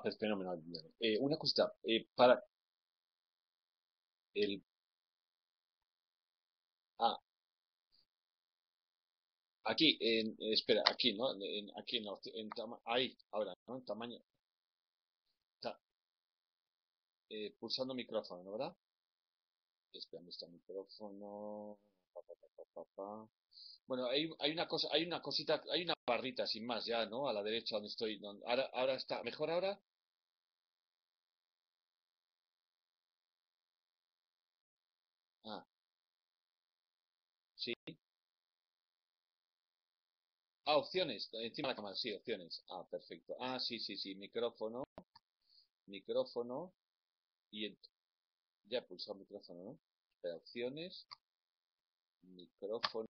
Pues fenomenal. Una cosita, para el... Ah, aquí, espera, aquí, ¿no? Aquí, no, ahí, ahora, ¿no? En tamaño, ta- pulsando micrófono, ¿no? ¿Verdad? Espera, ¿dónde está el micrófono? Pa. Bueno, hay una cosa, hay una cosita, hay una barrita sin más ya, ¿no? A la derecha donde estoy. Ahora está, ¿mejor ahora? Ah, sí. Opciones, encima de la cámara, sí, opciones. Perfecto. Sí, sí, sí, micrófono, y ya he pulsado micrófono, ¿no? Espera, opciones, micrófono.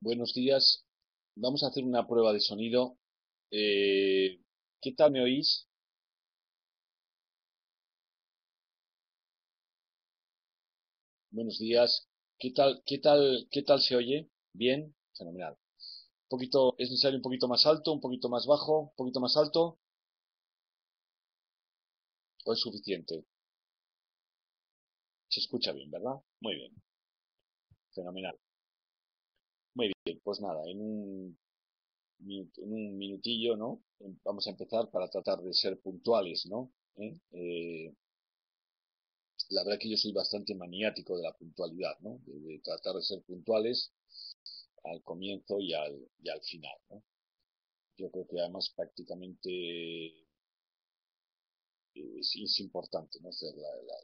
Buenos días. Vamos a hacer una prueba de sonido. Eh, ¿Qué tal me oís? Buenos días. ¿Qué tal se oye? Bien, fenomenal. ¿Es necesario un poquito más alto, un poquito más bajo, un poquito más alto? ¿O es suficiente? Se escucha bien, ¿verdad? Muy bien, fenomenal. Muy bien, pues nada, en un minutillo, ¿no? Vamos a empezar para tratar de ser puntuales, ¿no? La verdad que yo soy bastante maniático de la puntualidad, ¿no? De tratar de ser puntuales al comienzo y al final, ¿no? Yo creo que además prácticamente es importante, ¿no? O sea,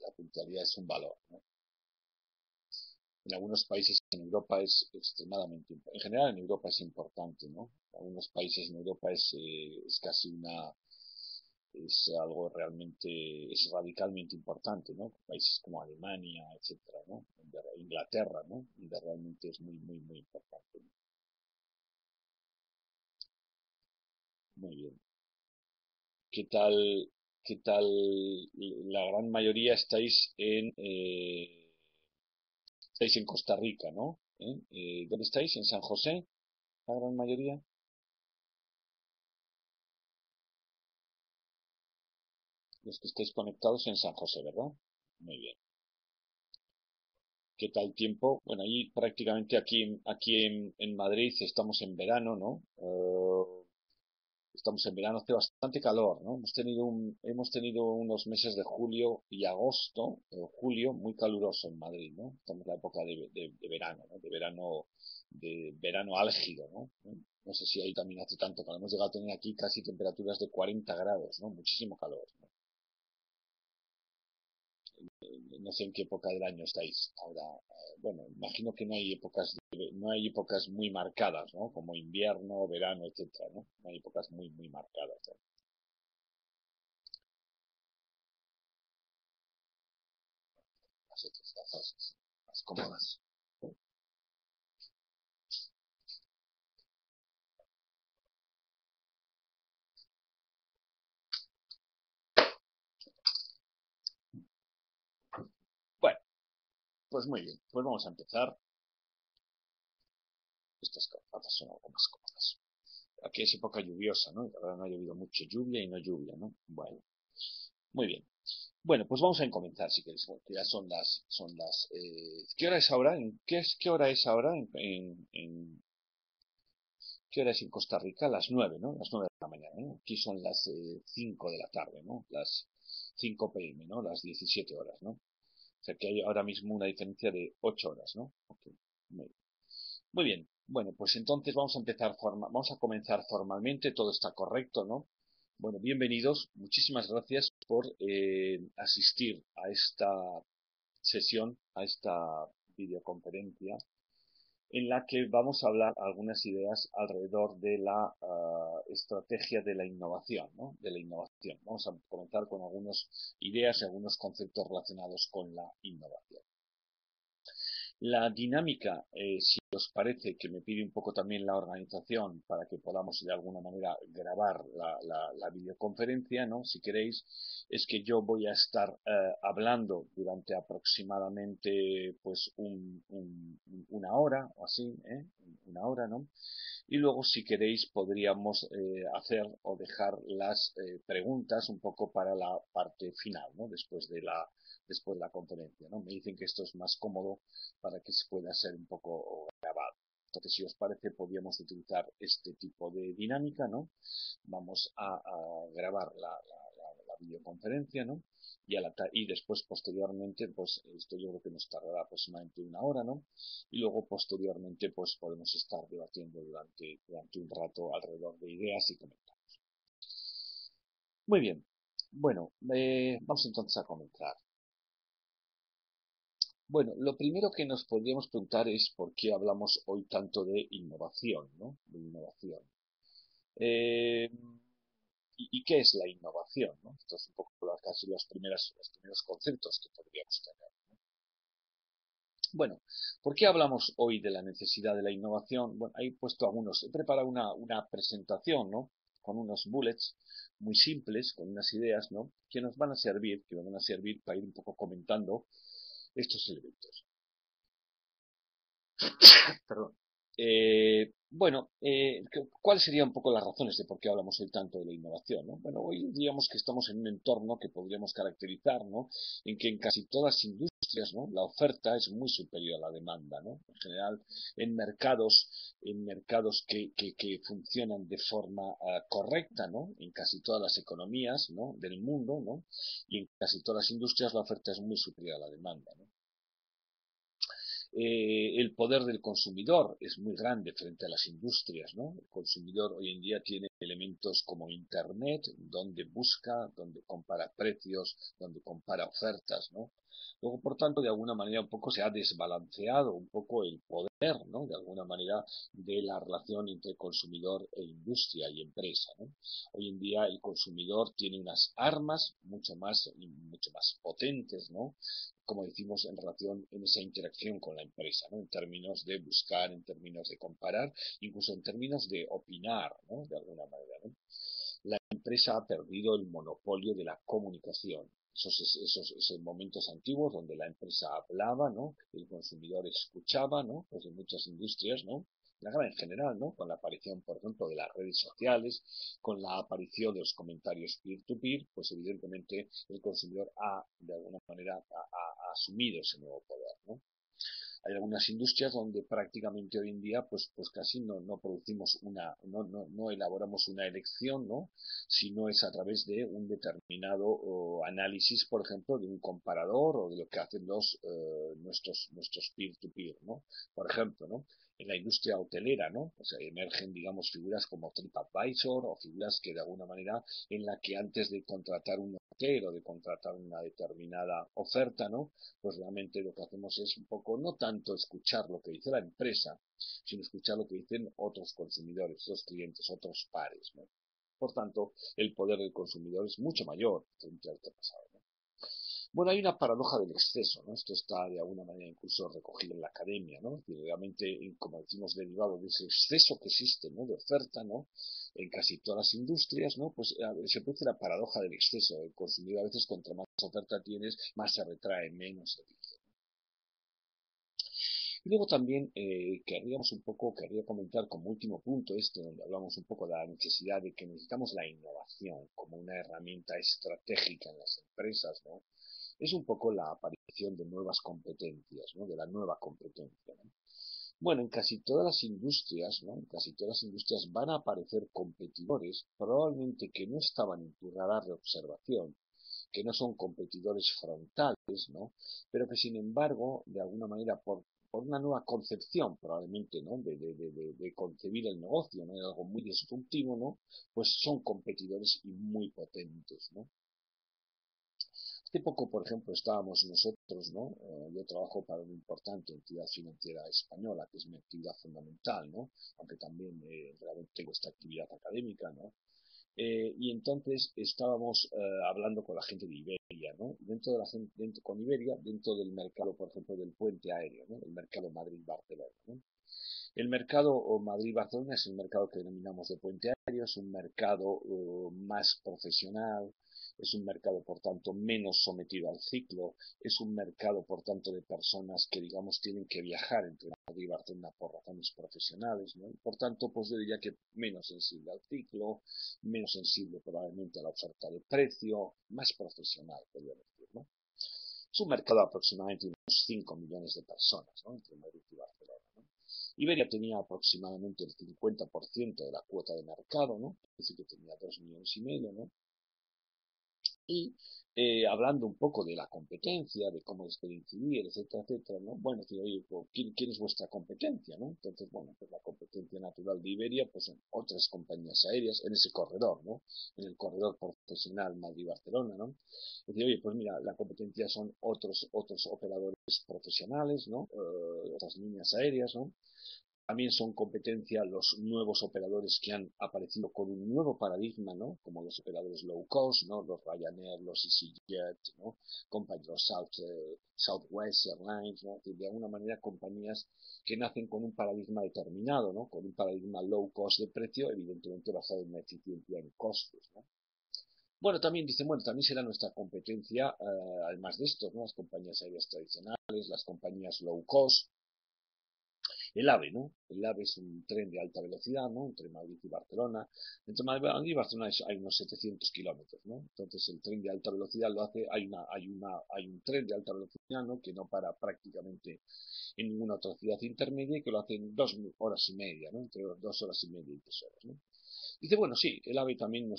la puntualidad es un valor, ¿no? En algunos países en Europa es extremadamente, en general en Europa es importante, ¿no? En algunos países en Europa es casi es algo realmente, es radicalmente importante, ¿no? Países como Alemania, etcétera, ¿no? Inglaterra, ¿no? Donde realmente es muy, muy, muy importante, ¿no? Muy bien. ¿Qué tal, qué tal? La gran mayoría estáis en Costa Rica, ¿no? ¿Dónde estáis? ¿En San José? La gran mayoría. Los que estáis conectados en San José, ¿verdad? Muy bien. ¿Qué tal tiempo? Bueno, ahí prácticamente aquí en Madrid estamos en verano, ¿no? Estamos en verano, hace bastante calor, ¿no? Hemos tenido unos meses de julio y agosto, julio, muy caluroso en Madrid, ¿no? Estamos en la época de verano, ¿no? De verano álgido, ¿no? No sé si ahí también hace tanto calor. Hemos llegado a tener aquí casi temperaturas de 40 grados, ¿no? Muchísimo calor, ¿no? No sé en qué época del año estáis ahora. Bueno, imagino que no hay épocas muy marcadas, ¿no? Como invierno, verano, etcétera, ¿no? No hay épocas muy, muy marcadas, ¿no? Las otras gafas más cómodas. Bueno, pues muy bien. Pues vamos a empezar. Estas gafas son algo más cómodas. Aquí es época lluviosa, ¿no? Ahora no ha llovido mucho, lluvia y no lluvia, ¿no? Bueno, muy bien. Bueno, pues vamos a comenzar si queréis. Bueno, que ya ¿qué hora es ahora? ¿Qué hora es ahora ¿qué hora es en Costa Rica? Las 9, ¿no? Las 9 de la mañana, ¿no? Aquí son las 5 de la tarde, ¿no? Las 5 p.m., ¿no? Las 17 horas, ¿no? O sea que hay ahora mismo una diferencia de 8 horas, ¿no? Ok, muy bien. Muy bien. Bueno, pues entonces vamos a comenzar formalmente, todo está correcto, ¿no? Bueno, bienvenidos, muchísimas gracias por asistir a esta sesión, a esta videoconferencia en la que vamos a hablar algunas ideas alrededor de la estrategia de la innovación, ¿no? De la innovación. Vamos a comenzar con algunas ideas y algunos conceptos relacionados con la innovación. La dinámica, si os parece, que me pide un poco también la organización para que podamos de alguna manera grabar la videoconferencia, ¿no? Si queréis, es que yo voy a estar hablando durante aproximadamente pues una hora o así, ¿eh? Una hora, ¿no? Y luego, si queréis, podríamos hacer o dejar las preguntas un poco para la parte final, ¿no? Después de la conferencia, ¿no? Me dicen que esto es más cómodo para que se pueda ser un poco grabado. Entonces, si os parece, podríamos utilizar este tipo de dinámica, ¿no? Vamos a grabar la videoconferencia, ¿no? Y después, posteriormente, pues esto yo creo que nos tardará aproximadamente una hora, ¿no? Y luego, posteriormente, pues podemos estar debatiendo durante un rato alrededor de ideas y comentarios. Muy bien. Bueno, vamos entonces a comenzar. Bueno, lo primero que nos podríamos preguntar es por qué hablamos hoy tanto de innovación, ¿no? De innovación. Eh, ¿Y qué es la innovación, ¿no? Estos son un poco casi los primeros conceptos que podríamos tener. Bueno, ¿por qué hablamos hoy de la necesidad de la innovación? Bueno, he puesto he preparado una presentación, ¿no? Con unos bullets muy simples, con unas ideas, ¿no? Que nos van a servir para ir un poco comentando estos elementos. Perdón. ¿Cuáles serían un poco las razones de por qué hablamos hoy tanto de la innovación, ¿no? Bueno, hoy diríamos que estamos en un entorno que podríamos caracterizar, ¿no? En que en casi todas las industrias, ¿no? La oferta es muy superior a la demanda, ¿no? En general, en mercados que funcionan de forma correcta, ¿no? En casi todas las economías, ¿no? Del mundo, ¿no? Y en casi todas las industrias la oferta es muy superior a la demanda, ¿no? El poder del consumidor es muy grande frente a las industrias, ¿no? El consumidor hoy en día tiene elementos como Internet, donde busca, donde compara precios, donde compara ofertas, ¿no? Luego, por tanto, de alguna manera un poco se ha desbalanceado un poco el poder, ¿no? De alguna manera de la relación entre consumidor e industria y empresa, ¿no? Hoy en día el consumidor tiene unas armas mucho más potentes, ¿no? Como decimos, en relación en esa interacción con la empresa, ¿no? En términos de buscar, en términos de comparar, incluso en términos de opinar, ¿no? De alguna manera, ¿no? La empresa ha perdido el monopolio de la comunicación. Esos momentos antiguos donde la empresa hablaba, ¿no? El consumidor escuchaba, ¿no? Pues en muchas industrias, ¿no? La gran en general, ¿no? Con la aparición, por ejemplo, de las redes sociales, con la aparición de los comentarios peer-to-peer, pues evidentemente el consumidor ha, de alguna manera, ha asumido ese nuevo poder, ¿no? Hay algunas industrias donde prácticamente hoy en día pues casi no producimos no elaboramos una elección, ¿no? Sino es a través de un determinado análisis, por ejemplo, de un comparador o de lo que hacen nuestros peer-to-peer, ¿no? Por ejemplo, ¿no? En la industria hotelera, ¿no? O sea, emergen, digamos, figuras como TripAdvisor o figuras que de alguna manera en la que antes de contratar un hotel o de contratar una determinada oferta, ¿no? Pues realmente lo que hacemos es un poco, no tanto escuchar lo que dice la empresa, sino escuchar lo que dicen otros consumidores, otros clientes, otros pares, ¿no? Por tanto, el poder del consumidor es mucho mayor frente al que pasado, ¿no? Bueno, hay una paradoja del exceso, ¿no? Esto está de alguna manera incluso recogido en la academia, ¿no? Y realmente, como decimos, derivado de ese exceso que existe, ¿no? De oferta, ¿no? En casi todas las industrias, ¿no? Pues se produce la paradoja del exceso. El consumidor a veces, contra más oferta tienes, más se retrae, menos se dice. Y luego también querría comentar como último punto donde hablamos un poco de la necesidad de que necesitamos la innovación como una herramienta estratégica en las empresas, ¿no? Es un poco la aparición de nuevas competencias, ¿no? De la nueva competencia, ¿no? Bueno, en casi todas las industrias, ¿no? En casi todas las industrias van a aparecer competidores, probablemente que no estaban en tu radar de observación, que no son competidores frontales, ¿no? Pero que sin embargo, de alguna manera, por una nueva concepción probablemente, ¿no? De concebir el negocio, ¿no? De algo muy disruptivo, ¿no? Pues son competidores y muy potentes, ¿no? Hace poco, por ejemplo, estábamos nosotros, ¿no? Yo trabajo para una importante entidad financiera española, que es mi actividad fundamental, ¿no? Aunque también realmente tengo esta actividad académica, ¿no? Y entonces estábamos hablando con la gente de Iberia, ¿no? Con Iberia, dentro del mercado, por ejemplo, del puente aéreo, ¿no? El mercado Madrid-Barcelona, ¿no? El mercado Madrid-Barcelona es el mercado que denominamos de puente aéreo, es un mercado más profesional, es un mercado, por tanto, menos sometido al ciclo, es un mercado, por tanto, de personas que, digamos, tienen que viajar entre Madrid y Barcelona por razones profesionales, ¿no? Por tanto, pues yo diría que menos sensible al ciclo, menos sensible probablemente a la oferta de precio, más profesional, podría decir, ¿no? Es un mercado de aproximadamente unos 5 millones de personas, ¿no? Entre Madrid y Barcelona, ¿no? Iberia tenía aproximadamente el 50% de la cuota de mercado, ¿no? Es decir, que tenía 2,5 millones, ¿no? Y hablando un poco de la competencia, de cómo les puede incidir, etcétera, etcétera, ¿no? Bueno, oye, pues, ¿quién es vuestra competencia, no? Entonces, bueno, pues la competencia natural de Iberia, pues son otras compañías aéreas en ese corredor, ¿no? En el corredor profesional Madrid-Barcelona, ¿no? Es decir, oye, pues mira, la competencia son otros operadores profesionales, ¿no? Otras líneas aéreas, ¿no? También son competencia los nuevos operadores que han aparecido con un nuevo paradigma, ¿no? Como los operadores low cost, ¿no? Los Ryanair, los EasyJet, ¿no? Compañías Southwest Airlines, ¿no? De alguna manera compañías que nacen con un paradigma determinado, ¿no? Con un paradigma low cost de precio, evidentemente basado en la eficiencia en costes, ¿no? Bueno, también dicen, bueno, también será nuestra competencia, además de esto, ¿no? Las compañías aéreas tradicionales, las compañías low cost, el AVE, ¿no? El AVE es un tren de alta velocidad, ¿no? Entre Madrid y Barcelona. Entre Madrid y Barcelona hay unos 700 kilómetros, ¿no? Entonces el tren de alta velocidad lo hace, hay un tren de alta velocidad, ¿no? Que no para prácticamente en ninguna otra ciudad intermedia y que lo hace en 2 horas y media, ¿no? Entre 2 horas y media y 3 horas, ¿no? Dice, bueno, sí, el AVE también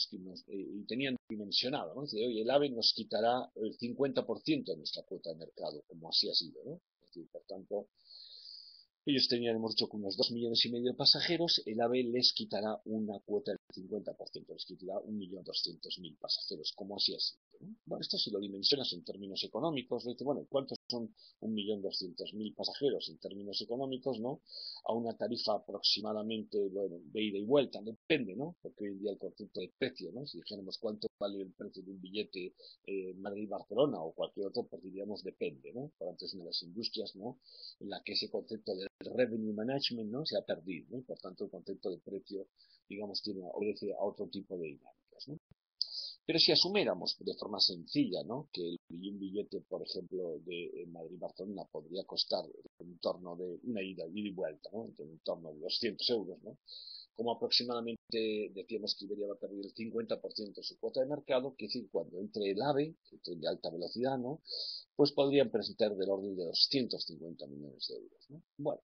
y tenían dimensionado, ¿no? Dice, oye, el AVE nos quitará el 50% de nuestra cuota de mercado, como así ha sido, ¿no? Es decir, por tanto, ellos tenían, hemos dicho, con unos 2,5 millones de pasajeros, el AVE les quitará una cuota del 50%, les quitará 1.200.000 pasajeros, como así ha sido, ¿no? Bueno, esto si lo dimensionas en términos económicos, dice, bueno, ¿cuántos son 1.200.000 pasajeros en términos económicos, ¿no? A una tarifa aproximadamente, bueno, de ida y vuelta, depende, ¿no? Porque hoy en día el concepto de precio, ¿no? Si dijéramos cuánto vale el precio de un billete Madrid-Barcelona o cualquier otro, pues diríamos depende, ¿no? Por antes una de las industrias, ¿no? En la que ese concepto de revenue management, ¿no? Se ha perdido, ¿no? Por tanto, el concepto de precio, digamos, obedece a otro tipo de dinámicas, ¿no? Pero si asumiéramos de forma sencilla, ¿no? Que un billete, por ejemplo, de Madrid-Barcelona podría costar en torno de una ida y vuelta, ¿no? En torno de 200 euros, ¿no? Como aproximadamente decíamos que Iberia va a perder el 50% de su cuota de mercado, que es decir, cuando entre el AVE, el tren de alta velocidad, ¿no? Pues podrían presentar del orden de 250 millones de euros, ¿no? Bueno,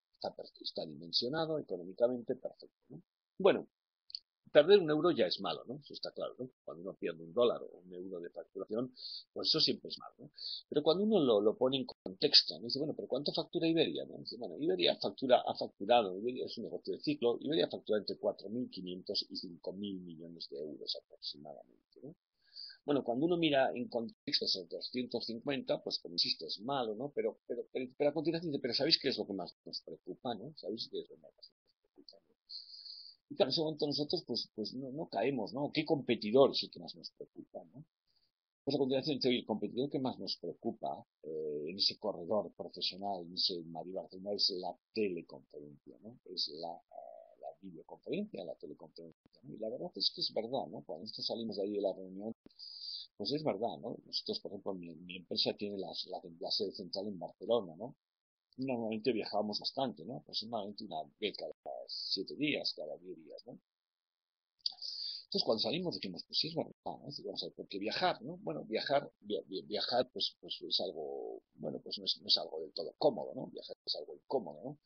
está dimensionado económicamente perfecto, ¿no? Bueno, perder un euro ya es malo, ¿no? Eso está claro, ¿no? Cuando uno pierde un dólar o un euro de facturación, pues eso siempre es malo, ¿no? Pero cuando uno lo pone en contexto, ¿no? Dice, bueno, pero ¿cuánto factura Iberia? ¿No? Dice, bueno, Iberia ha facturado, Iberia es un negocio de ciclo, Iberia factura entre 4.500 y 5.000 millones de euros aproximadamente, ¿no? Bueno, cuando uno mira en contexto esos 250, pues como insisto, es malo, ¿no? Pero a continuación dice, pero ¿sabéis qué es lo que más nos preocupa, ¿no? ¿Sabéis qué es lo que más nos preocupa, ¿no? Y claro, en ese momento nosotros pues no caemos, ¿no? ¿Qué competidor es el que más nos preocupa, ¿no? Pues a continuación, el competidor que más nos preocupa en ese corredor profesional, en ese Madrid-Barcelona, es la teleconferencia, ¿no? Es la videoconferencia, la teleconferencia, ¿no? Y la verdad es que es verdad, ¿no? Cuando nosotros salimos de ahí de la reunión, pues es verdad, ¿no? Nosotros, por ejemplo, mi empresa tiene la sede central en Barcelona, ¿no? Normalmente viajábamos bastante, ¿no? Aproximadamente una vez cada 7 días, cada 10 días, ¿no? Entonces, cuando salimos decimos, pues sí es verdad, ¿no? Vamos a ver, porque viajar, ¿no? Bueno, viajar pues es algo, bueno, pues no es algo del todo cómodo, ¿no? Viajar es algo incómodo, ¿no?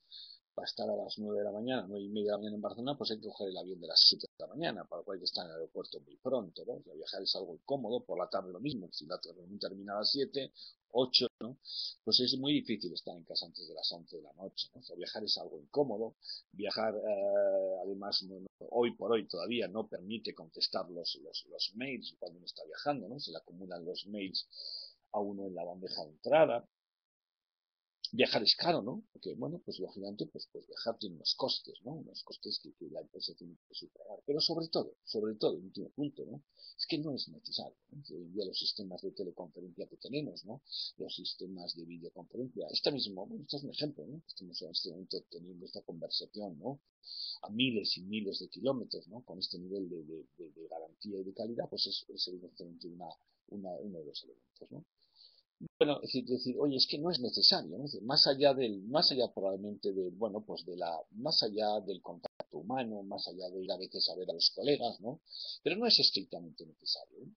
Para estar a las 9 de la mañana, 9:30 de la mañana en Barcelona, pues hay que coger el avión de las 7 de la mañana, para lo cual hay que estar en el aeropuerto muy pronto, ¿no? O sea, viajar es algo incómodo, por la tarde lo mismo, si la reunión termina a las 7, 8, ¿no? Pues es muy difícil estar en casa antes de las 11 de la noche, ¿no? O sea, viajar es algo incómodo, viajar, además, hoy por hoy todavía no permite contestar los mails cuando uno está viajando, ¿no? Se le acumulan los mails a uno en la bandeja de entrada. Viajar es caro, ¿no? Porque, bueno, pues lógicamente, pues viajar tiene unos costes, ¿no? Unos costes que la empresa tiene que superar. Pero sobre todo, el último punto, ¿no? Es que no es necesario, ¿no? Hoy en día los sistemas de teleconferencia que tenemos, ¿no? Los sistemas de videoconferencia. Bueno, este es un ejemplo, ¿no? Estamos en este momento teniendo esta conversación, ¿no? A miles y miles de kilómetros, ¿no? Con este nivel de garantía y de calidad, pues es evidentemente uno de los elementos, ¿no? Bueno, es decir, oye, es que no es necesario, ¿no? Es decir, más allá probablemente bueno, pues más allá del contacto humano, más allá de ir a veces a ver a los colegas, ¿no? Pero no es estrictamente necesario, ¿eh?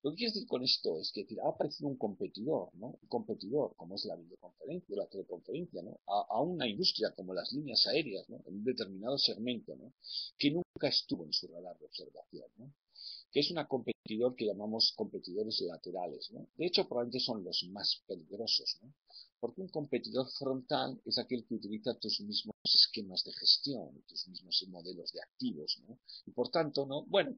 Lo que quiero decir con esto es que ha aparecido un competidor, ¿no? Un competidor, como es la videoconferencia, la teleconferencia, ¿no? A una industria como las líneas aéreas, ¿no? En un determinado segmento, ¿no? Que nunca estuvo en su radar de observación, ¿no? Que es un competidor que llamamos competidores laterales, ¿no? De hecho, probablemente son los más peligrosos, ¿no? Porque un competidor frontal es aquel que utiliza tus mismos esquemas de gestión, tus mismos modelos de activos, ¿no? Y por tanto, ¿no? Bueno,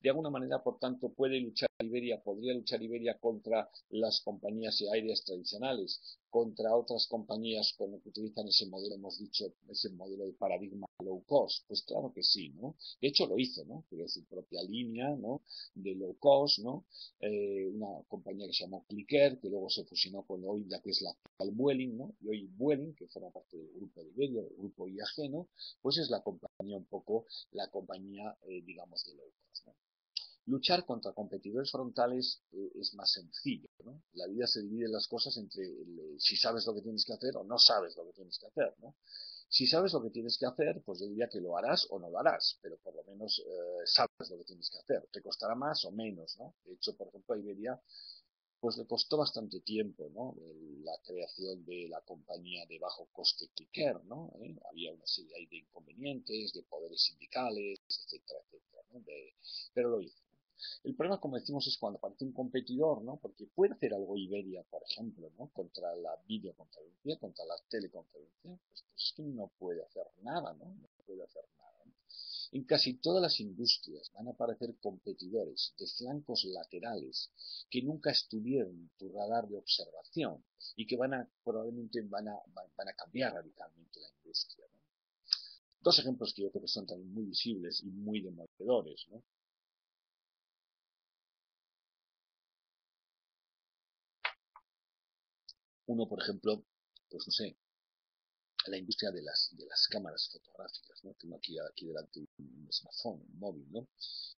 de alguna manera, por tanto, podría luchar Iberia contra las compañías aéreas tradicionales contra otras compañías con lo que utilizan ese modelo, hemos dicho, ese modelo de paradigma low cost? Pues claro que sí, ¿no? De hecho lo hizo, ¿no? Creó su propia línea, ¿no? De low cost, ¿no? Una compañía que se llamó Clicker, que luego se fusionó con hoy la que es la actual Vueling, ¿no? Y hoy Vueling, que forma parte del grupo de Iberia, del grupo IAG, ¿no? Pues es la compañía un poco, la compañía, digamos, de low cost, ¿no? Luchar contra competidores frontales es más sencillo, ¿no? La vida se divide en las cosas entre si sabes lo que tienes que hacer o no sabes lo que tienes que hacer, ¿no? Si sabes lo que tienes que hacer, pues yo diría que lo harás o no lo harás, pero por lo menos sabes lo que tienes que hacer. Te costará más o menos, ¿no? De hecho, por ejemplo, a Iberia pues le costó bastante tiempo, ¿no? La creación de la compañía de bajo coste Clicker, ¿no? Había una serie ahí de inconvenientes, de poderes sindicales, etcétera, etcétera, ¿no? Pero lo hizo. El problema, como decimos, es cuando aparece un competidor, ¿no? Porque puede hacer algo Iberia, por ejemplo, ¿no? Contra la videoconferencia, contra la teleconferencia, pues es que no puede hacer nada, ¿no? No puede hacer nada, ¿no? En casi todas las industrias van a aparecer competidores de flancos laterales que nunca estuvieron en tu radar de observación y que probablemente van a cambiar radicalmente la industria, ¿no? Dos ejemplos que yo creo que son también muy visibles y muy demoledores, ¿no? Uno, por ejemplo, pues no sé, la industria de las cámaras fotográficas, ¿no? Tengo aquí delante un smartphone, un móvil, ¿no?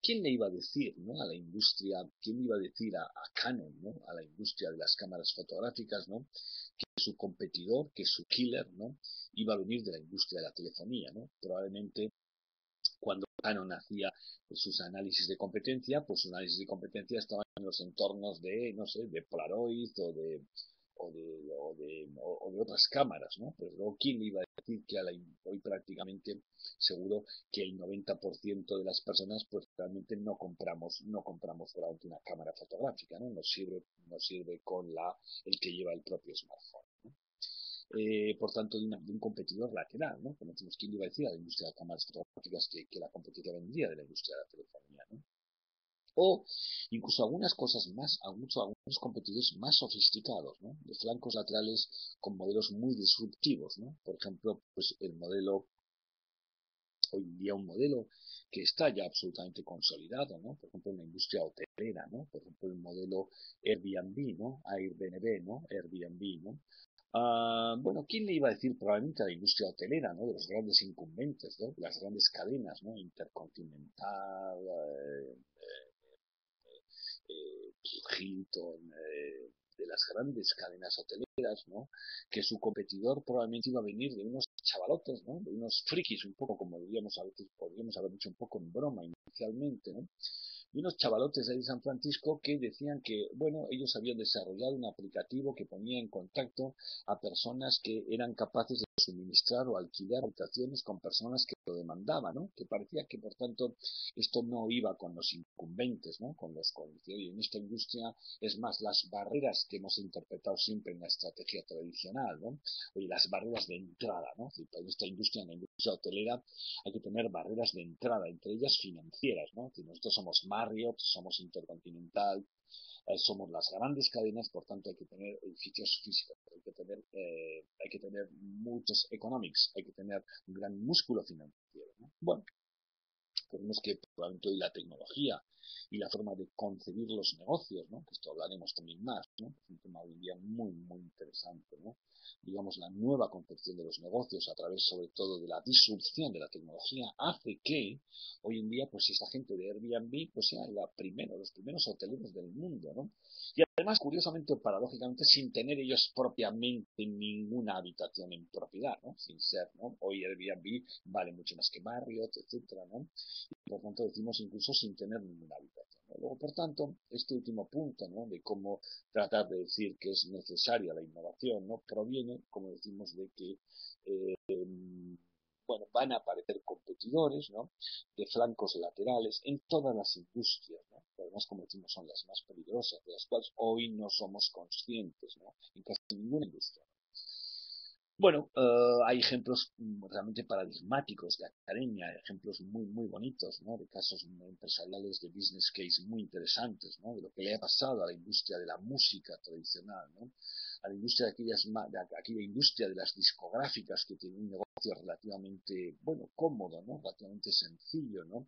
¿Quién le iba a decir, ¿no? A la industria, quién le iba a decir a Canon, ¿no? A la industria de las cámaras fotográficas, ¿no? Que su competidor, que su killer, ¿no? Iba a venir de la industria de la telefonía, ¿no? Probablemente cuando Canon hacía sus análisis de competencia, pues sus análisis de competencia estaban en los entornos de, no sé, de Polaroid o de otras cámaras, ¿no? Pero luego, ¿quién le iba a decir que hoy prácticamente seguro que el 90% de las personas pues realmente no compramos solamente una cámara fotográfica, ¿no? Nos sirve con el que lleva el propio smartphone, ¿no? Por tanto, de un competidor lateral, ¿no? Como decimos, ¿quién iba a decir a la industria de cámaras fotográficas que la competencia vendría de la industria de la telefonía, ¿no? O incluso algunas cosas más, algunos competidores más sofisticados, ¿no? De flancos laterales con modelos muy disruptivos, ¿no? Por ejemplo, pues el modelo, hoy en día un modelo que está ya absolutamente consolidado, ¿no? Por ejemplo, en la industria hotelera, ¿no? Por ejemplo, el modelo Airbnb, ¿no? Airbnb, ¿no? Airbnb, ¿no? Bueno, ¿quién le iba a decir probablemente a la industria hotelera, ¿no? De los grandes incumbentes, ¿no? Las grandes cadenas, ¿no? Intercontinental, Hilton, de las grandes cadenas hoteleras, ¿no? Que su competidor probablemente iba a venir de unos chavalotes, ¿no? De unos frikis, un poco como podríamos haber dicho un poco en broma inicialmente, ¿no? Y unos chavalotes de San Francisco que decían que, bueno, ellos habían desarrollado un aplicativo que ponía en contacto a personas que eran capaces de suministrar o alquilar habitaciones con personas que lo demandaban, ¿no? Que parecía que, por tanto, esto no iba con los incumbentes, ¿no? Y en esta industria, es más, las barreras que hemos interpretado siempre en la estrategia tradicional, ¿no? Oye, las barreras de entrada, ¿no? En esta industria, en la industria hotelera, hay que tener barreras de entrada, entre ellas financieras, ¿no? Si nosotros somos Marriott, somos Intercontinental, somos las grandes cadenas, por tanto hay que tener edificios físicos, hay que tener muchos economics, hay que tener un gran músculo financiero, ¿no? Bueno, tenemos que probablemente hoy la tecnología y la forma de concebir los negocios, ¿no? Que esto hablaremos también más, ¿no? Es un tema hoy en día muy, muy interesante, ¿no? Digamos, la nueva concepción de los negocios a través sobre todo de la disrupción de la tecnología hace que hoy en día pues esta gente de Airbnb pues sea los primeros hoteleros del mundo, ¿no? Y además, curiosamente o paradójicamente, sin tener ellos propiamente ninguna habitación en propiedad, ¿no? Sin ser, ¿no? Hoy Airbnb vale mucho más que Marriott, etcétera, ¿no? Y por tanto decimos incluso sin tener ninguna habitación, ¿no? Luego, por tanto, este último punto, ¿no? De cómo tratar de decir que es necesaria la innovación, ¿no? Proviene, como decimos, de que bueno, van a aparecer competidores, ¿no? De flancos laterales en todas las industrias, ¿no? Que además, como decimos, son las más peligrosas, de las cuales hoy no somos conscientes, ¿no? En casi ninguna industria. Bueno, hay ejemplos realmente paradigmáticos de academia, ejemplos muy, muy bonitos, ¿no? De casos empresariales de business case muy interesantes, ¿no? De lo que le ha pasado a la industria de la música tradicional, ¿no? A la industria de aquella industria de las discográficas que tiene un negocio relativamente, bueno, cómodo, ¿no? Relativamente sencillo, ¿no?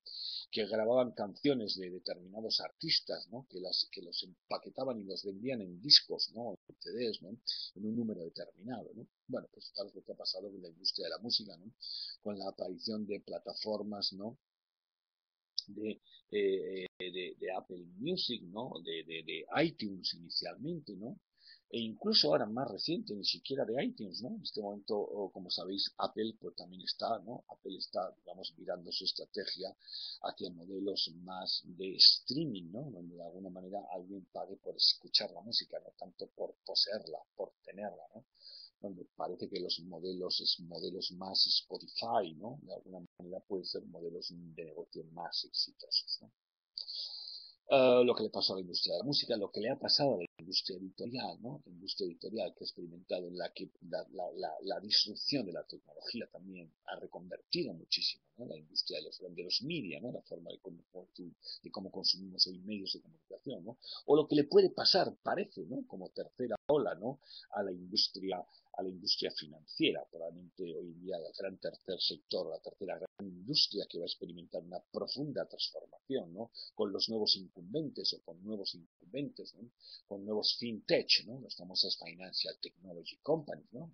Que grababan canciones de determinados artistas, ¿no? Que los empaquetaban y los vendían en discos, ¿no? En CDs, ¿no? En un número determinado, ¿no? Bueno, pues tal vez lo que ha pasado con la industria de la música, ¿no? Con la aparición de plataformas, ¿no? De, de Apple Music, ¿no? De iTunes inicialmente, ¿no? E incluso ahora más reciente, ni siquiera de iTunes, ¿no? En este momento, como sabéis, Apple pues también está, ¿no? Apple está, digamos, virando su estrategia hacia modelos más de streaming, ¿no? Donde de alguna manera alguien pague por escuchar la música, no tanto por poseerla, por tenerla, ¿no? Donde parece que los modelos más Spotify, ¿no? De alguna manera pueden ser modelos de negocio más exitosos, ¿no? Lo que le pasó a la industria de la música, lo que le ha pasado a la industria editorial, ¿no? La industria editorial que ha experimentado en la que la disrupción de la tecnología también ha reconvertido muchísimo, ¿no? La industria de los media, ¿no? La forma de cómo consumimos hoy medios de comunicación, ¿no? O lo que le puede pasar, parece, ¿no? Como tercera ola, ¿no? A la industria financiera, probablemente hoy en día el gran tercer sector, la tercera gran industria que va a experimentar una profunda transformación, ¿no? Con los nuevos incumbentes o con nuevos incumbentes, ¿no? Con nuevos fintech, ¿no? Las famosas Financial Technology Companies, ¿no?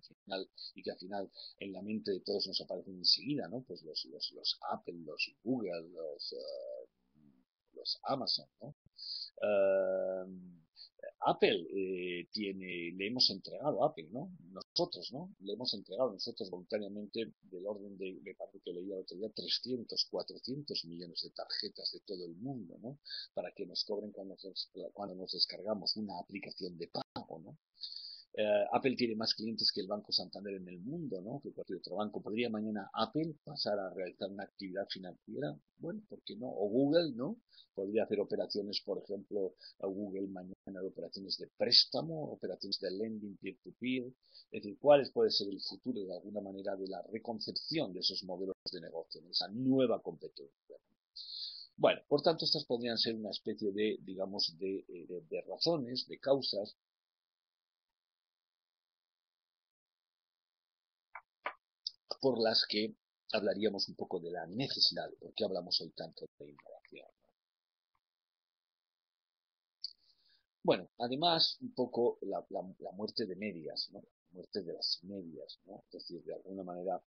Y que al final en la mente de todos nos aparecen enseguida, ¿no? Pues los Apple, los Google, los Amazon, ¿no? Uh, Apple le hemos entregado a Apple, ¿no? Nosotros, ¿no? Le hemos entregado nosotros voluntariamente del orden me parece que leía el otro día, 300, 400 millones de tarjetas de todo el mundo, ¿no? Para que nos cobren cuando nos descargamos una aplicación de pago, ¿no? Apple tiene más clientes que el Banco Santander en el mundo, ¿no? Que cualquier otro banco. ¿Podría mañana Apple pasar a realizar una actividad financiera? Bueno, ¿por qué no? O Google, ¿no? Podría hacer operaciones, por ejemplo, a Google mañana de operaciones de préstamo, operaciones de lending peer-to-peer. Es decir, ¿cuál puede ser el futuro de alguna manera de la reconcepción de esos modelos de negocio, de esa nueva competencia? Bueno, por tanto, estas podrían ser una especie de, digamos, de razones, de causas por las que hablaríamos un poco de la necesidad, de por qué hablamos hoy tanto de innovación. Bueno, además, un poco la muerte de medias, ¿no? La muerte de las medias, ¿no? Es decir, de alguna manera,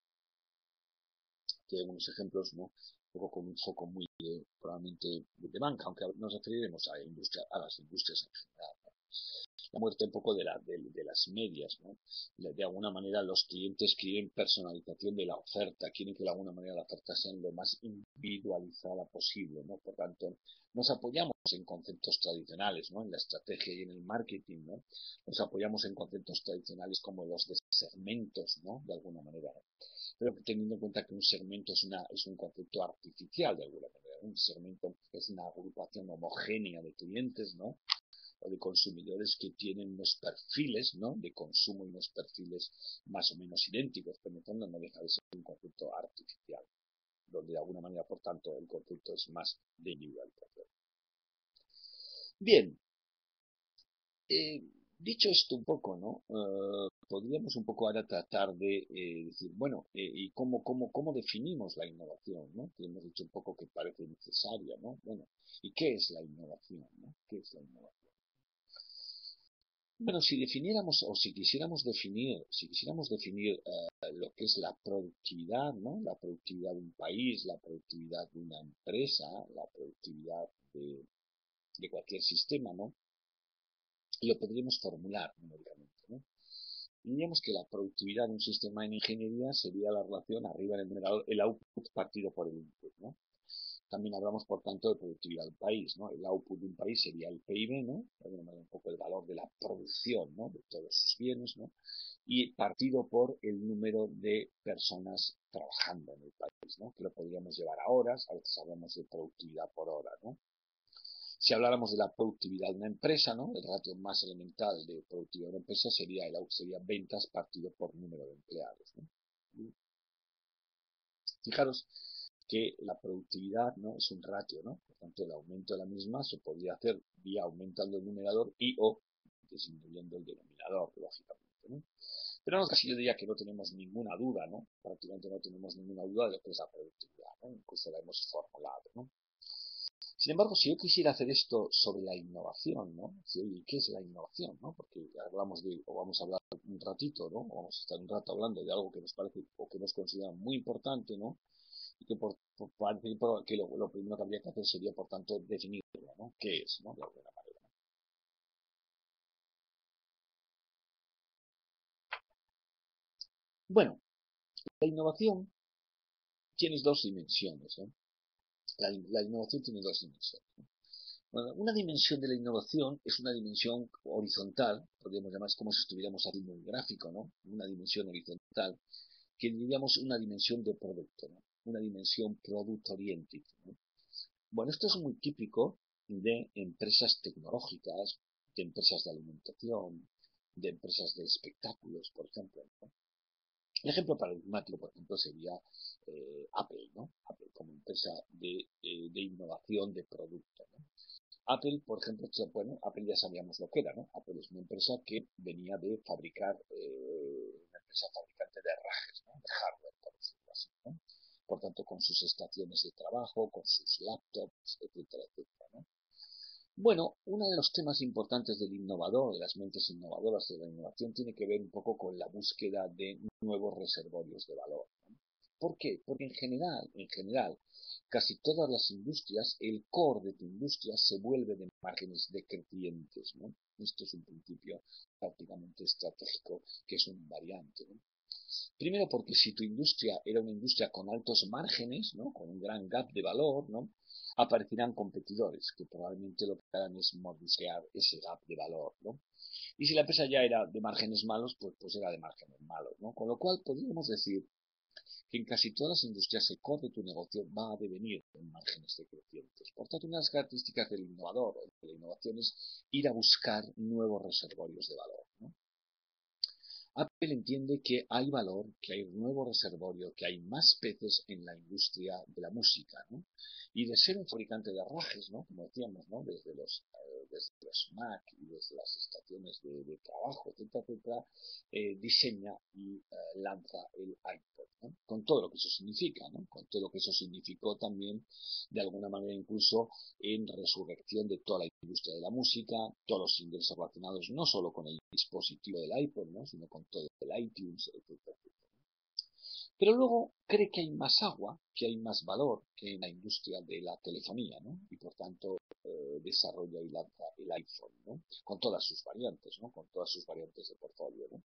que hay unos ejemplos, ¿no? Un poco con un foco muy probablemente de banca, aunque nos referiremos a las industrias en general, ¿no? La muerte un poco de las medias, ¿no? De alguna manera los clientes quieren personalización de la oferta, quieren que de alguna manera la oferta sea lo más individualizada posible, ¿no? Por tanto, nos apoyamos en conceptos tradicionales, ¿no? En la estrategia y en el marketing, ¿no? Nos apoyamos en conceptos tradicionales como los de segmentos, ¿no? De alguna manera, ¿no? Pero teniendo en cuenta que un segmento es un concepto artificial de alguna manera, ¿no? Un segmento es una agrupación homogénea de clientes, ¿no? O de consumidores que tienen unos perfiles, ¿no? De consumo y unos perfiles más o menos idénticos, pero en el fondo no deja de ser un concepto artificial, donde de alguna manera, por tanto, el concepto es más de individualización. Bien, dicho esto un poco, ¿no? Podríamos un poco ahora tratar de decir, bueno, ¿y cómo definimos la innovación, ¿no? Que hemos dicho un poco que parece necesaria, ¿no? Bueno, ¿y qué es la innovación, ¿no? ¿Qué es la innovación? Bueno, si definiéramos o si quisiéramos definir lo que es la productividad, ¿no? La productividad de un país, la productividad de una empresa, la productividad de cualquier sistema, ¿no? Lo podríamos formular numéricamente, ¿no? Diríamos que la productividad de un sistema en ingeniería sería la relación arriba en el numerador, el output partido por el input, ¿no? También hablamos, por tanto, de productividad del país, ¿no? El output de un país sería el PIB, ¿no? De alguna manera un poco el valor de la producción, ¿no? De todos sus bienes, ¿no? Y partido por el número de personas trabajando en el país, ¿no? Que lo podríamos llevar a horas, a veces hablamos de productividad por hora, ¿no? Si habláramos de la productividad de una empresa, ¿no? El ratio más elemental de productividad de una empresa sería ventas partido por número de empleados, ¿no? Fijaros que la productividad, ¿no? Es un ratio, ¿no? Por tanto, el aumento de la misma se podría hacer vía aumentando el numerador y o disminuyendo el denominador, lógicamente, ¿no? Pero en casi yo diría que no tenemos ninguna duda, ¿no? Prácticamente no tenemos ninguna duda de lo que es la productividad, ¿no? Incluso la hemos formulado, ¿no? Sin embargo, si yo quisiera hacer esto sobre la innovación, ¿no? Si, oye, ¿qué es la innovación, no? Porque hablamos de, o vamos a hablar un ratito, ¿no? O vamos a estar un rato hablando de algo que nos parece o que nos consideramos muy importante, ¿no? Y que parece que lo primero que habría que hacer sería, por tanto, definirlo, ¿no? ¿Qué es, no? De alguna manera. Bueno, la innovación tiene dos dimensiones, ¿eh? La innovación tiene dos dimensiones, ¿no? Bueno, una dimensión de la innovación es una dimensión horizontal, podríamos llamar, es como si estuviéramos haciendo un gráfico, ¿no? Una dimensión horizontal, que diríamos una dimensión de producto, ¿no? Una dimensión product oriented, ¿no? Bueno, esto es muy típico de empresas tecnológicas, de empresas de alimentación, de empresas de espectáculos, por ejemplo, ¿no? El ejemplo paradigmático, por ejemplo, sería Apple, ¿no? Apple como empresa de innovación de producto, ¿no? Apple, por ejemplo, bueno, Apple ya sabíamos lo que era, ¿no? Apple es una empresa que venía de fabricar, una empresa fabricante de herrajes, ¿no? De hardware, por decirlo así, ¿no? Por tanto, con sus estaciones de trabajo, con sus laptops, etcétera, etcétera, ¿no? Bueno, uno de los temas importantes del innovador, de las mentes innovadoras de la innovación, tiene que ver un poco con la búsqueda de nuevos reservorios de valor, ¿no? ¿Por qué? Porque en general, casi todas las industrias, el core de tu industria se vuelve de márgenes decrecientes, ¿no? Esto es un principio prácticamente estratégico que es un invariante, ¿no? Primero porque si tu industria era una industria con altos márgenes, ¿no? Con un gran gap de valor, ¿no? Aparecerán competidores que probablemente lo que harán es mordisquear ese gap de valor, ¿no? Y si la empresa ya era de márgenes malos, pues era de márgenes malos, ¿no? Con lo cual podríamos decir que en casi todas las industrias el core de tu negocio va a devenir en márgenes decrecientes. Por tanto, una de las características del innovador o de la innovación es ir a buscar nuevos reservorios de valor, ¿no? Apple entiende que hay valor, que hay un nuevo reservorio, que hay más peces en la industria de la música, ¿no? Y de ser un fabricante de herrajes, ¿no? Como decíamos, ¿no? Desde los Mac y desde las estaciones de trabajo, etcétera, etcétera, diseña y lanza el iPod, ¿no? Con todo lo que eso significa, ¿no? Con todo lo que eso significó también, de alguna manera incluso, en resurrección de toda la industria de la música, todos los ingresos relacionados no solo con el dispositivo del iPod, ¿no? Sino con todo el iTunes, etcétera, etcétera. Pero luego cree que hay más agua, que hay más valor que en la industria de la telefonía, ¿no? Y por tanto desarrolla y lanza el iPhone, ¿no? Con todas sus variantes, ¿no? Con todas sus variantes de portfolio, ¿no?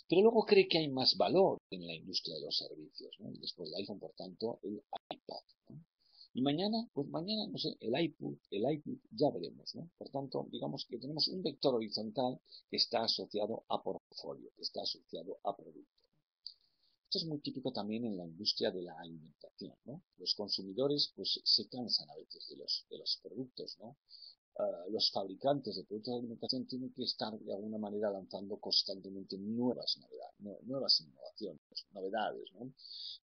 Pero luego cree que hay más valor en la industria de los servicios, ¿no? Y después del iPhone, por tanto, el iPad, ¿no? Y mañana, pues mañana, no sé, el iPod, ya veremos, ¿no? Por tanto, digamos que tenemos un vector horizontal que está asociado a portfolio, que está asociado a producto. Esto es muy típico también en la industria de la alimentación, ¿no? Los consumidores, pues, se cansan a veces de los productos, ¿no? Los fabricantes de productos de alimentación tienen que estar de alguna manera lanzando constantemente nuevas innovaciones, novedades, ¿no?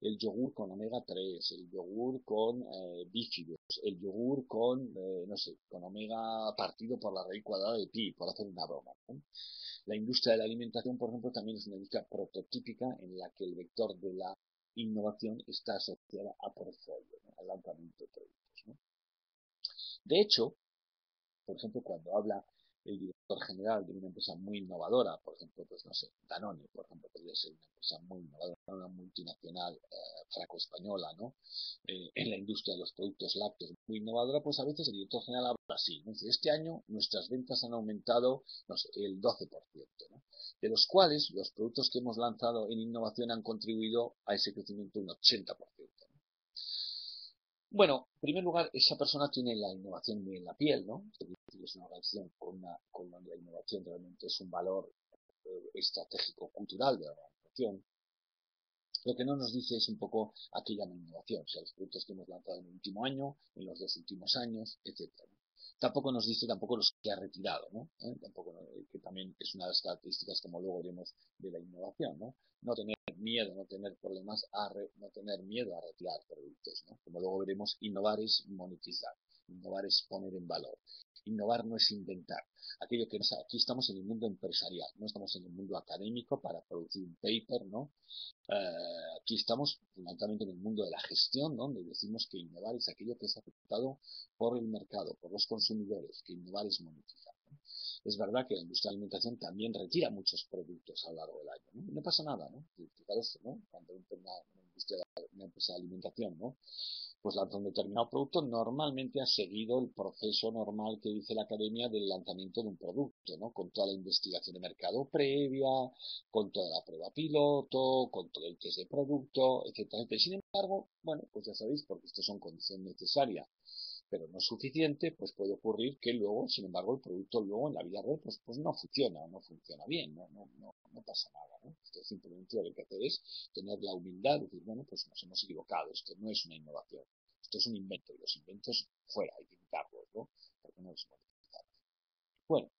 El yogur con omega 3, el yogur con bífidos, el yogur con, no sé, con omega partido por la raíz cuadrada de pi, por hacer una broma, ¿no? La industria de la alimentación, por ejemplo, también es una industria prototípica en la que el vector de la innovación está asociada a portfolio, ¿no? Al lanzamiento de productos, ¿no? De hecho, por ejemplo, cuando habla el director general de una empresa muy innovadora, por ejemplo, pues no sé, Danone, por ejemplo, podría ser una empresa muy innovadora, una multinacional franco-española, ¿no? En la industria de los productos lácteos muy innovadora, pues a veces el director general habla así, ¿no? Dice, este año nuestras ventas han aumentado, no sé, el 12%, ¿no? De los cuales los productos que hemos lanzado en innovación han contribuido a ese crecimiento un 80%. Bueno, en primer lugar, esa persona tiene la innovación muy en la piel, ¿no? Es decir, es una organización con donde la innovación realmente es un valor estratégico cultural de la organización. Lo que no nos dice es un poco a qué llama innovación, o sea, los productos que hemos lanzado en el último año, en los 2 últimos años, etcétera. Tampoco nos dice tampoco los que ha retirado, ¿no? Tampoco, que también es una de las características, como luego veremos, de la innovación, ¿no? No tener miedo, no tener problemas, no tener miedo a retirar productos, ¿no? Como luego veremos, innovar es monetizar, innovar es poner en valor. Innovar no es inventar. Aquello que aquí estamos en el mundo empresarial, no estamos en el mundo académico para producir un paper, ¿no? Aquí estamos fundamentalmente en el mundo de la gestión, ¿no? Donde decimos que innovar es aquello que es aceptado por el mercado, por los consumidores, que innovar es monetizar, ¿no? Es verdad que la industria de la alimentación también retira muchos productos a lo largo del año, ¿no? Y no pasa nada, ¿no? Fijaros, ¿no? Cuando una empresa de alimentación, ¿no? Pues lanza un determinado producto, normalmente ha seguido el proceso normal que dice la academia del lanzamiento de un producto, ¿no? Con toda la investigación de mercado previa, con toda la prueba piloto, con todo el test de producto, etcétera, etcétera. Sin embargo, bueno, pues ya sabéis, porque esto son condiciones necesarias, pero no es suficiente, pues puede ocurrir que luego, sin embargo, el producto luego en la vida real pues no funciona, no funciona bien, no pasa nada, ¿no? Esto simplemente lo que hay que hacer es tener la humildad de decir, bueno, pues nos hemos equivocado, esto no es una innovación, esto es un invento, y los inventos fuera, hay que quitarlos, ¿no? Porque no es monetizar. Bueno,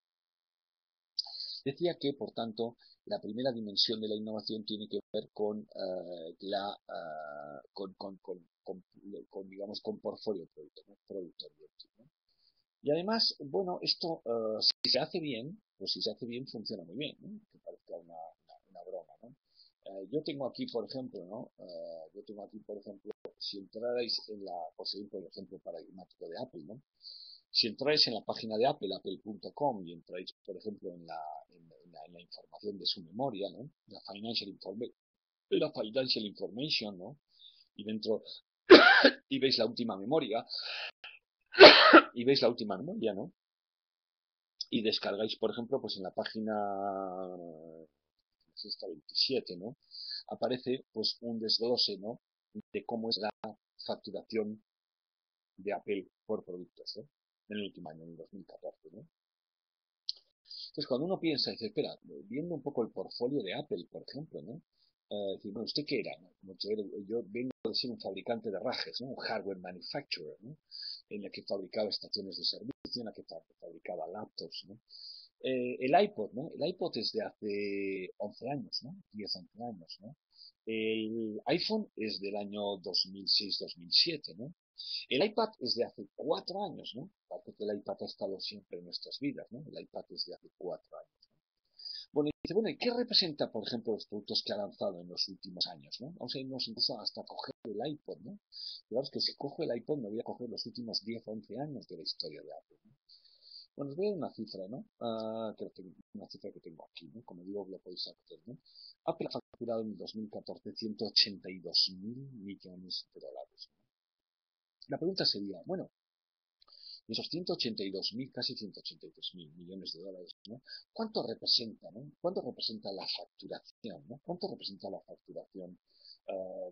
decía que, por tanto, la primera dimensión de la innovación tiene que ver digamos, con portfolio producto, ¿no? Producto oriented, ¿no? Y además, bueno, esto, si se hace bien, pues si se hace bien, funciona muy bien, ¿no? Que parezca una broma, ¿no? Yo tengo aquí, por ejemplo, ¿no? Yo tengo aquí, por ejemplo, si entrarais por seguir por el ejemplo paradigmático de Apple, ¿no? Si entráis en la página de Apple, apple.com, y entráis, por ejemplo, en la información de su memoria, ¿no? La Financial Information, ¿no? Y dentro, y veis la última memoria, ¿no? Y descargáis, por ejemplo, pues en la página 27, ¿no? Aparece pues un desglose, ¿no? De cómo es la facturación de Apple por productos, ¿no? En el último año, en el 2014, ¿no? Entonces, cuando uno piensa, dice, espera, viendo un poco el portfolio de Apple, por ejemplo, ¿no? Decir, bueno, ¿usted qué era? ¿No? Yo vengo de ser un fabricante de rajes, ¿no? Un hardware manufacturer, ¿no? En la que fabricaba estaciones de servicio, en la que fabricaba laptops, ¿no? El iPod, ¿no? El iPod es de hace 11 años, ¿no? 10, 11 años, ¿no? El iPhone es del año 2006-2007, ¿no? El iPad es de hace 4 años, ¿no? Parece que el iPad ha estado siempre en nuestras vidas, ¿no? El iPad es de hace 4 años. Bueno, y dice, bueno, ¿y qué representa, por ejemplo, los productos que ha lanzado en los últimos años, ¿no? Vamos a irnos incluso hasta coger el iPod, ¿no? Claro, es que si cojo el iPod me voy a coger los últimos 10 o 11 años de la historia de Apple, ¿no? Bueno, os voy a dar una cifra, ¿no? Una cifra que tengo aquí, ¿no? Como digo, lo podéis hacer, ¿no? Apple ha facturado en 2014 182 mil millones de dólares, ¿no? La pregunta sería, bueno, de esos 182.000, casi 182.000 millones de dólares, ¿no? ¿Cuánto representa, ¿no? ¿Cuánto representa la facturación, ¿no? ¿Cuánto representa la facturación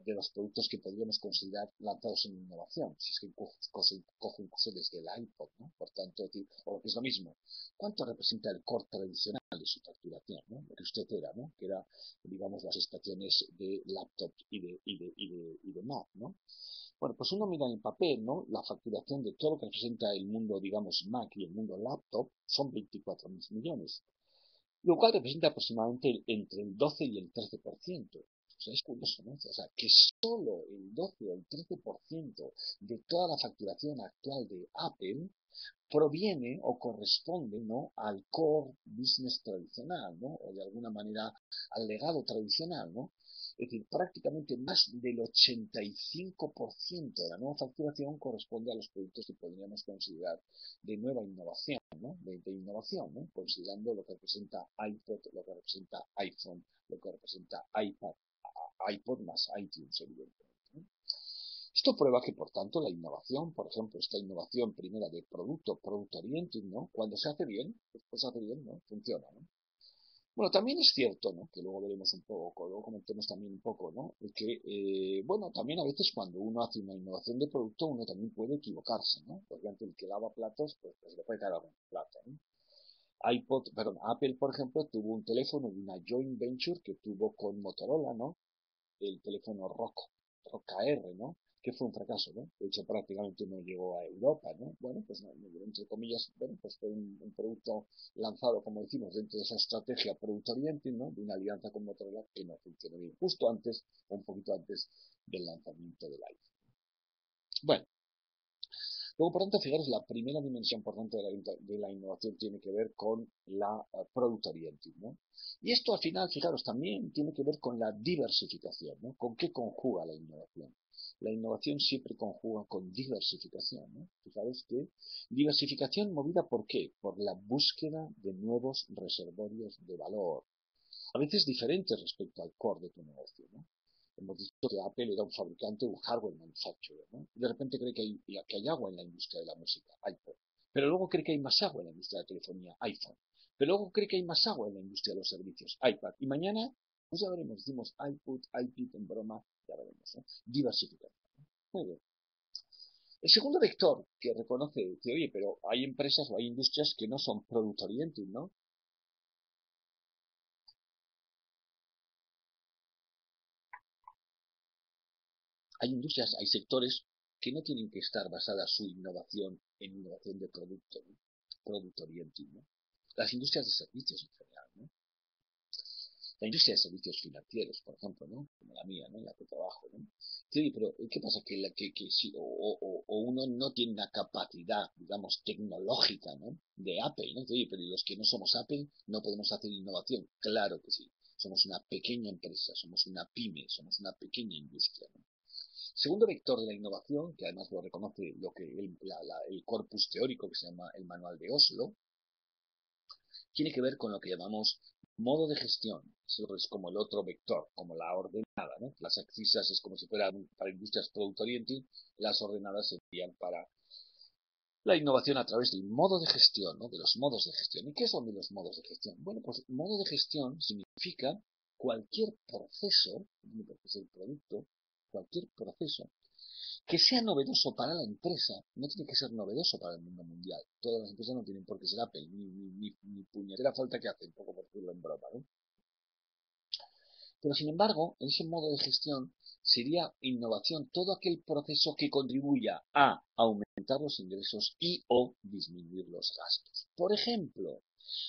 de los productos que podríamos considerar lanzados en innovación? Si es que cojo incluso desde el iPod, ¿no? Por tanto, o es lo mismo, ¿cuánto representa el core tradicional de su facturación, ¿no? Lo que usted era, ¿no? Que era, digamos, las estaciones de laptop y de Mac, ¿no? Bueno, pues uno mira en el papel, ¿no? La facturación de todo lo que representa el mundo, digamos, Mac y el mundo laptop son 24.000 millones, lo cual representa aproximadamente entre el 12 y el 13%. O sea, es curioso, ¿no? O sea, que solo el 12 o el 13% de toda la facturación actual de Apple proviene o corresponde, ¿no? Al core business tradicional, ¿no? O de alguna manera al legado tradicional, ¿no? Es decir, prácticamente más del 85% de la nueva facturación corresponde a los productos que podríamos considerar de nueva innovación, ¿no? De innovación, ¿no? Considerando lo que representa iPod, lo que representa iPhone, lo que representa iPod más iTunes, evidentemente, ¿no? Esto prueba que, por tanto, la innovación, por ejemplo, esta innovación primera de producto oriented, ¿no? Cuando se hace bien, después se hace bien, ¿no? Funciona, ¿no? Bueno, también es cierto, ¿no? Que luego veremos un poco, luego comentemos también un poco, ¿no? Que, bueno, también a veces cuando uno hace una innovación de producto, uno también puede equivocarse, ¿no? Por ejemplo, el que lava platos, pues le puede caer algún plato, ¿no? Apple, por ejemplo, tuvo un teléfono de una joint venture que tuvo con Motorola, ¿no? el teléfono ROCK-R, ¿no? Que fue un fracaso, ¿no? De hecho, prácticamente no llegó a Europa, ¿no? Bueno, pues entre comillas, bueno, pues fue un producto lanzado, como decimos, dentro de esa estrategia Product Oriented, ¿no? De una alianza con Motorola que no funcionó bien, justo antes o un poquito antes del lanzamiento del iPhone. Bueno, luego, por tanto, fijaros, la primera dimensión importante de la innovación tiene que ver con la Product Oriented, ¿no? Y esto al final, fijaros, también tiene que ver con la diversificación, ¿no? ¿Con qué conjuga la innovación? La innovación siempre conjuga con diversificación, ¿no? Fijaros que diversificación movida ¿por qué? Por la búsqueda de nuevos reservorios de valor, a veces diferentes respecto al core de tu negocio, ¿no? Hemos dicho que Apple era un fabricante, un hardware manufacturer, ¿no? De repente cree que hay agua en la industria de la música, iPod. Pero luego cree que hay más agua en la industria de la telefonía, iPhone. Pero luego cree que hay más agua en la industria de los servicios, iPad. Y mañana, pues ya veremos, decimos iPod, iPad en broma, ya veremos, ¿no? Diversificación. Muy bien. El segundo vector que reconoce, dice, oye, pero hay empresas o hay industrias que no son product oriented, ¿no? Hay industrias, hay sectores que no tienen que estar basada su innovación en innovación de producto, ¿no? Product oriented, ¿no? Las industrias de servicios en general, ¿no? La industria de servicios financieros, por ejemplo, ¿no? Como la mía, ¿no? En la que trabajo, ¿no? Sí, pero ¿qué pasa? Que si, o uno no tiene una capacidad, digamos, tecnológica, ¿no? De Apple, ¿no? Oye, pero los que no somos Apple no podemos hacer innovación. Claro que sí. Somos una pequeña empresa, somos una pyme, somos una pequeña industria, ¿no? Segundo vector de la innovación, que además lo reconoce lo que el corpus teórico que se llama el Manual de Oslo, tiene que ver con lo que llamamos modo de gestión. Eso es como el otro vector, como la ordenada, ¿no? Las axisas es como si fueran para industrias product oriented, las ordenadas serían para la innovación a través del modo de gestión, ¿no? De los modos de gestión. ¿Y qué son de los modos de gestión? Bueno, pues modo de gestión significa cualquier proceso, no porque es el producto, cualquier proceso que sea novedoso para la empresa, no tiene que ser novedoso para el mundo mundial. Todas las empresas no tienen por qué ser Apple, ni puñetera falta que hace, un poco por decirlo en broma, ¿no? Pero sin embargo, en ese modo de gestión sería innovación todo aquel proceso que contribuya a aumentar los ingresos y o disminuir los gastos. Por ejemplo,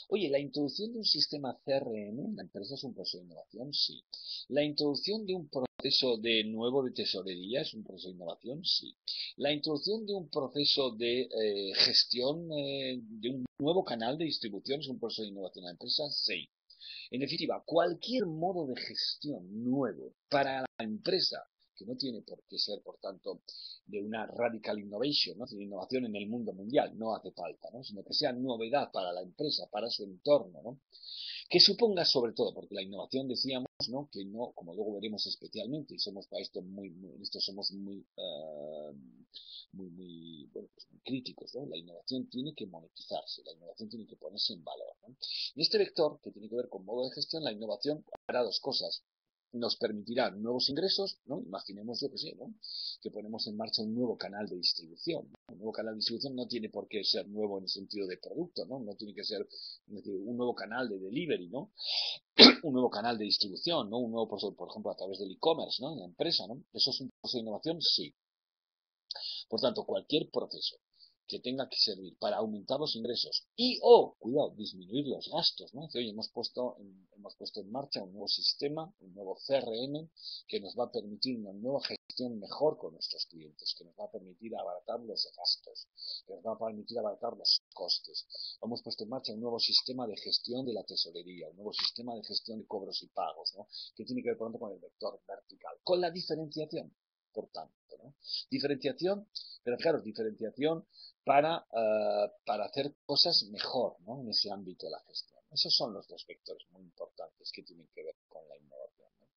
oye, la introducción de un sistema CRM en la empresa es un proceso de innovación, sí. La introducción de un proceso de nuevo de tesorería es un proceso de innovación, sí. La introducción de un proceso de gestión de un nuevo canal de distribución es un proceso de innovación en la empresa, sí. En definitiva, cualquier modo de gestión nuevo para la empresa, que no tiene por qué ser, por tanto, de una radical innovation, ¿no? De innovación en el mundo mundial, no hace falta, ¿no? Sino que sea novedad para la empresa, para su entorno, ¿no? Que suponga sobre todo, porque la innovación decíamos, ¿no? Que no, como luego veremos especialmente, y somos para esto en esto somos bueno, pues muy críticos, ¿no? La innovación tiene que monetizarse, la innovación tiene que ponerse en valor, ¿no? Y este vector, que tiene que ver con modo de gestión, la innovación hará dos cosas. Nos permitirá nuevos ingresos, ¿no? Imaginemos, yo que sé, ¿no? Que ponemos en marcha un nuevo canal de distribución, ¿no? Un nuevo canal de distribución no tiene por qué ser nuevo en el sentido de producto, ¿no? No tiene que ser un nuevo canal de delivery, ¿no? Un nuevo canal de distribución, ¿no? Un nuevo, por ejemplo, a través del e-commerce, ¿no? En la empresa, ¿no? ¿Eso es un proceso de innovación? Sí. Por tanto, cualquier proceso que tenga que servir para aumentar los ingresos y o, cuidado, disminuir los gastos, ¿no? Que hoy hemos puesto en marcha un nuevo sistema, un nuevo CRM, que nos va a permitir una nueva gestión mejor con nuestros clientes, que nos va a permitir abaratar los gastos, que nos va a permitir abaratar los costes. Hemos puesto en marcha un nuevo sistema de gestión de la tesorería, un nuevo sistema de gestión de cobros y pagos, ¿no? Que tiene que ver, por tanto, con el vector vertical, con la diferenciación, por tanto, ¿no? Diferenciación, pero claro, diferenciación para hacer cosas mejor, ¿no? En ese ámbito de la gestión. Esos son los dos vectores muy importantes que tienen que ver con la innovación, ¿no?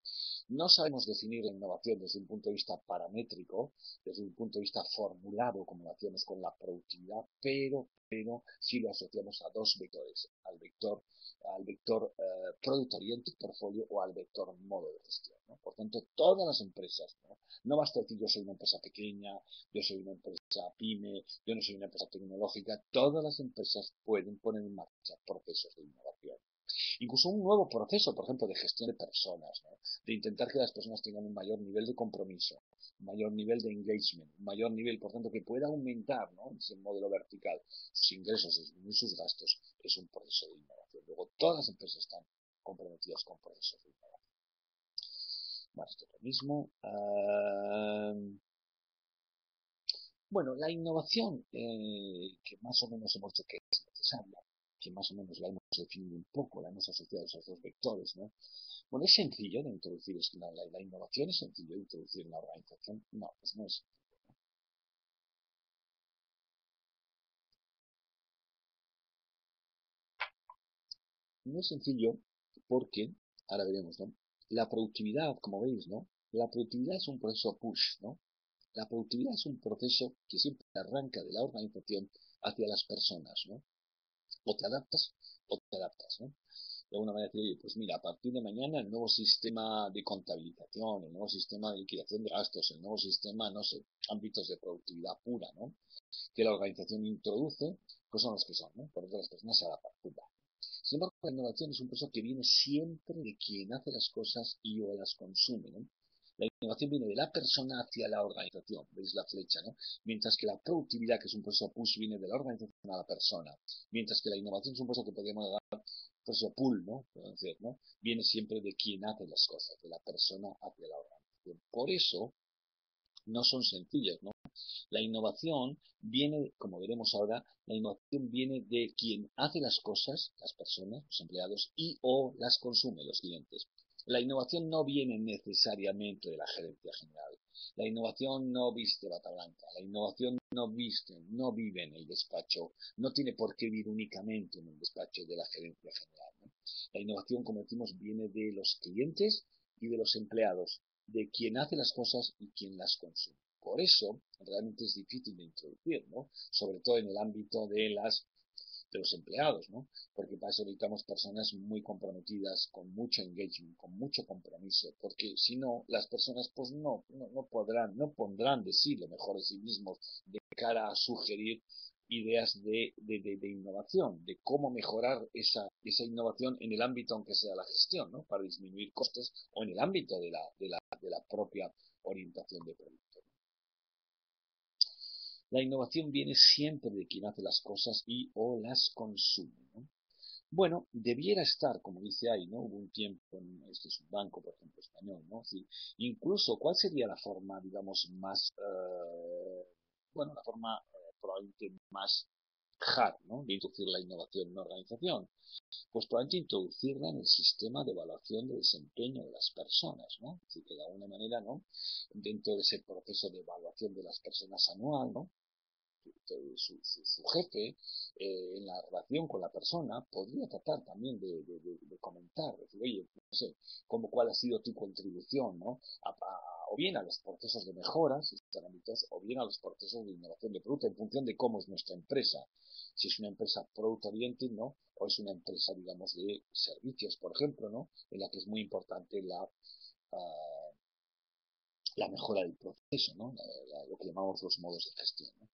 No sabemos definir la innovación desde un punto de vista paramétrico, desde un punto de vista formulado, como lo hacíamos con la productividad, pero sí lo asociamos a dos vectores, al vector Product Oriented Portfolio o al vector modo de gestión, ¿no? Por tanto, todas las empresas, ¿no? No basta decir yo soy una empresa pequeña, yo soy una empresa pyme, yo no soy una empresa tecnológica. Todas las empresas pueden poner en marcha procesos de innovación. incluso un nuevo proceso, por ejemplo, de gestión de personas, ¿no? De intentar que las personas tengan un mayor nivel de compromiso, un mayor nivel de engagement, un mayor nivel, por tanto, que pueda aumentar, ¿no? Ese modelo vertical, sus ingresos, disminuir sus gastos, es un proceso de innovación. Luego, todas las empresas están comprometidas con procesos de innovación. Bueno, esto es lo mismo. Bueno, la innovación, que más o menos hemos dicho que es necesaria, que más o menos la hemos definido un poco, la hemos asociado a esos dos vectores, ¿no? Bueno, ¿es sencillo de introducir la innovación? ¿Es sencillo de introducir en la organización? No, pues no es. No es sencillo porque, ahora veremos, ¿no? La productividad, como veis, ¿no? La productividad es un proceso push, ¿no? La productividad es un proceso que siempre arranca de la organización hacia las personas, ¿no? O te adaptas, ¿no? De alguna manera decir, oye, pues mira, a partir de mañana el nuevo sistema de contabilización, el nuevo sistema de liquidación de gastos, el nuevo sistema, no sé, ámbitos de productividad pura, ¿no? Que la organización introduce, pues son los que son, ¿no? Por eso las personas se adaptan. Sin embargo, la innovación es un proceso que viene siempre de quien hace las cosas y o las consume, ¿no? La innovación viene de la persona hacia la organización, veis la flecha, ¿no? Mientras que la productividad, que es un proceso push, viene de la organización a la persona. Mientras que la innovación es un proceso que podemos llamar proceso pull, ¿no? Podemos decir, ¿no? Viene siempre de quien hace las cosas, de la persona hacia la organización. Por eso, no son sencillas, ¿no? La innovación viene, como veremos ahora, la innovación viene de quien hace las cosas, las personas, los empleados, y o las consume, los clientes. La innovación no viene necesariamente de la gerencia general. La innovación no viste bata blanca. La innovación no vive en el despacho, no tiene por qué vivir únicamente en el despacho de la gerencia general, ¿no? La innovación, como decimos, viene de los clientes y de los empleados, de quien hace las cosas y quien las consume. Por eso, realmente es difícil de introducir, ¿no? Sobre todo en el ámbito de los empleados, ¿no? Porque para eso necesitamos personas muy comprometidas, con mucho engagement, con mucho compromiso, porque si no, las personas pues no pondrán de sí lo mejor de sí mismos de cara a sugerir ideas de innovación, de cómo mejorar esa innovación en el ámbito, aunque sea la gestión, ¿no? Para disminuir costes o en el ámbito de la propia orientación de producto. La innovación viene siempre de quien hace las cosas y o las consume, ¿no? Bueno, debiera estar, como dice ahí, ¿no? Hubo un tiempo, este es un banco, por ejemplo, español, ¿no? Sí, incluso, ¿cuál sería la forma, digamos, más, bueno, la forma probablemente más hard, ¿no? De introducir la innovación en una organización? Pues probablemente introducirla en el sistema de evaluación de desempeño de las personas, ¿no? Así que de alguna manera, ¿no? Dentro de ese proceso de evaluación de las personas anual, ¿no? Su jefe, en la relación con la persona, podría tratar también de comentar, decir, oye, no sé, cuál ha sido tu contribución, ¿no? O bien a los procesos de mejoras, o bien a los procesos de innovación de producto, en función de cómo es nuestra empresa. Si es una empresa product oriented, ¿no? O es una empresa, digamos, de servicios, por ejemplo, ¿no? En la que es muy importante la mejora del proceso, ¿no? Lo que llamamos los modos de gestión, ¿no?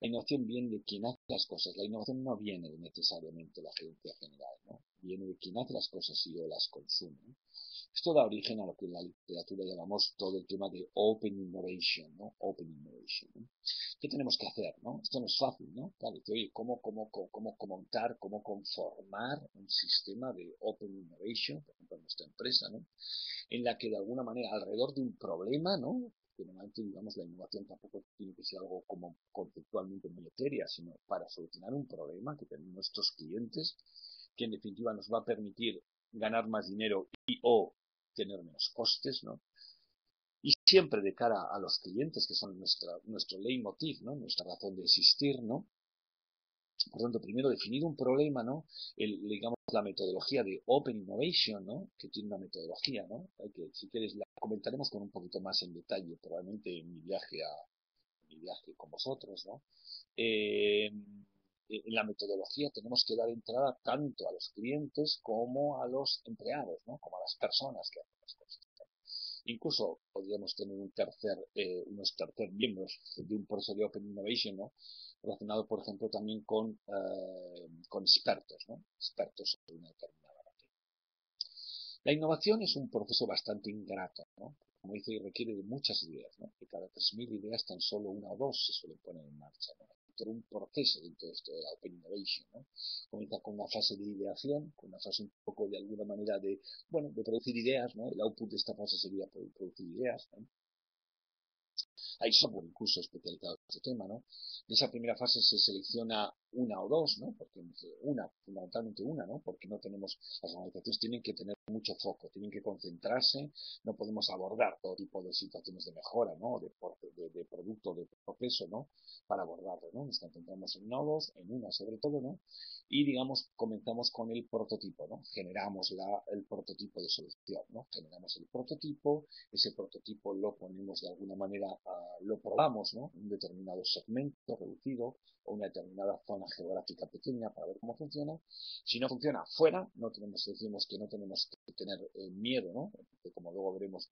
La innovación viene de quien hace las cosas. La innovación no viene necesariamente de la gerencia general, ¿no? Viene de quien hace las cosas y o las consume, ¿no? Esto da origen a lo que en la literatura llamamos todo el tema de Open Innovation, ¿no? Open Innovation, ¿no? ¿Qué tenemos que hacer, no? Esto no es fácil, ¿no? Claro, oye, ¿cómo montar, cómo conformar un sistema de Open Innovation, por ejemplo, en nuestra empresa, ¿no? En la que de alguna manera alrededor de un problema, ¿no? Que normalmente, digamos, la innovación tampoco tiene que ser algo como conceptualmente muy etérea, sino para solucionar un problema que tienen nuestros clientes, que en definitiva nos va a permitir ganar más dinero y o tener menos costes, ¿no? Y siempre de cara a los clientes, que son nuestro leitmotiv, ¿no? Nuestra razón de existir, ¿no? Por tanto, primero definir un problema, ¿no? Digamos, la metodología de Open Innovation, ¿no? Que tiene una metodología, ¿no? Que, si quieres, la comentaremos con un poquito más en detalle, probablemente en mi viaje con vosotros, ¿no? En la metodología tenemos que dar entrada tanto a los clientes como a los empleados, ¿no? Como a las personas que hacen las cosas. Incluso podríamos tener unos tercer miembros de un proceso de Open Innovation, ¿no? Relacionado, por ejemplo, también con expertos, ¿no? Expertos sobre una determinada materia. La innovación es un proceso bastante ingrato, ¿no? Como dice, requiere de muchas ideas, ¿no? De cada 3.000 ideas tan solo una o dos se suelen poner en marcha, ¿no? Todo un proceso dentro de esto de la Open Innovation, ¿no? Comienza con una fase de ideación, con una fase un poco de alguna manera de, bueno, de producir ideas, ¿no? El output de esta fase sería producir ideas, ¿no? Hay software incluso especializado en este tema, ¿no? En esa primera fase se selecciona una o dos, ¿no? Porque fundamentalmente una, ¿no? Porque no tenemos, las organizaciones tienen que tener mucho foco, tienen que concentrarse, no podemos abordar todo tipo de situaciones de mejora, ¿no? De producto, de proceso, ¿no? Para abordarlo, ¿no? Nos concentramos en una o dos, en una sobre todo, ¿no? Y digamos, comenzamos con el prototipo, ¿no? Generamos el prototipo de solución, ¿no? Generamos el prototipo, ese prototipo lo ponemos de alguna manera, lo probamos, ¿no? En un determinado segmento reducido o una determinada zona geográfica pequeña para ver cómo funciona. Si no funciona fuera, decimos que no tenemos que tener miedo, ¿no? Porque como luego veremos,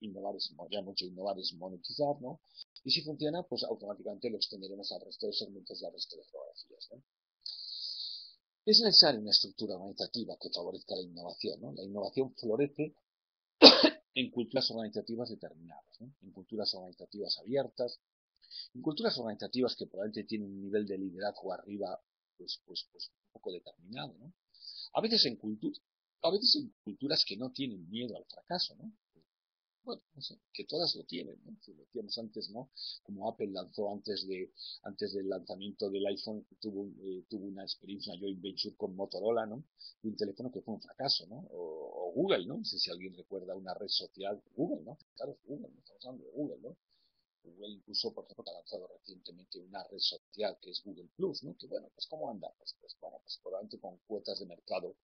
ya mucho innovar es monetizar, ¿no? Y si funciona, pues automáticamente lo extenderemos al resto de segmentos y al resto de geografías, ¿no? Es necesaria una estructura organizativa que favorezca la innovación, ¿no? La innovación florece en culturas organizativas determinadas, ¿no? En culturas organizativas abiertas, en culturas organizativas que probablemente tienen un nivel de liderazgo arriba, pues un poco determinado, ¿no? A veces a veces en culturas que no tienen miedo al fracaso, ¿no? Bueno, no sé, que todas lo tienen, ¿no? Si lo decíamos antes, ¿no? Como Apple lanzó antes del lanzamiento del iPhone, tuvo una experiencia, una joint venture con Motorola, ¿no? De un teléfono que fue un fracaso, ¿no? O Google, ¿no? No sé si alguien recuerda una red social, Google, ¿no? Claro, Google, ¿no? Estamos hablando de Google, ¿no? Google incluso, por ejemplo, ha lanzado recientemente una red social que es Google Plus, ¿no? Que bueno, pues ¿cómo anda? Pues bueno, pues probablemente con cuotas de mercado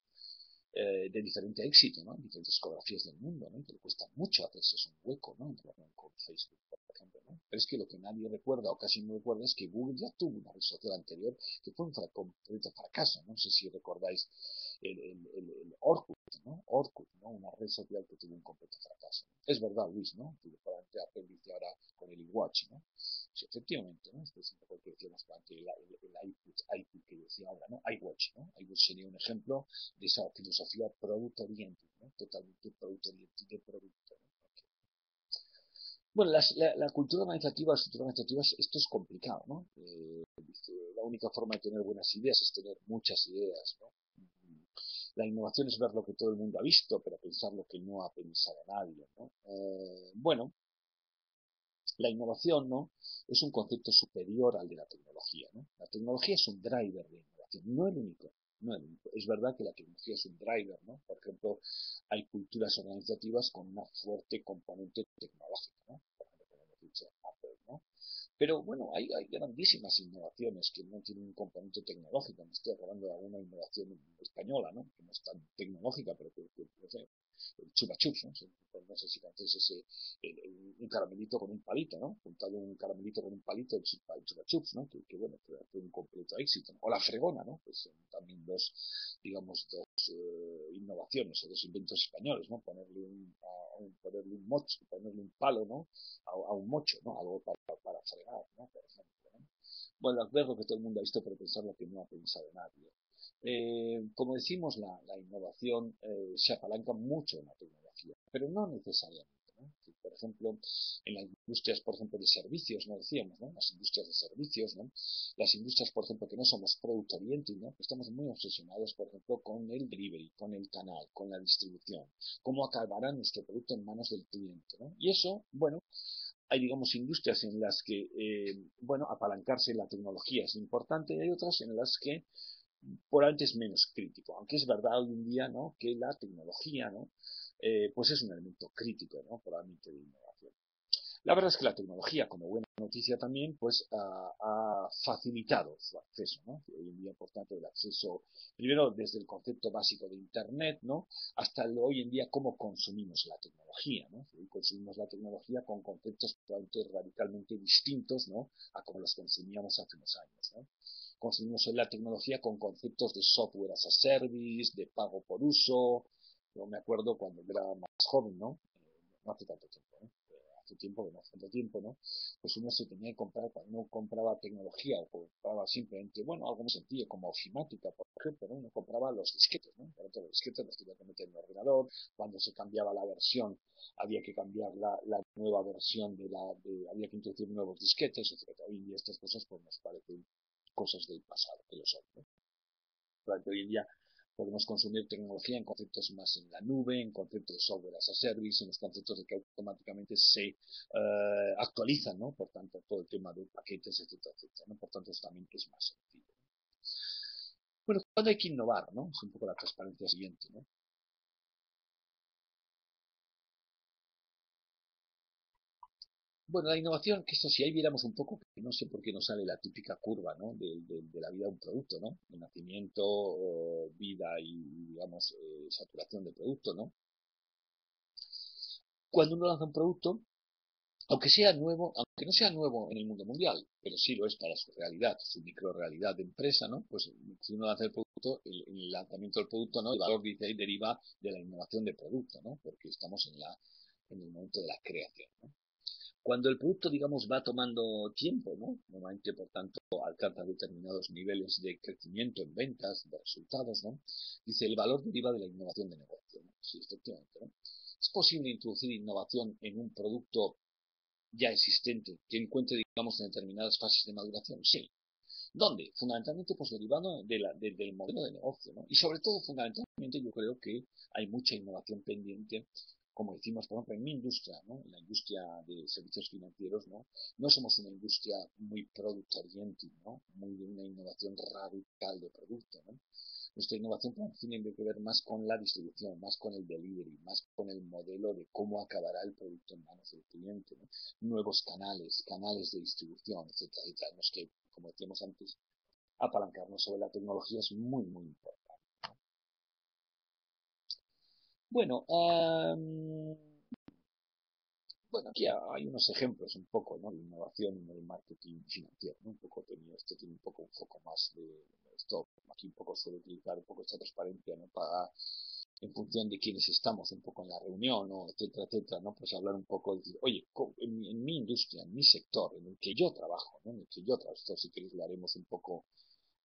de diferente éxito, ¿no? En diferentes geografías del mundo, ¿no? Y que le cuesta mucho hacerse un hueco, ¿no? En relación con Facebook, por ejemplo, ¿no? Pero es que lo que nadie recuerda o casi no recuerda es que Google ya tuvo una red social anterior que fue un completo fracaso. No sé si recordáis el Orkut, ¿no? Orkut, ¿no? Una red social que tuvo un completo fracaso. Es verdad, Luis, ¿no? Que probablemente Apple dice ahora con el iWatch, ¿no? Sí, efectivamente, ¿no? Esto es un poco lo que decíamos antes, iPod que decía ahora, ¿no? iWatch, ¿no? iWatch sería un ejemplo de esa filosofía product oriented, ¿no? Totalmente product oriented de producto, ¿no? Bueno, la cultura organizativa, las estructuras organizativas, esto es complicado, ¿no? La única forma de tener buenas ideas es tener muchas ideas, ¿no? La innovación es ver lo que todo el mundo ha visto, pero pensar lo que no ha pensado nadie, ¿no? Bueno, la innovación, ¿no? Es un concepto superior al de la tecnología, ¿no? La tecnología es un driver de innovación, no el único. No el único. Es verdad que la tecnología es un driver, ¿no? Por ejemplo, hay culturas organizativas con una fuerte componente tecnológica, ¿no? Por ejemplo, como hemos dicho, Apple, ¿no? Pero bueno, hay grandísimas innovaciones que no tienen un componente tecnológico. Me estoy hablando de alguna innovación española, ¿no? Que no es tan tecnológica, pero que no sé, el chupa chups, ¿no? No sé si conocéis un caramelito con un palito, ¿no? Juntado un caramelito con un palito, el chupa chups, ¿no? Que bueno, fue un completo éxito, ¿no? O la fregona, ¿no? Pues son también digamos, dos innovaciones o dos inventos españoles, ¿no? Ponerle un mocho, ponerle un palo, ¿no? A un mocho, ¿no? Algo para fregar, ¿no? Por ejemplo, ¿no? Bueno, ver lo que todo el mundo ha visto, pero pensar lo que no ha pensado nadie. Como decimos, la innovación se apalanca mucho en la tecnología, pero no necesariamente, ¿no? Por ejemplo, en las industrias, por ejemplo, de servicios, no decíamos, ¿no? Las industrias de servicios, ¿no? Las industrias, por ejemplo, que no somos product oriented, ¿no? Estamos muy obsesionados, por ejemplo, con el delivery, con el canal, con la distribución, cómo acabará nuestro producto en manos del cliente, ¿no? Y eso, bueno, hay, digamos, industrias en las que, bueno, apalancarse en la tecnología es importante y hay otras en las que por antes es menos crítico, aunque es verdad hoy en día, ¿no? Que la tecnología, ¿no? Pues es un elemento crítico, ¿no? Probablemente de innovación. La verdad es que la tecnología, como buena noticia también, pues ha facilitado su acceso, ¿no? Hoy en día, por tanto, el acceso, primero desde el concepto básico de Internet, ¿no? Hasta hoy en día cómo consumimos la tecnología, ¿no? Hoy consumimos la tecnología con conceptos probablemente radicalmente distintos, ¿no? A como los consumíamos hace unos años, ¿no? Consumimos la tecnología con conceptos de software as a service, de pago por uso. Yo me acuerdo cuando era más joven, ¿no? No hace tanto tiempo, ¿no? hace tiempo, que no hace tanto tiempo, ¿no? Pues uno se tenía que comprar, cuando uno compraba tecnología o compraba simplemente, bueno, algo muy sencillo como ofimática, por ejemplo, ¿no? Uno compraba los disquetes, ¿no? Por ejemplo, los disquetes los tenía que meter en el ordenador, cuando se cambiaba la versión había que cambiar la nueva versión había que introducir nuevos disquetes, etcétera. Hoy en día estas cosas pues nos parecen cosas del pasado, que lo son, ¿no? Porque hoy en día podemos consumir tecnología en conceptos más en la nube, en conceptos de software as a service, en los conceptos de que automáticamente se actualizan, ¿no? Por tanto, todo el tema de paquetes, etcétera, etcétera, ¿no? Por tanto, eso también es más sencillo. Bueno, cuando hay que innovar, ¿no? Es un poco la transparencia siguiente, ¿no? Bueno, la innovación, que esto si ahí viéramos un poco, que no sé por qué nos sale la típica curva, ¿no? De la vida de un producto, ¿no? El nacimiento, vida y, digamos, saturación de producto, ¿no? Cuando uno lanza un producto, aunque sea nuevo, aunque no sea nuevo en el mundo mundial, pero sí lo es para su realidad, su microrealidad de empresa, ¿no? Pues si uno lanza el producto, el lanzamiento del producto, ¿no? El valor dice deriva de la innovación de producto, ¿no? Porque estamos en el momento de la creación, ¿no? Cuando el producto, digamos, va tomando tiempo, ¿no? Normalmente, por tanto, alcanza determinados niveles de crecimiento en ventas, de resultados, ¿no? Dice, el valor deriva de la innovación de negocio, ¿no? Sí, efectivamente, ¿no? ¿Es posible introducir innovación en un producto ya existente que encuentre, digamos, en determinadas fases de maduración? Sí. ¿Dónde? Fundamentalmente, pues derivado del modelo de negocio, ¿no? Y sobre todo, fundamentalmente, yo creo que hay mucha innovación pendiente, como decimos, por ejemplo, en mi industria, ¿no? En la industria de servicios financieros, ¿no? No somos una industria muy product oriented, ¿no? Muy de una innovación radical de producto, ¿no? Nuestra innovación tiene que ver más con la distribución, más con el delivery, más con el modelo de cómo acabará el producto en manos del cliente, ¿no? Nuevos canales de distribución, etcétera, etcétera. Los que, como decíamos antes, apalancarnos sobre la tecnología es muy, muy importante. Bueno, bueno, aquí hay unos ejemplos un poco, ¿no? De innovación en el marketing financiero, ¿no? Un poco esto tiene un poco un foco más de esto. Aquí un poco suele utilizar un poco esta transparencia, ¿no? Para, en función de quiénes estamos un poco en la reunión, ¿no? Etcétera, etcétera, ¿no? Pues hablar un poco, decir, oye, en mi industria, en mi sector, en el que yo trabajo, ¿no? En el que yo trabajo, esto si queréis lo haremos un poco,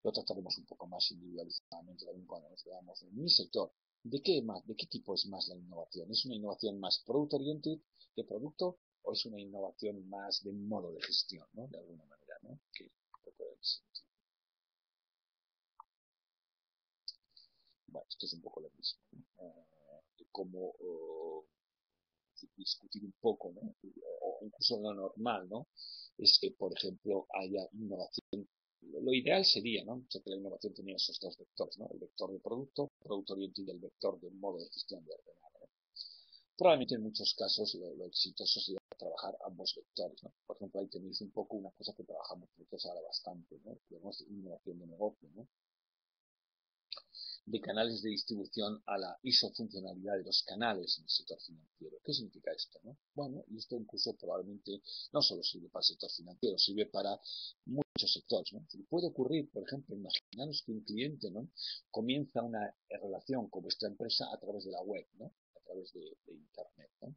lo trataremos un poco más individualizadamente también cuando nos veamos en mi sector. ¿De qué tipo es más la innovación? ¿Es una innovación más product oriented de producto o es una innovación más de modo de gestión, ¿no? De alguna manera, ¿no? Que un poco es, bueno, esto es un poco lo mismo, ¿no? Como discutir un poco, ¿no? O incluso lo normal, ¿no? Es que, por ejemplo, haya innovación. Lo ideal sería, ¿no? O sea, que la innovación tenía esos dos vectores, ¿no? El vector de producto orientado, y el vector de modo de gestión de ordenado, ¿no? Probablemente en muchos casos lo exitoso sería trabajar ambos vectores, ¿no? Por ejemplo, ahí tenéis un poco una cosa que trabajamos nosotros ahora bastante, ¿no? Tenemos innovación de negocio, ¿no? De canales de distribución a la isofuncionalidad de los canales en el sector financiero. ¿Qué significa esto? ¿No? Bueno, y esto incluso probablemente no solo sirve para el sector financiero, sirve para muchos sectores, ¿no? Puede ocurrir, por ejemplo, imaginaros que un cliente, ¿no? Comienza una relación con vuestra empresa a través de la web, ¿no? A través de Internet, ¿no?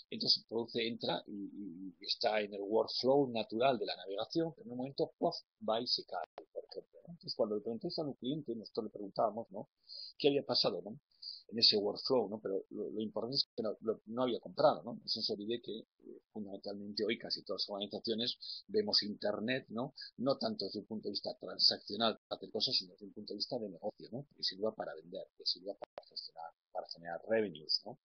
Entonces entra y está en el workflow natural de la navegación, pero en un momento ¡puff! Va y se cae, por ejemplo, ¿no? Entonces cuando le preguntáis a un cliente, nosotros le preguntábamos, ¿no? ¿Qué había pasado, ¿no? En ese workflow, ¿no? Pero lo importante es que no había comprado, ¿no? Eso se olvide que fundamentalmente hoy casi todas las organizaciones vemos Internet, ¿no? No tanto desde un punto de vista transaccional para hacer cosas, sino desde un punto de vista de negocio, ¿no? Que sirva para vender, que sirva para gestionar, para generar revenues, ¿no?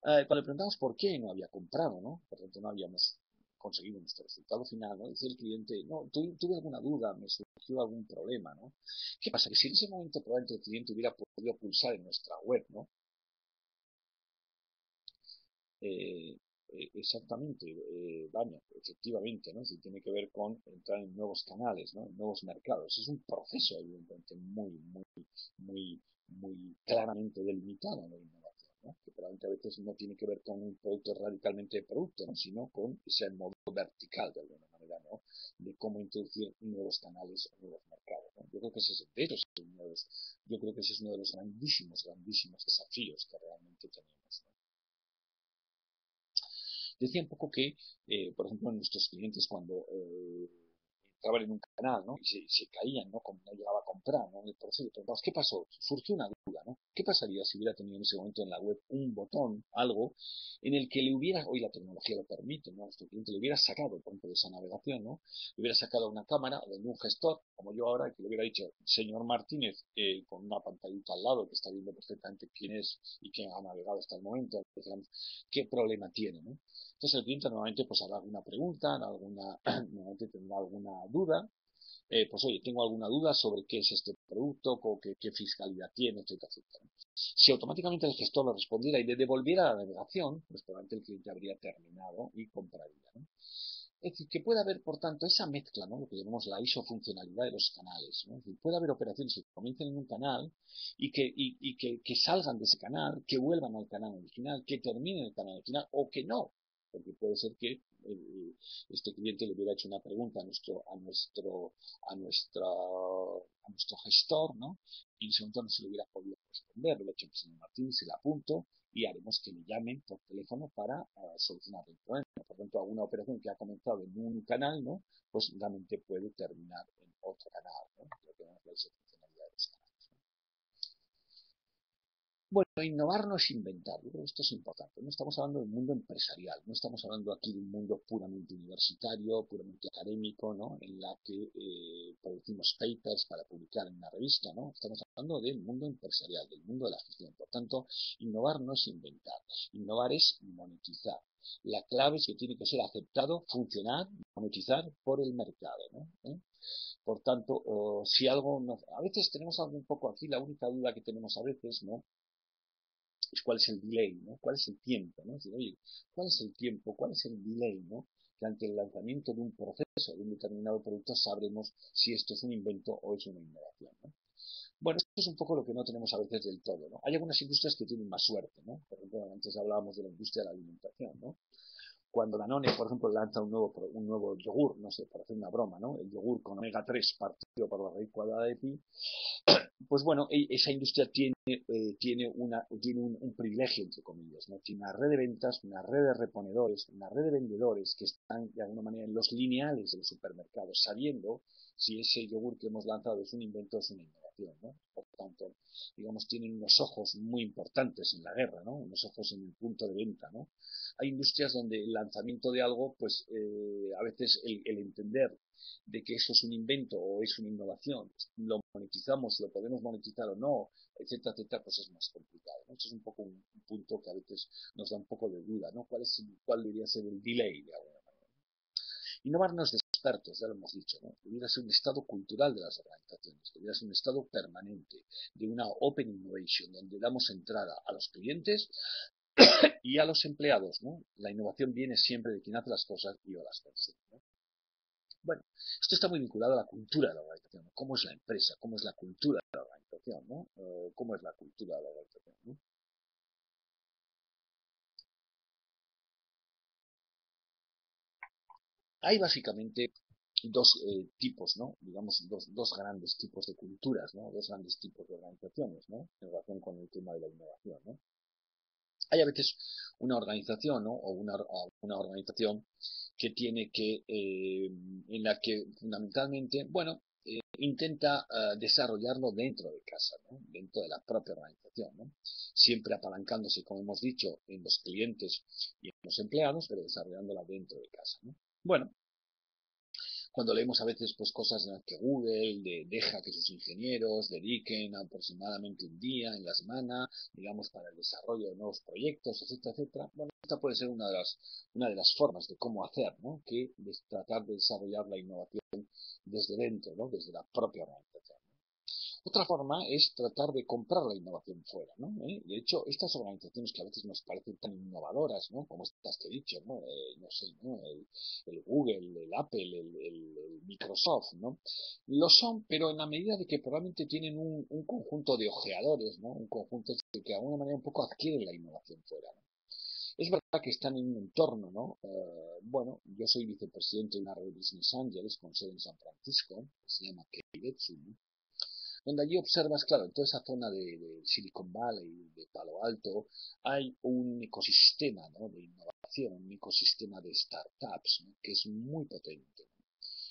Cuando le preguntamos por qué no había comprado, ¿no? Por tanto, no habíamos conseguido nuestro resultado final, ¿no? Dice el cliente, no, tuve alguna duda, me surgió algún problema, ¿no? ¿Qué pasa? Que si en ese momento probablemente el cliente hubiera podido pulsar en nuestra web, ¿no? Eh, exactamente, Vania, efectivamente, ¿no? Si tiene que ver con entrar en nuevos canales, ¿no? En nuevos mercados. Es un proceso, evidentemente, muy claramente delimitado, ¿no? ¿No? Que probablemente a veces no tiene que ver con un producto radicalmente de producto, ¿no? Sino con ese modo vertical de alguna manera, ¿no? De cómo introducir nuevos canales o nuevos mercados, ¿no? Yo creo que ese es, de hecho, yo creo que ese es uno de los grandísimos desafíos que realmente tenemos, ¿no? Decía un poco que, por ejemplo, nuestros clientes cuando entraban en un canal, ¿no? Y se caían, ¿no? Como no llegaba a comprar, ¿no? Por eso le preguntamos, ¿qué pasó? Surgió una duda, ¿no? ¿Qué pasaría si hubiera tenido en ese momento en la web un botón, algo, en el que le hubiera, hoy la tecnología lo permite, ¿no? A nuestro cliente le hubiera sacado, por ejemplo, de esa navegación, ¿no? Le hubiera sacado una cámara o de un gestor, como yo ahora, que le hubiera dicho, señor Martínez, con una pantallita al lado, que está viendo perfectamente quién es y quién ha navegado hasta el momento, qué problema tiene, ¿no? Entonces el cliente normalmente pues hará alguna pregunta, normalmente tendrá alguna duda, pues oye, tengo alguna duda sobre qué es este producto, qué fiscalidad tiene, etcétera, etcétera. Si automáticamente el gestor le respondiera y le devolviera la navegación, pues probablemente el cliente habría terminado y compraría, ¿no? Es decir, que puede haber, por tanto, esa mezcla, ¿no? Lo que llamamos la isofuncionalidad de los canales, ¿no? Es decir, puede haber operaciones que comiencen en un canal que salgan de ese canal, que vuelvan al canal original, que terminen en el canal original o que no. Porque puede ser que este cliente le hubiera hecho una pregunta a nuestro gestor, ¿no? Y en ese momento no se le hubiera podido responder. Le he dicho, señor Martín, se la apunto y haremos que me llamen por teléfono para solucionar el problema. Por tanto, alguna operación que ha comenzado en un canal, ¿no? Pues realmente puede terminar en otro canal, ¿no? Lo que llamamos la isofuncionalidad de los canales. Bueno, innovar no es inventar, yo creo que esto es importante. No estamos hablando del mundo empresarial, no estamos hablando aquí de un mundo puramente universitario, puramente académico, ¿no? En la que producimos papers para publicar en una revista, ¿no? Estamos hablando del mundo empresarial, del mundo de la gestión. Por tanto, innovar no es inventar, innovar es monetizar. La clave es que tiene que ser aceptado, funcionar, monetizar por el mercado, ¿no? Por tanto, si algo a veces tenemos algo un poco aquí, la única duda que tenemos a veces, ¿no? Es cuál es el delay, ¿no? ¿Cuál es el tiempo, ¿no? Es decir, oye, ¿cuál es el tiempo? ¿Cuál es el delay, ¿no? Que ante el lanzamiento de un proceso, de un determinado producto, sabremos si esto es un invento o es una innovación, ¿no? Bueno, esto es un poco lo que no tenemos a veces del todo, ¿no? Hay algunas industrias que tienen más suerte, ¿no? Por ejemplo, antes hablábamos de la industria de la alimentación, ¿no? Cuando Danone, por ejemplo, lanza un nuevo yogur, no sé, por hacer una broma, ¿no? El yogur con omega 3 partido por la raíz cuadrada de pi, pues bueno, esa industria tiene un privilegio, entre comillas, ¿no? Tiene una red de ventas, una red de reponedores, una red de vendedores que están de alguna manera en los lineales de los supermercados, sabiendo si ese yogur que hemos lanzado es un invento o es una innovación, ¿no? Por tanto, digamos, tienen unos ojos muy importantes en la guerra, ¿no? Unos ojos en el punto de venta, ¿no? Hay industrias donde el lanzamiento de algo, pues a veces el entender de que eso es un invento o es una innovación, lo monetizamos, lo podemos monetizar o no, etcétera, etcétera, pues es más complicado, ¿no? Eso es un poco un punto que a veces nos da un poco de duda, ¿no? ¿Cuál debería ser el delay de alguna manera? Innovar no es de expertos, ya lo hemos dicho, ¿no? Debería ser un estado cultural de las organizaciones, debería ser un estado permanente de una open innovation, donde damos entrada a los clientes y a los empleados, ¿no? La innovación viene siempre de quien hace las cosas y o las consume, ¿no? Bueno, esto está muy vinculado a la cultura de la organización, ¿no? ¿Cómo es la empresa? ¿Cómo es la cultura de la organización? ¿No? ¿Cómo es la cultura de la organización? ¿No? Hay básicamente dos tipos, ¿no? Digamos, dos grandes tipos de culturas, ¿no? Dos grandes tipos de organizaciones, ¿no? En relación con el tema de la innovación, ¿no? Hay a veces una organización, ¿no? Una organización que tiene en la que fundamentalmente, bueno, intenta desarrollarlo dentro de casa, ¿no? Dentro de la propia organización, ¿no? Siempre apalancándose, como hemos dicho, en los clientes y en los empleados, pero desarrollándola dentro de casa, ¿no? Bueno, cuando leemos a veces pues cosas en las que Google deja que sus ingenieros dediquen aproximadamente un día en la semana, digamos, para el desarrollo de nuevos proyectos, etcétera, etcétera. Bueno, esta puede ser una de las formas de cómo hacer, ¿no? Que de tratar de desarrollar la innovación desde dentro, ¿no? Desde la propia organización. Otra forma es tratar de comprar la innovación fuera, ¿no? De hecho, estas organizaciones que a veces nos parecen tan innovadoras, ¿no? Como estas que he dicho, ¿no? No sé, ¿no? El Google, el Apple, el Microsoft, ¿no? Lo son, pero en la medida de que probablemente tienen un conjunto de ojeadores, ¿no? Un conjunto de que de alguna manera un poco adquieren la innovación fuera, ¿no? Es verdad que están en un entorno, ¿no? Bueno, yo soy vicepresidente de una red de Business Angels con sede en San Francisco, que se llama Keiretsu, ¿no? donde allí observas, claro, en toda esa zona de Silicon Valley, de Palo Alto, hay un ecosistema, ¿no?, de innovación, un ecosistema de startups, ¿no?, que es muy potente.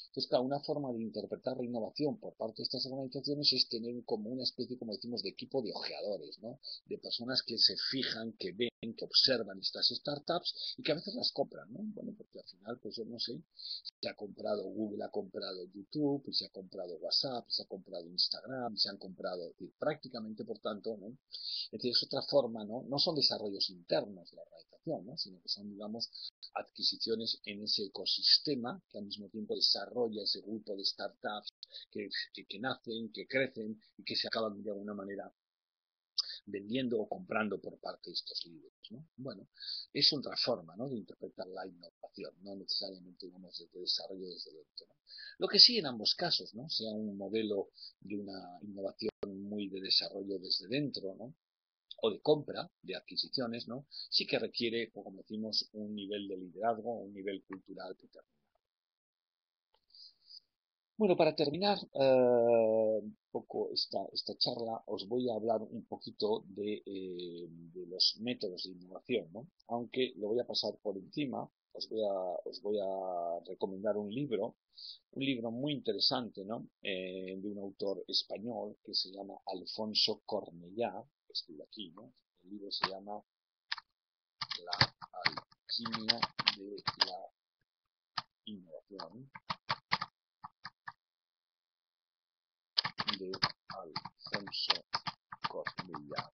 Entonces, claro, una forma de interpretar la innovación por parte de estas organizaciones es tener como una especie, como decimos, de equipo de ojeadores, ¿no? De personas que se fijan, que ven, que observan estas startups y que a veces las compran, ¿no? Bueno, porque al final, pues yo no sé, se ha comprado Google, ha comprado YouTube, y se ha comprado WhatsApp, se ha comprado Instagram, se han comprado, es decir, prácticamente, por tanto, ¿no? Es decir, es otra forma, ¿no? No son desarrollos internos de la organización, ¿no?, sino que son, digamos, adquisiciones en ese ecosistema que al mismo tiempo desarrolla ese grupo de startups que nacen, que crecen y que se acaban de alguna manera vendiendo o comprando por parte de estos líderes, ¿no? Bueno, es otra forma, ¿no?, de interpretar la innovación, no necesariamente, digamos, de desarrollo desde dentro, ¿no? Lo que sí en ambos casos, ¿no?, sea un modelo de una innovación muy de desarrollo desde dentro, ¿no?, o de compra, de adquisiciones, ¿no?, sí que requiere, como decimos, un nivel de liderazgo, un nivel cultural determinado. Bueno, para terminar un poco esta charla, os voy a hablar un poquito de los métodos de innovación, ¿no? Aunque lo voy a pasar por encima, os voy a recomendar un libro muy interesante, ¿no? De un autor español que se llama Alfonso Cornellá, que escribe aquí, ¿no? El libro se llama La alquimia de la innovación, de Alfonso Cornellá.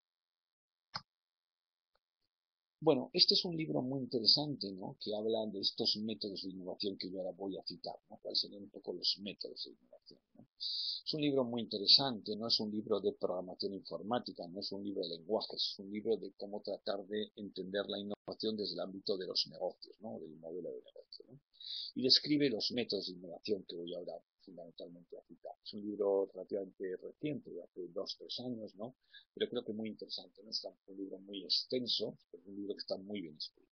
Bueno, este es un libro muy interesante, ¿no?, que habla de estos métodos de innovación que yo ahora voy a citar, ¿no?, cuáles serían un poco los métodos de innovación, ¿no? Es un libro muy interesante, no es un libro de programación informática, no es un libro de lenguajes, es un libro de cómo tratar de entender la innovación desde el ámbito de los negocios, ¿no?, del modelo de negocio, ¿no? Y describe los métodos de innovación que voy ahora fundamentalmente a citar. Es un libro relativamente reciente, de hace 2 o 3 años, ¿no?, pero creo que muy interesante, ¿no? Es un libro muy extenso, pero un libro que está muy bien escrito.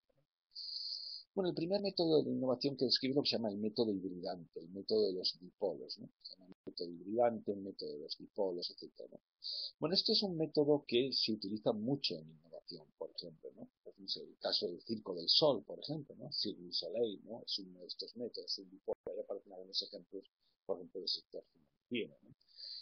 Bueno, el primer método de innovación que describe lo que se llama el método hibridante, el método de los dipolos, ¿no? Se llama el método hibridante, el método de los dipolos, etcétera, ¿no? Bueno, este es un método que se utiliza mucho en innovación, por ejemplo, ¿no? Por ejemplo, el caso del Circo del Sol, por ejemplo, ¿no? Cirque du Soleil, ¿no?, es uno de estos métodos, un dipolo. Ahí aparecen algunos ejemplos, por ejemplo, del sector financiero, ¿no?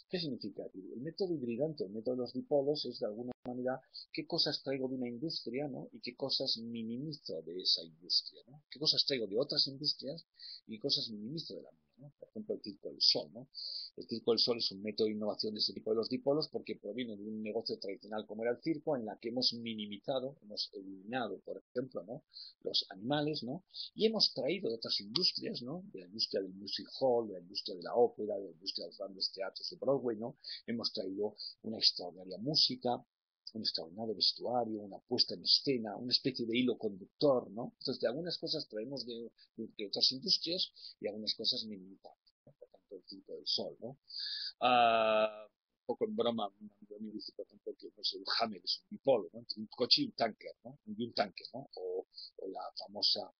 ¿Qué significa? El método hibridante, el método de los dipolos, es de alguna manera qué cosas traigo de una industria, ¿no?, y qué cosas minimizo de esa industria, ¿no? Qué cosas traigo de otras industrias y qué cosas minimizo de la mía, ¿no? Por ejemplo, el Circo del Sol, ¿no? El Circo del Sol es un método de innovación de ese tipo de los dipolos porque proviene de un negocio tradicional como era el circo, en la que hemos minimizado, hemos eliminado, por ejemplo, ¿no?, los animales, ¿no?, y hemos traído de otras industrias, ¿no?, de la industria del music hall, de la industria de la ópera, de la industria de los grandes teatros de Broadway, ¿no?, hemos traído una extraordinaria música, un extraordinario vestuario, una puesta en escena, una especie de hilo conductor, ¿no? Entonces, de algunas cosas traemos de otras industrias y algunas cosas minimizamos, ¿no? Por tanto, el Circo del Sol, ¿no? Un poco en broma, un amigo mío dice, por ejemplo, que no sé, un Hammer es un dipolo, ¿no?, entre un coche y un tanque, ¿no? Y un tanque, ¿no? O la famosa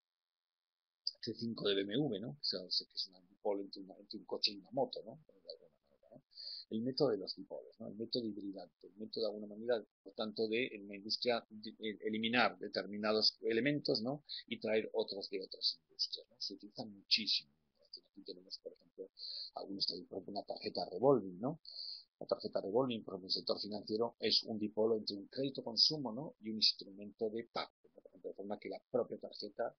C5 de BMW, ¿no?, que es un dipolo entre un coche y una moto, ¿no? De alguna manera, ¿no? El método de los dipolos, ¿no?, el método hibridante, el método de alguna manera, por tanto, de en la industria eliminar determinados elementos, ¿no?, y traer otros de otras industrias, ¿no? Se utiliza muchísimo. Aquí tenemos, por ejemplo, algunos, por ejemplo, una tarjeta revolving, ¿no? La tarjeta revolving, por ejemplo, el sector financiero es un dipolo entre un crédito consumo, ¿no?, y un instrumento de pago, ¿no? Por ejemplo, de forma que la propia tarjeta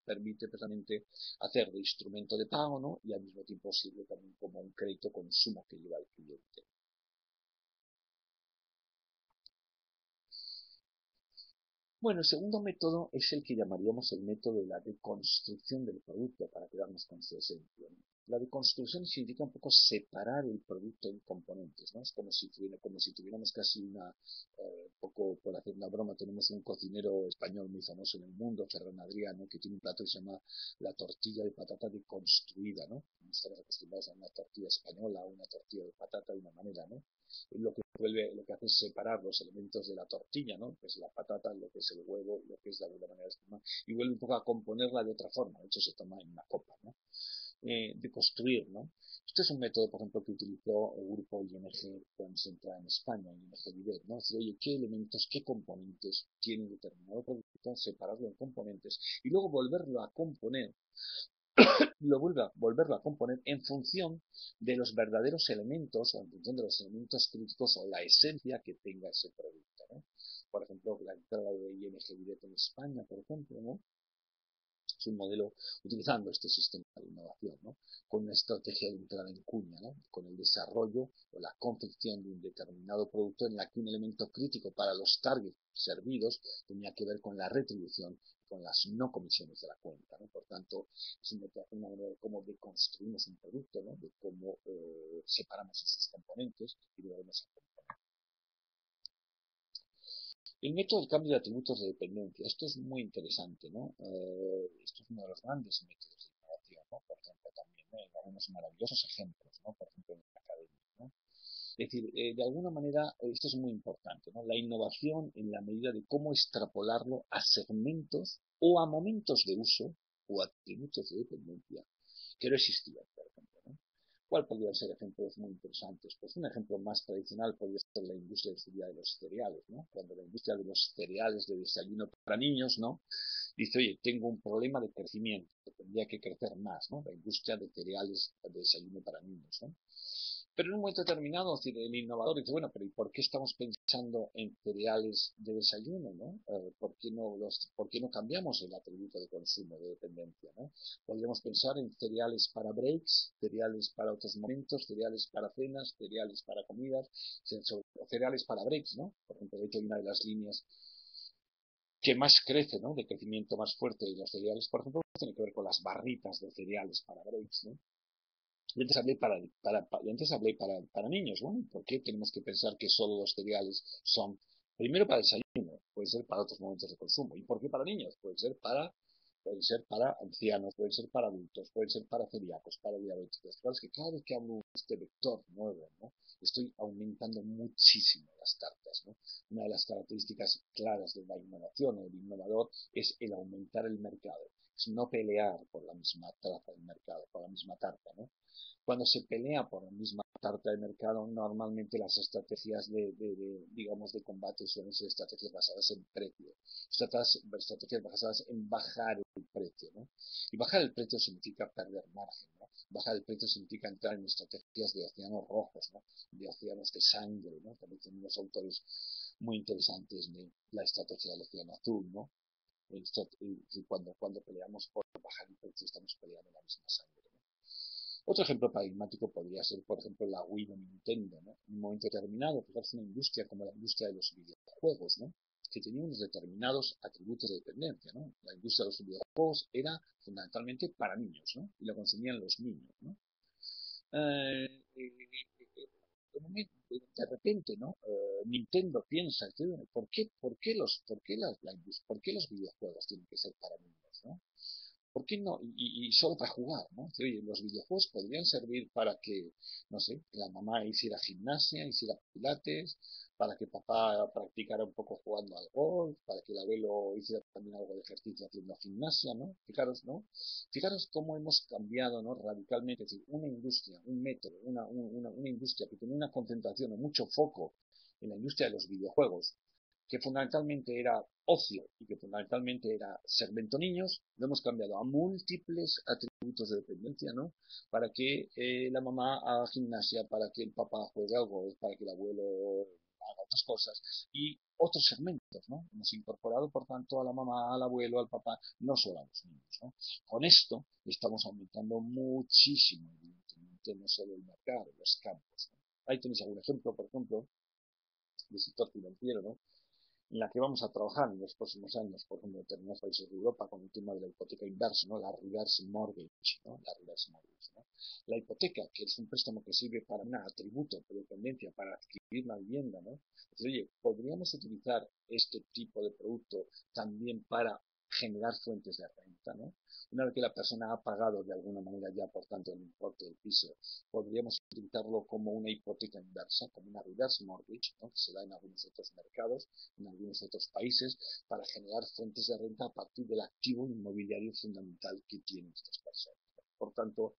permite precisamente hacer de instrumento de pago, ¿no?, y al mismo tiempo sirve también como un crédito consumo que lleva el cliente. Bueno, el segundo método es el que llamaríamos el método de la deconstrucción del producto, para quedarnos con su esencia, ¿no? La deconstrucción significa un poco separar el producto en componentes, ¿no? Es como si tuviéramos casi un poco, por hacer una broma, tenemos un cocinero español muy famoso en el mundo, Ferran Adrià, que tiene un plato que se llama la tortilla de patata deconstruida, ¿no? Estamos acostumbrados a una tortilla española, a una tortilla de patata de una manera, ¿no? Lo que hace es separar los elementos de la tortilla, ¿no?, que es la patata, lo que es el huevo, lo que es de alguna manera y vuelve un poco a componerla de otra forma. De hecho, se toma en una copa, ¿no? de construir, ¿no? Este es un método, por ejemplo, que utilizó el grupo ING cuando se entra en España, ING Direct, ¿no? Es decir, oye, ¿qué elementos, qué componentes tiene determinado producto? Separarlo en componentes y luego volverlo a componer, volverlo a componer en función de los verdaderos elementos o en función de los elementos críticos o la esencia que tenga ese producto, ¿no? Por ejemplo, la entrada de ING Direct en España, por ejemplo, ¿no? Es un modelo utilizando este sistema de innovación, ¿no? Con una estrategia de entrada en cuña, ¿no? Con el desarrollo o la confección de un determinado producto en la que un elemento crítico para los targets servidos tenía que ver con la retribución, con las no comisiones de la cuenta, ¿no? Por tanto, es una manera de cómo deconstruimos un producto, ¿no? De cómo separamos esos componentes y lo vamos a componer. El método del cambio de atributos de dependencia. Esto es muy interesante, ¿no? Esto es uno de los grandes métodos de innovación, ¿no? Por ejemplo, también, ¿no? Hay algunos maravillosos ejemplos, ¿no? Por ejemplo, en la academia, ¿no? Es decir, de alguna manera, esto es muy importante, ¿no? La innovación en la medida de cómo extrapolarlo a segmentos o a momentos de uso o atributos de dependencia que no existían, por ejemplo, ¿no? ¿Cuál podrían ser ejemplos muy interesantes? Pues un ejemplo más tradicional podría ser la industria de los cereales, ¿no? Cuando la industria de los cereales de desayuno para niños, ¿no? Dice, oye, tengo un problema de crecimiento, tendría que crecer más, ¿no? La industria de cereales de desayuno para niños, ¿no? Pero en un momento determinado, es decir, el innovador dice, bueno, pero ¿y por qué estamos pensando en cereales de desayuno, ¿no? ¿Por qué no cambiamos el atributo de consumo, de dependencia, ¿no? Podríamos pensar en cereales para breaks, cereales para otros momentos, cereales para cenas, cereales para comidas, cereales para breaks, ¿no? Por ejemplo, de hecho, hay una de las líneas que más crece, ¿no? De crecimiento más fuerte de los cereales, por ejemplo, tiene que ver con las barritas de cereales para breaks, ¿no? Y antes hablé para niños, ¿no? ¿Por qué tenemos que pensar que solo los cereales son, primero para desayuno, puede ser para otros momentos de consumo? ¿Y por qué para niños? Pueden ser para ancianos, pueden ser para adultos, pueden ser para celíacos, para diabéticos. Claro, es que cada vez que hablo de este vector nuevo, ¿no? Estoy aumentando muchísimo las tartas, ¿no? Una de las características claras de la innovación o del innovador es el aumentar el mercado, es no pelear por la misma traza del mercado, por la misma tarta, ¿no? Cuando se pelea por la misma tarta de mercado, normalmente las estrategias digamos, de combate suelen ser estrategias basadas en precio, estrategias basadas en bajar el precio, ¿no? Y bajar el precio significa perder margen, ¿no? Bajar el precio significa entrar en estrategias de océanos rojos, ¿no? De océanos de sangre, ¿no? También tienen unos autores muy interesantes de la estrategia del océano azul, ¿no? Y cuando peleamos por bajar el precio estamos peleando la misma sangre, ¿no? Otro ejemplo paradigmático podría ser, por ejemplo, la Wii de Nintendo, ¿no? En un momento determinado, fijarse una industria como la industria de los videojuegos, ¿no? Que tenía unos determinados atributos de dependencia, ¿no? La industria de los videojuegos era fundamentalmente para niños, ¿no? Y lo consumían los niños, ¿no? Eh, de repente, ¿no? Nintendo piensa, ¿por qué los videojuegos tienen que ser para niños, ¿no? ¿Por qué no? Y solo para jugar, ¿no? Oye, los videojuegos podrían servir para que, no sé, la mamá hiciera gimnasia, hiciera pilates, para que papá practicara un poco jugando al golf, para que el abuelo hiciera también algo de ejercicio haciendo gimnasia, ¿no? Fijaros, ¿no? Fijaros cómo hemos cambiado, ¿no? Radicalmente, es decir, una industria, un método, una industria que tenía una concentración o mucho foco en la industria de los videojuegos, que fundamentalmente era ocio y que fundamentalmente era segmento niños, lo hemos cambiado a múltiples atributos de dependencia, ¿no? Para que la mamá haga gimnasia, para que el papá juegue al golf, para que el abuelo haga otras cosas y otros segmentos, ¿no? Hemos incorporado, por tanto, a la mamá, al abuelo, al papá, no solo a los niños, ¿no? Con esto estamos aumentando muchísimo, evidentemente, no solo el mercado, los campos, ¿no? Ahí tenéis algún ejemplo, por ejemplo, del sector financiero, ¿no? En la que vamos a trabajar en los próximos años, por ejemplo, en determinados países de Europa, con el tema de la hipoteca inversa, ¿no? La reverse mortgage, ¿no? La reverse mortgage, ¿no? La hipoteca, que es un préstamo que sirve para un atributo de dependencia, para adquirir una vivienda, ¿no? Entonces, oye, ¿podríamos utilizar este tipo de producto también para generar fuentes de renta, ¿no? Una vez que la persona ha pagado de alguna manera ya, por tanto, el importe del piso, podríamos utilizarlo como una hipoteca inversa, como una reverse mortgage, ¿no? Que se da en algunos otros mercados, en algunos otros países, para generar fuentes de renta a partir del activo inmobiliario fundamental que tienen estas personas. Por tanto,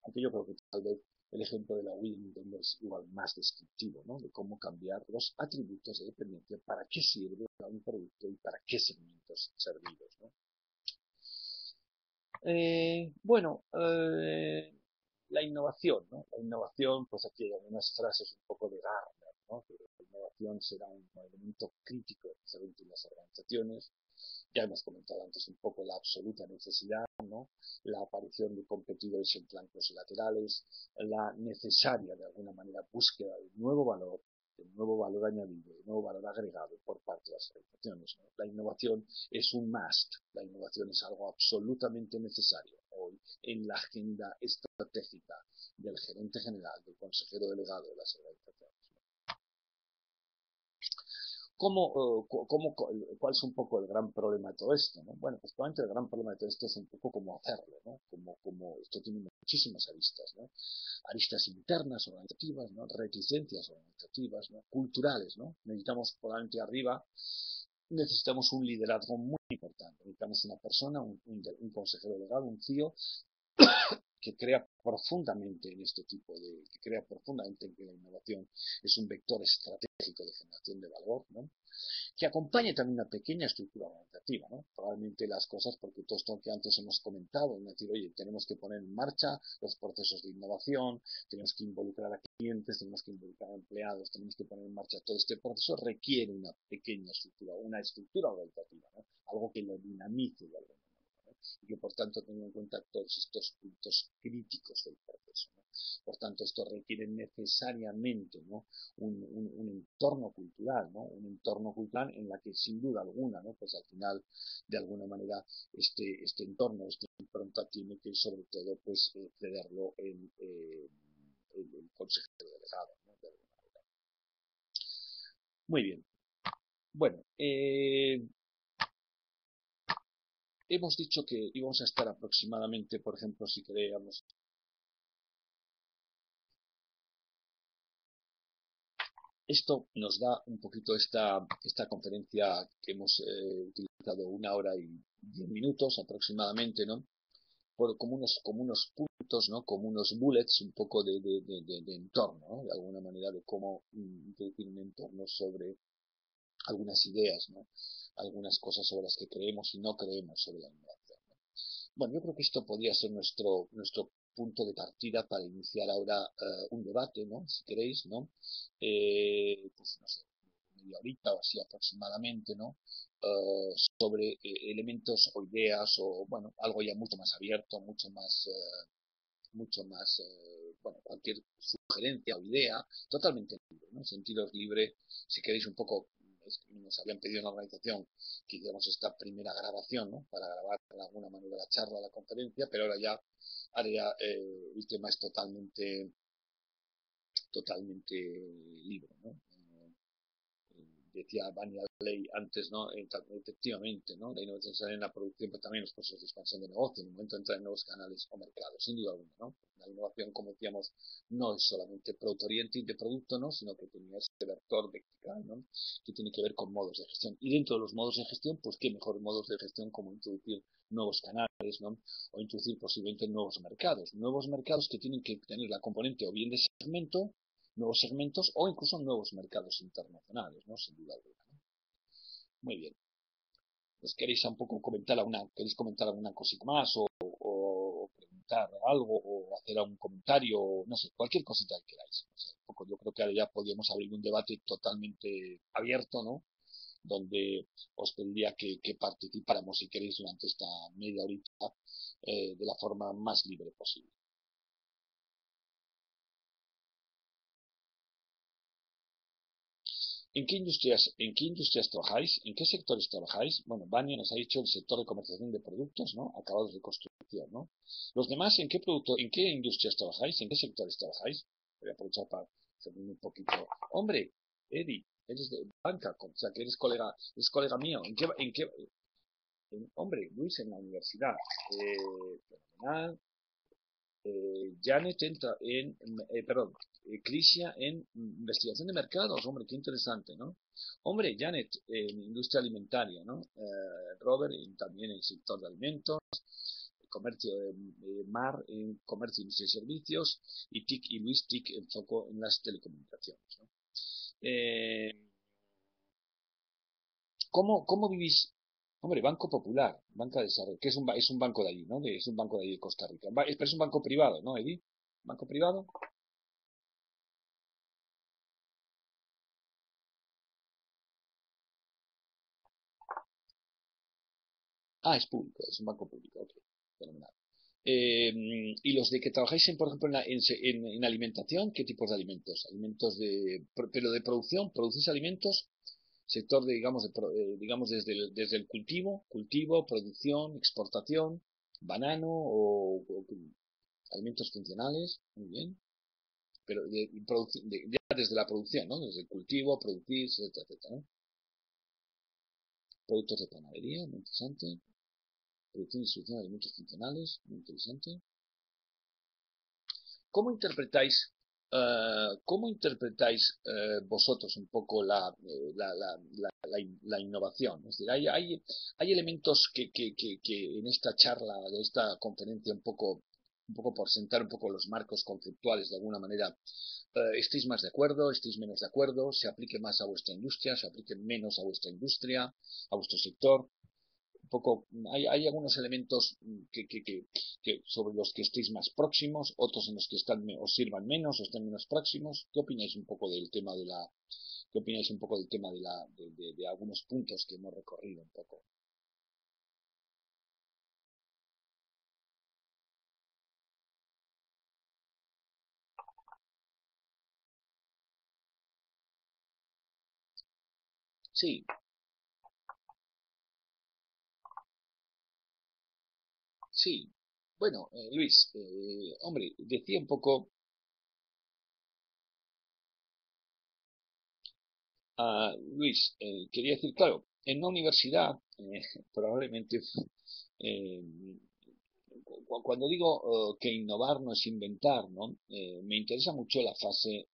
aunque yo creo que tal vez el ejemplo de la Wii de Nintendo es igual más descriptivo, ¿no? De cómo cambiar los atributos de dependencia, para qué sirve un producto y para qué segmentos servidos, ¿no? Bueno, la innovación, ¿no? La innovación, pues aquí hay algunas frases un poco de Gartner, ¿no? Que la innovación será un elemento crítico en las organizaciones. Ya hemos comentado antes un poco la absoluta necesidad, ¿no? La aparición de competidores en flancos laterales, la necesaria, de alguna manera, búsqueda de nuevo valor añadido, de nuevo valor agregado por parte de las organizaciones, ¿no? La innovación es un must, la innovación es algo absolutamente necesario hoy en la agenda estratégica del gerente general, del consejero delegado de las organizaciones. ¿Cuál es un poco el gran problema de todo esto, ¿no? Bueno, pues probablemente el gran problema de todo esto es un poco cómo hacerlo, ¿no? Como esto tiene muchísimas aristas, ¿no? Aristas internas, organizativas, ¿no? Reticencias organizativas, ¿no? Culturales, ¿no? Necesitamos probablemente arriba, necesitamos un liderazgo muy importante. Necesitamos una persona, un consejero delegado, un CEO, que crea profundamente en este tipo de, que crea profundamente en que la innovación es un vector estratégico de generación de valor, ¿no? Que acompañe también una pequeña estructura organizativa, ¿no? Probablemente las cosas, porque todo esto que antes hemos comentado, es decir, oye, tenemos que poner en marcha los procesos de innovación, tenemos que involucrar a clientes, tenemos que involucrar a empleados, tenemos que poner en marcha todo este proceso, requiere una pequeña estructura, una estructura organizativa, ¿no? Algo que lo dinamice de alguna manera, ¿no? Y que por tanto tenga en cuenta todos estos puntos críticos del proceso, ¿no? Por tanto, esto requiere necesariamente, ¿no? Un entorno cultural, ¿no? Un entorno cultural en la que sin duda alguna, ¿no? Pues al final, de alguna manera, este entorno, esta impronta tiene que sobre todo pues cederlo el consejero delegado, ¿no? De alguna manera. Muy bien. Bueno, hemos dicho que íbamos a estar aproximadamente, por ejemplo, si queríamos. Esto nos da un poquito esta conferencia que hemos utilizado 1 hora y 10 minutos aproximadamente, ¿no? Como unos puntos, ¿no? Como unos bullets un poco de entorno, ¿no? De alguna manera de cómo introducir un entorno sobre algunas ideas, ¿no? Algunas cosas sobre las que creemos y no creemos sobre la innovación, ¿no? Bueno, yo creo que esto podría ser nuestro punto de partida para iniciar ahora un debate, ¿no? Si queréis, ¿no? Pues no sé, media horita o así aproximadamente, ¿no? Sobre elementos o ideas o, bueno, algo ya mucho más abierto, bueno, cualquier sugerencia o idea, totalmente libre, ¿no? En sentido libre, si queréis un poco, nos habían pedido en la organización que hiciéramos esta primera grabación, ¿no? Para grabar de alguna manera la charla, la conferencia, pero ahora ya el tema es totalmente libre, ¿no? Decía Vania Ley antes, ¿no? Efectivamente, ¿no? La innovación sale en la producción, pero también en los procesos de expansión de negocio, en el momento de entrar en nuevos canales o mercados, sin duda alguna, ¿no? La innovación, como decíamos, no es solamente product oriented de producto, ¿no? Sino que tenía este vector vertical, ¿no? Que tiene que ver con modos de gestión. Y dentro de los modos de gestión, pues qué mejor modos de gestión como introducir nuevos canales, ¿no? O introducir posiblemente nuevos mercados que tienen que tener la componente o bien de segmento, nuevos segmentos o incluso nuevos mercados internacionales, ¿no? Sin duda alguna, ¿no? Muy bien. Pues queréis comentar alguna cosita más o preguntar algo o hacer algún comentario, no sé, cualquier cosita que queráis. O sea, un poco, yo creo que ahora ya podríamos abrir un debate totalmente abierto, ¿no? Donde os pediría que participáramos, si queréis, durante esta media horita de la forma más libre posible. ¿En qué industrias trabajáis? ¿En qué sectores trabajáis? Bueno, Vania nos ha dicho el sector de comercialización de productos, ¿no? Acabados de construcción, ¿no? Los demás, ¿en qué industrias trabajáis? ¿En qué sectores trabajáis? Voy a aprovechar para hacerme un poquito. Hombre, Eddie, eres de banca, o sea que eres colega mío. Hombre, Luis en la universidad. Fenomenal. Janet entra Crisia en investigación de mercados, hombre, qué interesante, ¿no? Hombre, Janet en industria alimentaria, ¿no? Robert también en el sector de alimentos, comercio Mar en comercio, industria y servicios, y TIC y Luis TIC enfoco en las telecomunicaciones, ¿no? Eh, ¿Cómo vivís? Hombre, Banco Popular, Banca de Desarrollo, que es un banco de allí, ¿no? Es un banco de allí de Costa Rica. Pero es un banco privado, ¿no, Edi? ¿Banco privado? Ah, es público, es un banco público, ok, fenomenal. Y los de que trabajáis, por ejemplo, en alimentación, ¿qué tipos de alimentos? Alimentos pero de producción, ¿producís alimentos? Sector de, digamos, digamos desde el cultivo, producción, exportación, banano o alimentos funcionales, muy bien. Pero ya desde la producción, ¿no? Desde el cultivo, producir, etcétera, etcétera, ¿no? Productos de panadería, muy interesante. Producción y distribución de alimentos funcionales, muy interesante. ¿Cómo interpretáis, vosotros un poco la innovación? Es decir, hay elementos que en esta charla, de esta conferencia, un poco por sentar un poco los marcos conceptuales de alguna manera, estéis más de acuerdo, estéis menos de acuerdo, se aplique más a vuestra industria, se aplique menos a vuestra industria, a vuestro sector. Un poco, hay algunos elementos sobre los que estéis más próximos, otros en los que os sirvan menos o estén menos próximos. ¿Qué opináis un poco del tema qué opináis un poco del tema de algunos puntos que hemos recorrido un poco? Sí, sí. Bueno, Luis, hombre, decía un poco, Luis, quería decir, claro, en una universidad probablemente eh, cuando digo que innovar no es inventar, ¿no? Me interesa mucho la fase,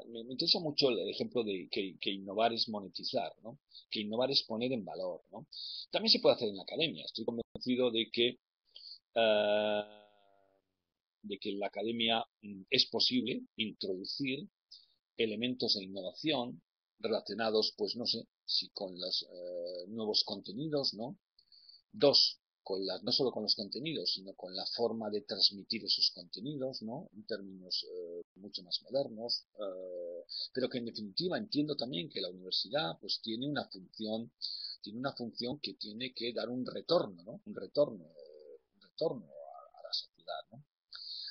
me interesa mucho el ejemplo de que innovar es monetizar, ¿no? Que innovar es poner en valor, ¿no? También se puede hacer en la academia. Estoy convencido de que en la academia es posible introducir elementos de innovación relacionados, pues no sé, si con los nuevos contenidos, ¿no? Dos, no solo con los contenidos, sino con la forma de transmitir esos contenidos, ¿no? En términos mucho más modernos, pero que en definitiva entiendo también que la universidad pues tiene una función que tiene que dar un retorno, ¿no? Un retorno a la sociedad, ¿no?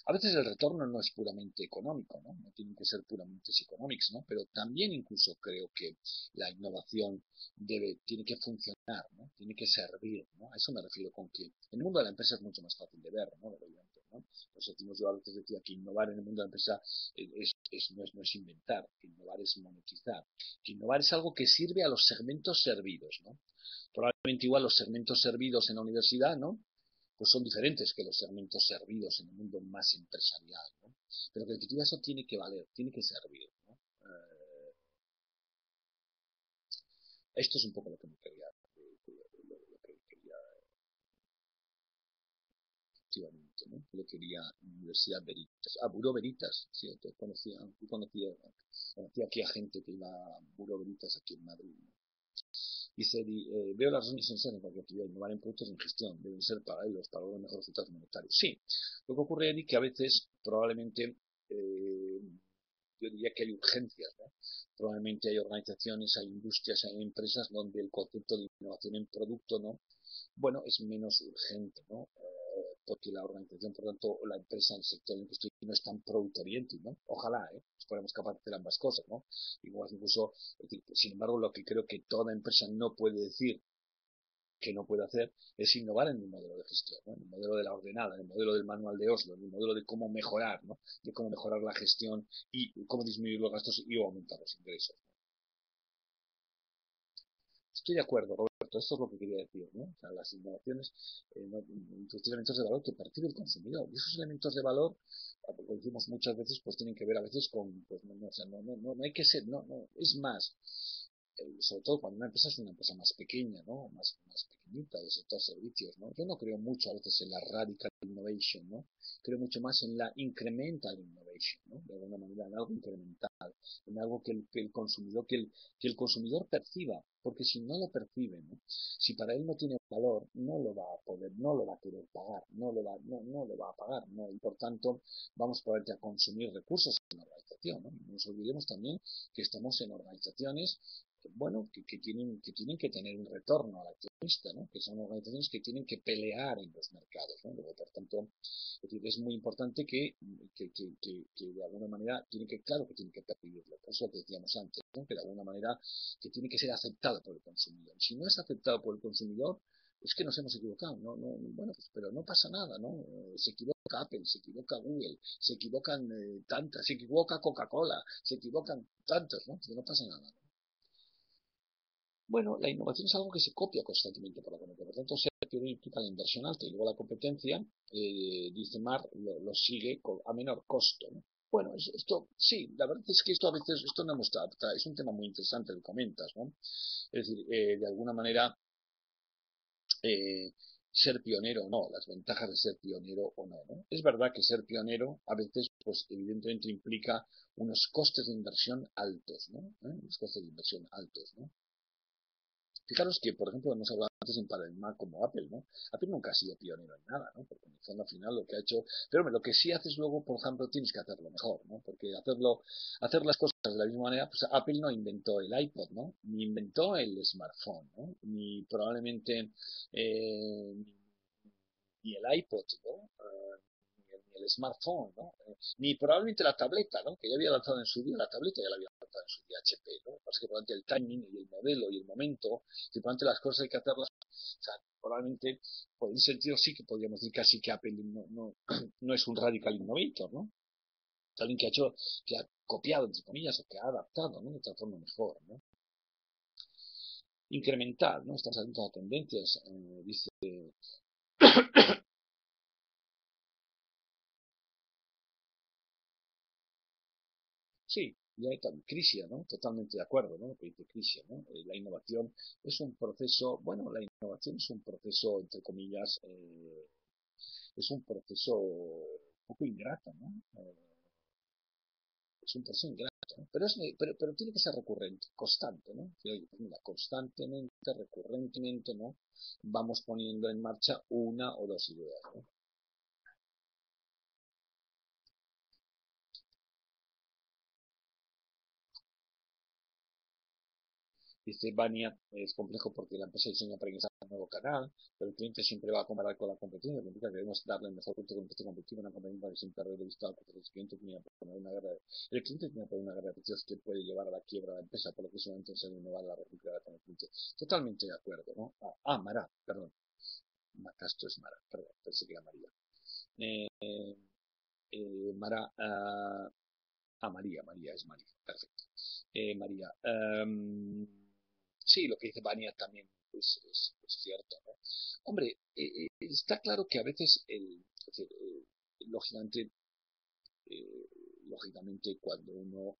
A veces el retorno no es puramente económico, ¿no? No tienen que ser puramente economics, ¿no? Pero también incluso creo que la innovación tiene que funcionar, ¿no? Tiene que servir, ¿no? A eso me refiero con que en el mundo de la empresa es mucho más fácil de ver, ¿no? Obviamente, ¿no? Los últimos yo a veces decía que innovar en el mundo de la empresa no es inventar, que innovar es monetizar, que innovar es algo que sirve a los segmentos servidos, ¿no? Probablemente igual los segmentos servidos en la universidad, ¿no? Pues son diferentes que los segmentos servidos en el mundo más empresarial, ¿no? Pero que en definitiva eso tiene que valer, tiene que servir, ¿no? Esto es un poco lo que me quería, lo que quería efectivamente, ¿no? Lo quería Universidad Veritas. Ah, Buró Veritas, sí, conocía aquí a gente que iba a Buró Veritas aquí en Madrid, ¿no? Dice, veo las razones esenciales para que actividad innovar en productos en gestión deben ser paralelos para lograr mejores resultados monetarios. Sí, lo que ocurre, Eric, que a veces probablemente yo diría que hay urgencias, ¿no? Probablemente hay organizaciones, hay industrias, hay empresas donde el concepto de innovación en producto, ¿no? Bueno, es menos urgente, ¿no? Porque la organización, por lo tanto, o la empresa, el sector en el que estoy, no es tan product oriented, ¿no? Ojalá, fuéramos capaces de hacer ambas cosas, ¿no? Igual incluso, sin embargo, lo que creo que toda empresa no puede decir que no puede hacer es innovar en el modelo de gestión, ¿no? En el modelo de la ordenada, en el modelo del manual de Oslo, en el modelo de cómo mejorar, ¿no? De cómo mejorar la gestión y cómo disminuir los gastos y aumentar los ingresos. Estoy de acuerdo, Roberto, esto es lo que quería decir, ¿no? O sea, las innovaciones, introducir elementos de valor que percibe el consumidor. Y esos elementos de valor, como decimos muchas veces, pues tienen que ver a veces con, pues no, o sea, no hay que ser, no, es más, sobre todo cuando una empresa es una empresa más pequeña, ¿no? Más pequeñita del sector servicios, ¿no? Yo no creo mucho a veces en la radical innovation, ¿no? Creo mucho más en la incremental innovation, ¿no? De alguna manera, en algo incremental, en algo que el consumidor, que el consumidor perciba, porque si no lo percibe, ¿no? Si para él no tiene valor, no lo va a poder, no lo va a querer pagar, no lo va a pagar, ¿no? Y por tanto, vamos probablemente a consumir recursos en la organización, ¿no? No nos olvidemos también que estamos en organizaciones, bueno, que tienen que tener un retorno al accionista, ¿no? Que son organizaciones que tienen que pelear en los mercados, ¿no? Luego, por tanto, es muy importante que de alguna manera claro que tiene que percibirlo, por eso lo que decíamos antes, ¿no? Que de alguna manera que tiene que ser aceptado por el consumidor. Si no es aceptado por el consumidor, es que nos hemos equivocado, bueno, pues, pero no pasa nada, ¿no? Se equivoca Apple, se equivoca Google, se equivocan tantas, se equivoca Coca-Cola, se equivocan tantos, ¿no? Que no pasa nada, ¿no? Bueno, la innovación es algo que se copia constantemente por la competencia. Por lo tanto, ser pionero implica la inversión alta y luego la competencia, dice Mar, lo sigue a menor costo, ¿no? Bueno, esto sí, la verdad es que esto a veces, esto no hemos tratado, es un tema muy interesante lo que comentas, ¿no? Es decir, de alguna manera, eh, ser pionero o no, las ventajas de ser pionero o no, ¿no? Es verdad que ser pionero a veces, pues evidentemente implica unos costes de inversión altos, ¿no? Unos costes de inversión altos, ¿no? Fijaros que, por ejemplo, hemos hablado antes en paradigma como Apple, ¿no? Apple nunca ha sido pionero en nada, ¿no? Porque en el fondo al final lo que ha hecho, pero lo que sí haces luego, por ejemplo, tienes que hacerlo mejor, ¿no? Porque hacer las cosas de la misma manera, pues Apple no inventó el iPod, ¿no? Ni inventó el smartphone, ¿no? Ni probablemente eh, ni el iPod, ¿no? Ni el smartphone, ¿no? Ni probablemente la tableta, ¿no? Que ya había lanzado en su día, la tableta ya la había lanzado en su día HP, ¿no? Así que probablemente el timing y el modelo y el momento, que probablemente las cosas hay que hacerlas, o sea, probablemente, por ese sentido sí que podríamos decir casi que Apple no es un radical innovator, ¿no? Es alguien que ha copiado, entre comillas, o que ha adaptado, ¿no? De otra forma mejor, ¿no? Incremental, ¿no? Estamos hablando de tendencias, dice sí, ya está, Crisia, ¿no? Totalmente de acuerdo, ¿no? Lo que dice Crisia, ¿no? La innovación es un proceso, bueno, la innovación es un proceso, entre comillas, es un proceso un poco ingrato, ¿no? Es un proceso ingrato, ¿no? Pero tiene que ser recurrente, constante, ¿no? Que, oye, pues mira, constantemente, recurrentemente, ¿no? Vamos poniendo en marcha una o dos ideas, ¿no? Dice Bania, es complejo porque la empresa diseña para ingresar a un nuevo canal, pero el cliente siempre va a comparar con la competencia, lo que implica que debemos darle el mejor punto de vista competitivo a una compañía para que siempre haber visto que el cliente tiene poner una guerra de precios que puede llevar a la quiebra de la empresa, por lo que solamente se innovar la recuperar con el cliente. Totalmente de acuerdo, ¿no? Mara, perdón. Castro es Mara, perdón, pensé que era María. Eh, Mara, María es María, perfecto. María, sí, lo que dice Vania también es cierto, ¿no? Hombre, está claro que a veces, lógicamente, eh, lógicamente cuando uno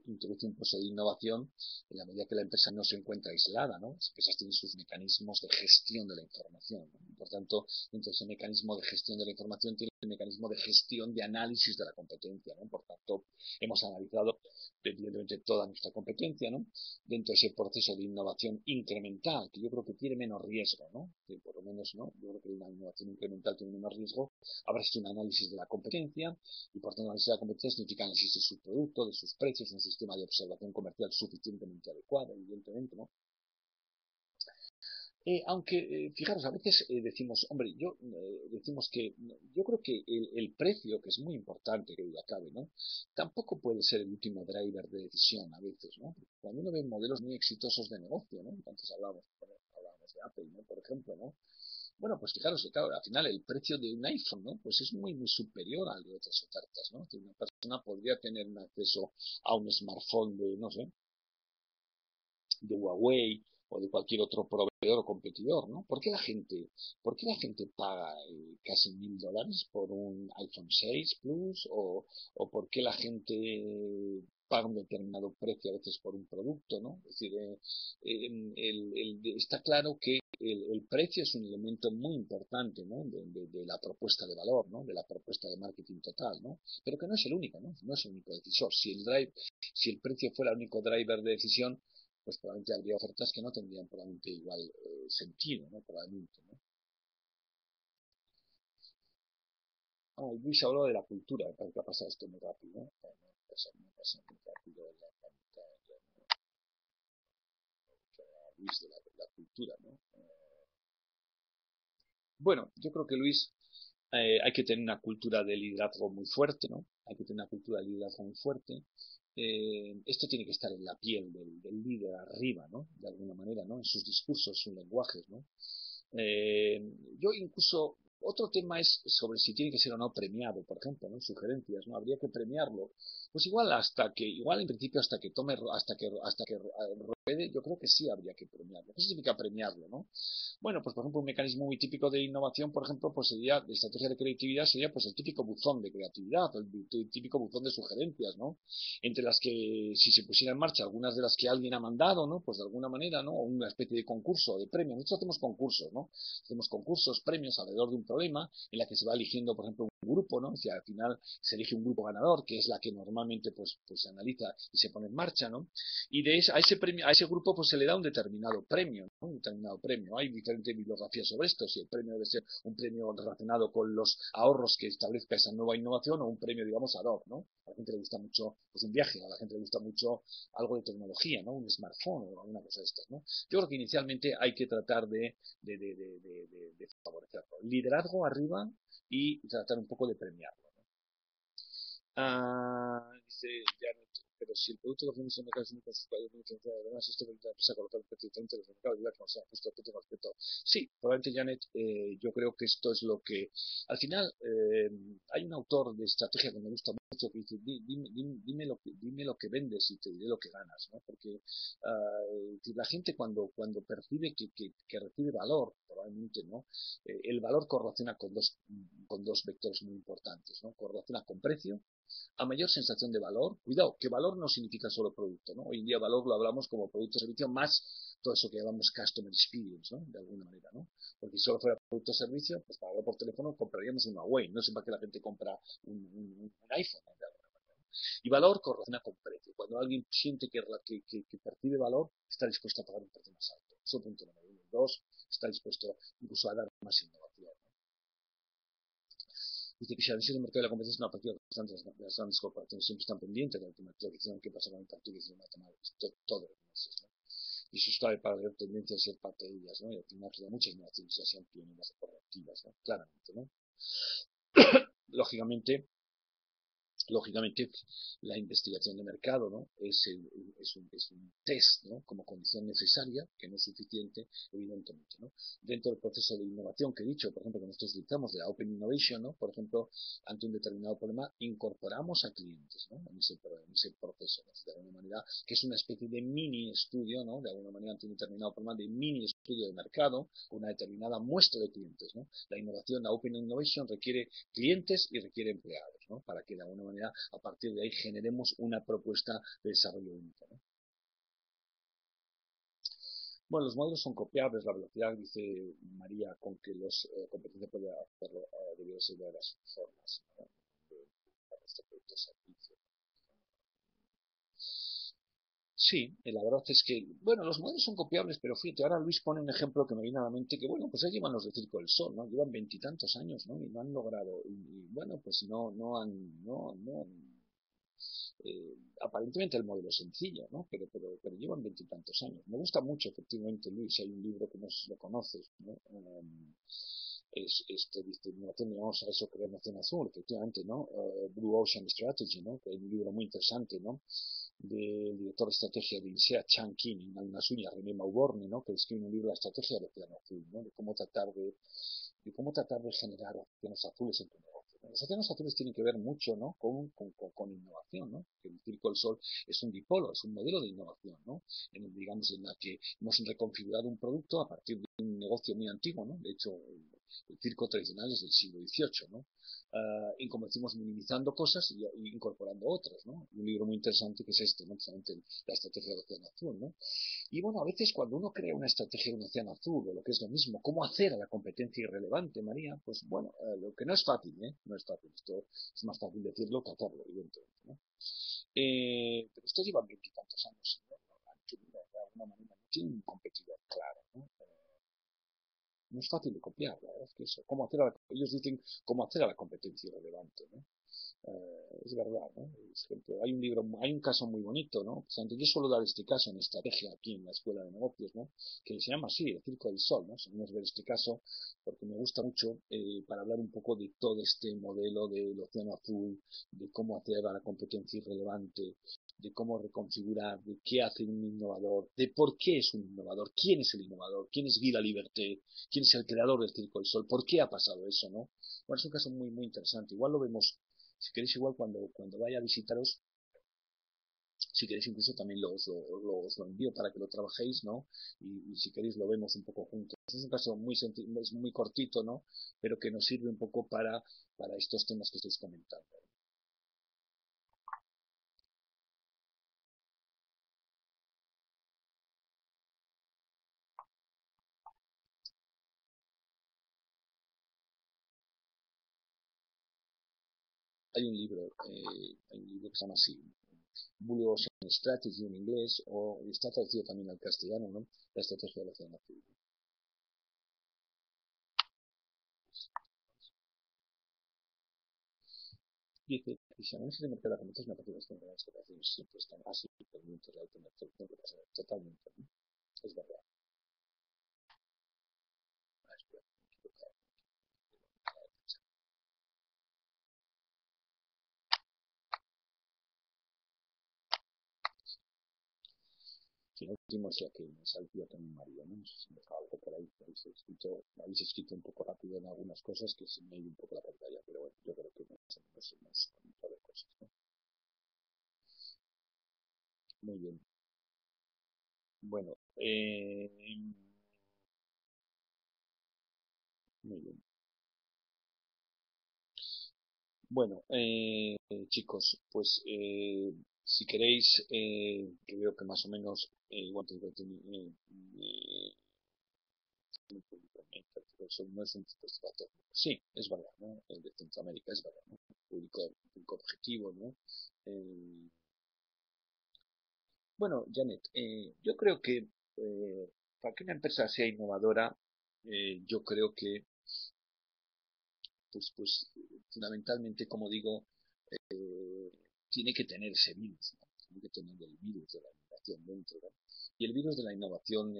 introduce un proceso de innovación, en la medida que la empresa no se encuentra aislada, ¿no? Las empresas tienen sus mecanismos de gestión de la información, ¿no? Por tanto, dentro de ese mecanismo de gestión de la información tiene el mecanismo de gestión de análisis de la competencia, ¿no? Por tanto, hemos analizado evidentemente toda nuestra competencia, ¿no? Dentro de ese proceso de innovación incremental, que yo creo que tiene menos riesgo, ¿no? Que por lo menos, ¿no? Yo creo que una innovación incremental tiene menos riesgo. Habrá hecho un análisis de la competencia y por tanto análisis de la competencia significa análisis de su producto, de sus precios, un sistema de observación comercial suficientemente adecuado, evidentemente, ¿no? Aunque, fijaros, a veces decimos, hombre, decimos que yo creo que el precio, que es muy importante que ya cabe, ¿no? Tampoco puede ser el último driver de decisión a veces, ¿no? Cuando uno ve modelos muy exitosos de negocio, ¿no? Antes hablábamos de Apple, ¿no? Por ejemplo, ¿no? Bueno, pues fijaros que claro, al final el precio de un iPhone, ¿no? Pues es muy, muy superior al de otras ofertas, ¿no? Que una persona podría tener un acceso a un smartphone de, no sé, de Huawei o de cualquier otro proveedor o competidor, ¿no? ¿Por qué la gente paga casi $1.000 por un iPhone 6 Plus o por qué la gente paga un determinado precio a veces por un producto, ¿no? Es decir, está claro que el precio es un elemento muy importante, ¿no? De la propuesta de valor, ¿no? De la propuesta de marketing total, ¿no? Pero que no es el único, ¿no? No es el único decisor. Si el precio fuera el único driver de decisión, pues probablemente habría ofertas que no tendrían probablemente igual sentido, ¿no? Probablemente, ¿no? Luis habló de la cultura, me parece que ha pasado esto muy rápido, ¿no? Me pasa muy rápido la pantalla, ¿no? Luis de la cultura, ¿no? Bueno, yo creo que Luis, hay que tener una cultura de liderazgo muy fuerte, ¿no? Hay que tener una cultura de liderazgo muy fuerte. Esto tiene que estar en la piel del líder arriba, ¿no? De alguna manera, ¿no? En sus discursos, sus lenguajes, ¿no? Yo incluso, otro tema es sobre si tiene que ser o no premiado, por ejemplo, ¿no? Sugerencias, ¿no? Habría que premiarlo. Pues igual en principio hasta que ruede, yo creo que sí habría que premiarlo. ¿Qué significa premiarlo, no? Bueno, pues por ejemplo un mecanismo muy típico de innovación, por ejemplo, pues sería, de estrategia de creatividad, sería pues el típico buzón de creatividad, el típico buzón de sugerencias, ¿no? Entre las que, si se pusiera en marcha algunas de las que alguien ha mandado, ¿no? Pues de alguna manera, ¿no? O una especie de concurso, de premio. Nosotros hacemos concursos, ¿no? Hacemos concursos, premios alrededor de un problema, en la que se va eligiendo, por ejemplo, un grupo, ¿no? Si al final se elige un grupo ganador, que es la que normalmente pues se analiza y se pone en marcha, ¿no? Y a ese grupo pues se le da un determinado premio, ¿no? Un determinado premio. Hay diferentes bibliografías sobre esto, si el premio debe ser un premio relacionado con los ahorros que establezca esa nueva innovación o un premio, digamos, ad hoc, ¿no? A la gente le gusta mucho pues un viaje, a la gente le gusta mucho algo de tecnología, ¿no? Un smartphone o alguna cosa de estas, ¿no? Yo creo que inicialmente hay que tratar de favorecerlo. Liderazgo arriba y tratar un poco de premiarlo, ¿no? Dice Janet, pero si el producto que ofrecemos en el mercado es único, muy diferenciado, además esto permite a la empresa colocar un precio diferente de los mercados, que no sea justo con respecto. Sí, probablemente Janet, yo creo que esto es lo que, al final, hay un autor de estrategia que me gusta mucho que dice, dime lo que vendes y te diré lo que ganas, ¿no? Porque la gente cuando percibe que recibe valor, probablemente, ¿no? El valor correlaciona con dos vectores muy importantes, ¿no? Correlaciona con precio. A mayor sensación de valor, cuidado, que valor no significa solo producto, ¿no? Hoy en día valor lo hablamos como producto o servicio más todo eso que llamamos customer experience, ¿no? De alguna manera, ¿no? Porque si solo fuera producto o servicio, pues para hablar por teléfono compraríamos un Huawei, no sé para qué la gente compra un iPhone, ¿no? De alguna manera, ¿no? Y valor correlaciona con precio. Cuando alguien siente que percibe valor, está dispuesto a pagar un precio más alto. Eso es punto número uno. Dos, está dispuesto incluso a dar más innovación, ¿no? Dice que si análisis del mercado de la competencia es una práctica constante, las grandes corporaciones siempre están pendientes de la automatización que pasa con el partido y van a tomar todos los meses, ¿no? Y eso es clave para ver tendencias y ser parte de ellas, ¿no? Y al final hay muchas innovaciones ya sean pioneras o correctivas, ¿no? Claramente, ¿no? Lógicamente, la investigación de mercado, ¿no? Es un test, ¿no? Como condición necesaria, que no es suficiente, evidentemente, ¿no? Dentro del proceso de innovación que he dicho, por ejemplo, que nosotros utilizamos de la Open Innovation, ¿no? Por ejemplo, ante un determinado problema, incorporamos a clientes, ¿no? En ese proceso, ¿no? De alguna manera, que es una especie de mini estudio, ¿no? De alguna manera, ante un determinado problema, de mini estudio de mercado, con una determinada muestra de clientes, ¿no? La innovación, la Open Innovation requiere clientes y requiere empleados, ¿no? Para que de alguna manera a partir de ahí generemos una propuesta de desarrollo única, ¿no? Bueno, los modelos son copiables, la velocidad, dice María, con que los competencia puede hacerlo, debió ser de las formas, ¿no? Para este producto servicio. Sí, la verdad es que, bueno, los modelos son copiables, pero fíjate, ahora Luis pone un ejemplo que me viene a la mente, que bueno, pues ya llevan los de Circo del Sol, ¿no? Llevan veintitantos años, ¿no? Y no han logrado, y bueno, pues no han aparentemente el modelo es sencillo, ¿no? Pero llevan veintitantos años. Me gusta mucho, efectivamente, Luis, hay un libro que no sé si lo conoces, ¿no? Dice, no tenemos a eso creer nación azul, efectivamente, ¿no? Blue Ocean Strategy, ¿no? Que es un libro muy interesante, ¿no? Del director de estrategia de INSEAD, Chan Kim, y unas uñas, René Mauborgne, ¿no? Que escribe un libro de estrategia del océano azul, ¿no? De cómo tratar de generar océanos azules en tu negocio. Los océanos azules tienen que ver mucho, ¿no? Con innovación, ¿no? Que el Circo del Sol es un dipolo, es un modelo de innovación, ¿no? Digamos, en la que hemos reconfigurado un producto a partir de un negocio muy antiguo, ¿no? De hecho, el circo tradicional es del siglo XVIII, ¿no? Y como decimos, minimizando cosas y incorporando otras, ¿no? Un libro muy interesante que es este, ¿no? Precisamente la estrategia del océano azul, ¿no? Y bueno, a veces cuando uno crea una estrategia de un océano azul, o lo que es lo mismo, cómo hacer a la competencia irrelevante, María, pues bueno, lo que no es fácil, ¿eh? No es fácil, esto es más fácil decirlo que hacerlo, evidentemente, ¿no? Pero esto lleva 20 y tantos años, ¿no? De alguna manera no tiene un competidor claro, ¿no? No es fácil de copiar, la verdad es que eso, ellos dicen cómo hacer a la competencia irrelevante, ¿no? Es verdad, ¿no? Hay un libro, hay un caso muy bonito, ¿no? Pues antes yo suelo dar este caso en estrategia aquí en la Escuela de Negocios, ¿no? Que se llama así, el Circo del Sol, ¿no? Solemos ver este caso porque me gusta mucho para hablar un poco de todo este modelo del océano azul, de cómo hacer a la competencia irrelevante, de cómo reconfigurar, de qué hace un innovador, de por qué es un innovador, quién es el innovador, quién es Guy Liberté, quién es el creador del Circo del Sol, por qué ha pasado eso, ¿no? Bueno, es un caso muy, muy interesante. Igual lo vemos, si queréis, igual cuando vaya a visitaros, si queréis incluso también os lo envío para que lo trabajéis, ¿no? Y si queréis lo vemos un poco juntos. Es un caso es muy cortito, ¿no? Pero que nos sirve un poco para estos temas que estáis comentando. Hay un libro que se llama así, Blue Ocean Strategy en inglés, o está traducido también al castellano, ¿no? La estrategia del océano azul. Dice, si a mí se me queda con muchas narrativas que las operaciones siempre están así pendientes de la automercepción que pasa totalmente, ¿no? Es verdad. Ah, espera, si no último es la que me salió también María, ¿no? No sé si me deja algo por ahí, habéis escrito un poco rápido en algunas cosas que se me ha ido un poco la pantalla, pero bueno, yo creo que más o menos hemos comentado cosas, ¿no? Muy bien. Bueno, muy bien. Bueno, chicos, pues si queréis, que veo que más o menos igual tengo que no es un satisfactor. Sí, es verdad, ¿no? El de Centroamérica es verdad, ¿no? Público objetivo, ¿no? Eh, bueno, Janet, yo creo que para que una empresa sea innovadora, yo creo que, fundamentalmente, como digo, tiene que tener ese virus, ¿no? Tiene que tener el virus de la innovación dentro, ¿no? Y el virus de la innovación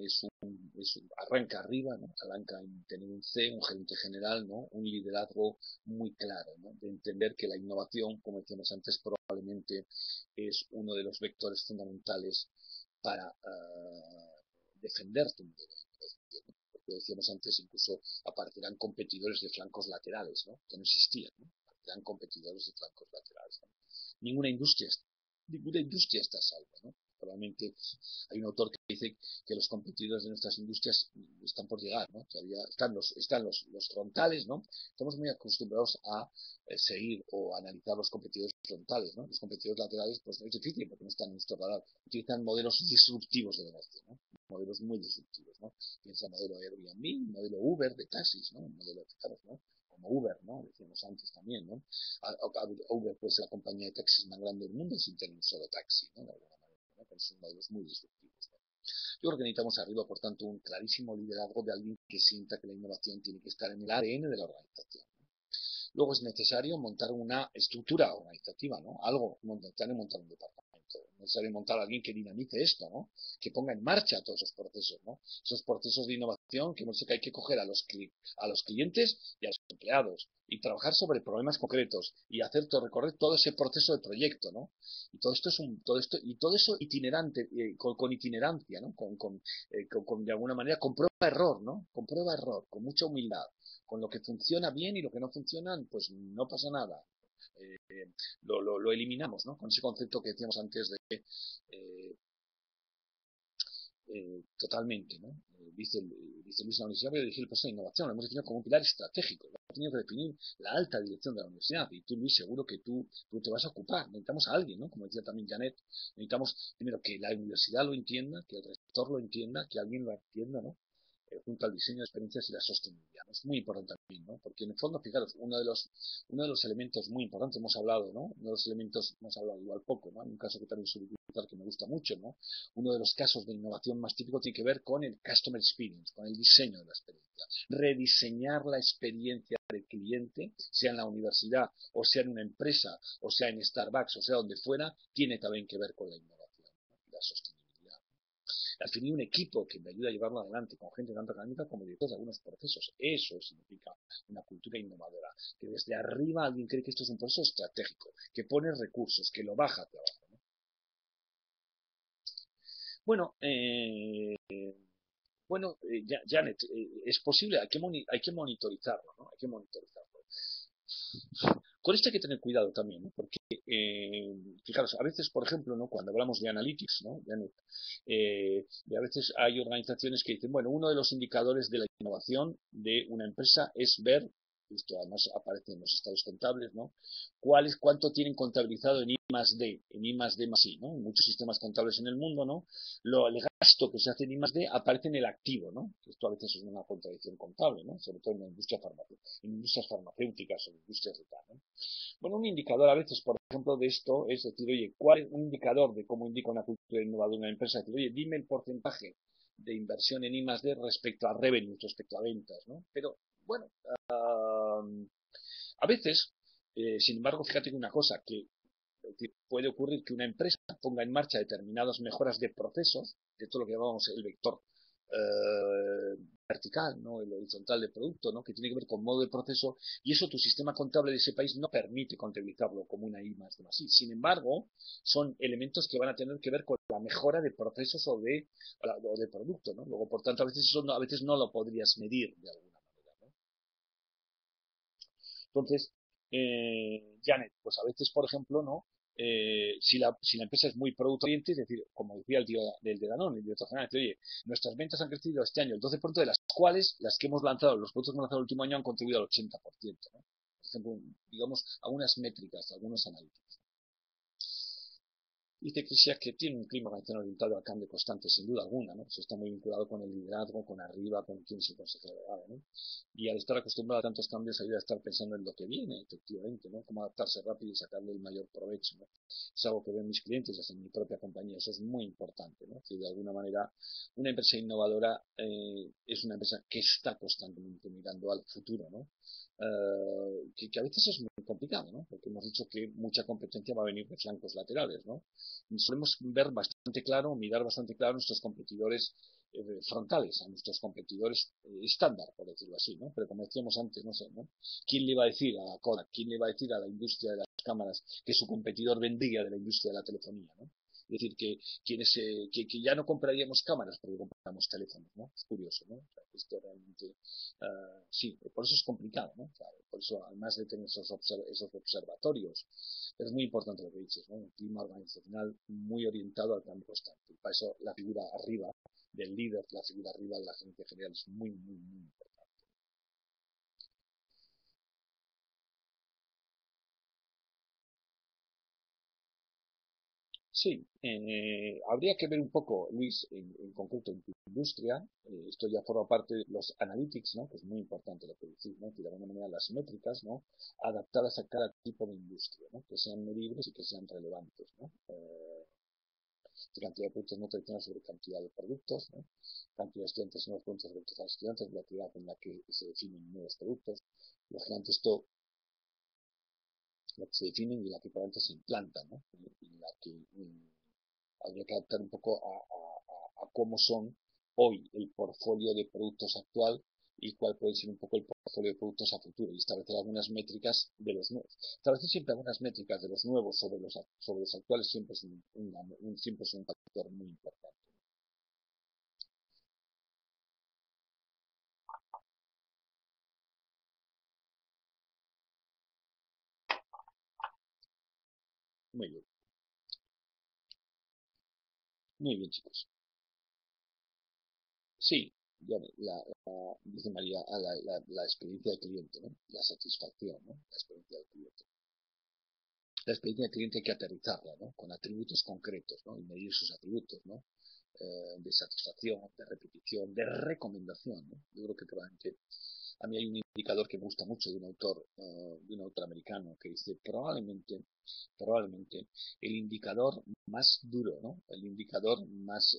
arranca arriba, ¿no? Arranca en tener un C, un gerente general, ¿no? Un liderazgo muy claro, ¿no? De entender que la innovación, como decíamos antes, probablemente es uno de los vectores fundamentales para defender tu modelo. Porque decíamos antes, incluso aparecerán competidores de flancos laterales, ¿no? Que no existían, ¿no? Aparecerán competidores de flancos laterales, ¿no? Ninguna industria, ninguna industria está a salvo, ¿no? Probablemente hay un autor que dice que los competidores de nuestras industrias están por llegar, ¿no? Todavía están los frontales, ¿no? Estamos muy acostumbrados a seguir o analizar los competidores frontales, ¿no? Los competidores laterales, pues es difícil porque no están en nuestro radar. Utilizan modelos disruptivos de negocio, ¿no? Modelos muy disruptivos, ¿no? Piensa modelo Airbnb, modelo Uber de taxis, ¿no? Un modelo, fijaros, ¿no? Como Uber, ¿no? Decíamos antes también, ¿no? Uber puede ser la compañía de taxis más grande del mundo sin tener un solo taxi, ¿no? De alguna manera, ¿no? Pero son modelos muy disruptivos, ¿no? Yo creo que necesitamos arriba, por tanto, un clarísimo liderazgo de alguien que sienta que la innovación tiene que estar en el ADN de la organización. Luego es necesario montar una estructura organizativa, ¿no? Algo, montar un departamento. Es necesario montar a alguien que dinamice esto, ¿no? Que ponga en marcha todos esos procesos, ¿no? Esos procesos de innovación que no sé que hay que coger a los clientes y a los empleados y trabajar sobre problemas concretos y hacer recorrer todo ese proceso de proyecto, ¿no? Y todo esto y todo eso itinerante, con itinerancia, ¿no? De alguna manera con prueba error, ¿no? Con prueba error, con mucha humildad, con lo que funciona bien y lo que no funciona, pues no pasa nada. Lo eliminamos, ¿no? Con ese concepto que decíamos antes de totalmente, ¿no? dice Luis en la universidad, voy a dirigir el proceso de innovación, lo hemos definido como un pilar estratégico, lo ha tenido que definir la alta dirección de la universidad, y tú, Luis, seguro que tú te vas a ocupar, necesitamos a alguien, ¿no? Como decía también Janet, necesitamos primero que la universidad lo entienda, que el rector lo entienda, que alguien lo entienda, ¿no? Junto al diseño de experiencias y la sostenibilidad, ¿no? Es muy importante también, ¿no? Porque en el fondo, fijaros, uno de los elementos muy importantes, hemos hablado, ¿no? Uno de los elementos, hemos hablado igual poco, ¿no? Hay un caso que también suele utilizar que me gusta mucho, ¿no? Uno de los casos de innovación más típico tiene que ver con el customer experience, con el diseño de la experiencia. Rediseñar la experiencia del cliente, sea en la universidad, o sea en una empresa, o sea en Starbucks, o sea donde fuera, tiene también que ver con la innovación, ¿no? Y la sostenibilidad. Al final un equipo que me ayuda a llevarlo adelante con gente tanto académica como directores de algunos procesos. Eso significa una cultura innovadora. Que desde arriba alguien cree que esto es un proceso estratégico, que pone recursos, que lo baja hacia abajo, ¿no? Bueno, Janet, es posible, hay que monitorizarlo, ¿no? Hay que monitorizarlo. Con esto hay que tener cuidado también, ¿no? Porque, fijaros, a veces, por ejemplo, ¿no? Cuando hablamos de analytics, ¿no? A veces hay organizaciones que dicen, bueno, uno de los indicadores de la innovación de una empresa es ver, esto además aparece en los estados contables, ¿no? Cuánto tienen contabilizado en I más D, en I más D más I, ¿no? En muchos sistemas contables en el mundo, ¿no? El gasto que se hace en I más D aparece en el activo, ¿no? Esto a veces es una contradicción contable, ¿no? Sobre todo en la industria farmacéutica, en industrias farmacéuticas o en industrias de tal, ¿no? Bueno, un indicador a veces, por ejemplo, de esto es decir, oye, ¿cuál es un indicador de cómo indica una cultura innovadora de una empresa? Es decir, oye, dime el porcentaje de inversión en I más D respecto a revenue, respecto a ventas, ¿no? Pero, bueno, a veces, sin embargo, fíjate que una cosa, que puede ocurrir que una empresa ponga en marcha determinadas mejoras de procesos, de todo lo que llamamos el vector vertical, ¿no? El horizontal de producto, ¿no? Que tiene que ver con modo de proceso, y eso tu sistema contable de ese país no permite contabilizarlo como una I más de más I. Sin embargo, son elementos que van a tener que ver con la mejora de procesos o de producto, ¿no? Luego, por tanto, a veces eso a veces no lo podrías medir de alguna manera, ¿no? Entonces, Janet, pues a veces, por ejemplo, ¿no? Si la empresa es muy producto oriente, es decir, como decía el tío del de Danone, el director general, dice, oye, nuestras ventas han crecido este año el 12%, de las cuales las que hemos lanzado, los productos que hemos lanzado el último año han contribuido al 80%, ¿no? Por ejemplo, digamos, algunas métricas, algunos análisis. Dice Crisia que tiene un clima organizacional orientado al cambio constante, sin duda alguna, ¿no? Eso está muy vinculado con el liderazgo, con arriba, con quién es el consejero delegado, ¿no? Y al estar acostumbrado a tantos cambios, ayuda a estar pensando en lo que viene, efectivamente, ¿no? Cómo adaptarse rápido y sacarle el mayor provecho, ¿no? Es algo que ven mis clientes, hasta en mi propia compañía, eso es muy importante, ¿no? Que de alguna manera una empresa innovadora es una empresa que está constantemente mirando al futuro, ¿no? Que a veces es muy complicado, ¿no? Porque hemos dicho que mucha competencia va a venir de flancos laterales, ¿no? Solemos ver bastante claro, mirar bastante claro a nuestros competidores frontales, a nuestros competidores estándar, por decirlo así, ¿no? Pero como decíamos antes, no sé, ¿no? ¿Quién le va a decir a Kodak, quién le va a decir a la industria de las cámaras que su competidor vendría de la industria de la telefonía, ¿no? Es decir, que ya no compraríamos cámaras porque compramos teléfonos, ¿no? Es curioso, ¿no? O sea, esto realmente, sí, por eso es complicado, ¿no? Claro, por eso, además de tener esos observatorios, pero es muy importante lo que dices, ¿no? Un clima organizacional muy orientado al cambio constante. Y para eso la figura arriba del líder, la figura arriba de la gerente general es muy, muy, muy importante. Sí, habría que ver un poco, Luis, en concreto en tu industria, esto ya forma parte de los analytics, ¿no? Que es muy importante lo que decís, ¿no? Que de alguna manera las métricas, ¿no? Adaptadas a cada tipo de industria, ¿no? Que sean medibles y que sean relevantes, ¿no? Cantidad de productos no tradicionales sobre cantidad de productos, ¿no? Cantidad de estudiantes nuevos productos abiertos a los estudiantes, la actividad en la que se definen nuevos productos. Lógicamente esto, la que se definen y la que probablemente se implantan, ¿no? Y la que habría que adaptar un poco a cómo son hoy el portfolio de productos actual y cuál puede ser un poco el portfolio de productos a futuro y establecer algunas métricas de los nuevos. Establecer siempre algunas métricas de los nuevos sobre los actuales siempre es un factor muy importante. Muy bien, muy bien, chicos. Sí, dice María, la experiencia del cliente, ¿no? La satisfacción, ¿no? La experiencia del cliente. La experiencia del cliente hay que aterrizarla, ¿no? Con atributos concretos, ¿no? Y medir sus atributos, ¿no? De satisfacción, de repetición, de recomendación, ¿no? Yo creo que probablemente a mí hay un indicador que me gusta mucho de un autor americano que dice probablemente el indicador más duro, ¿no? El indicador más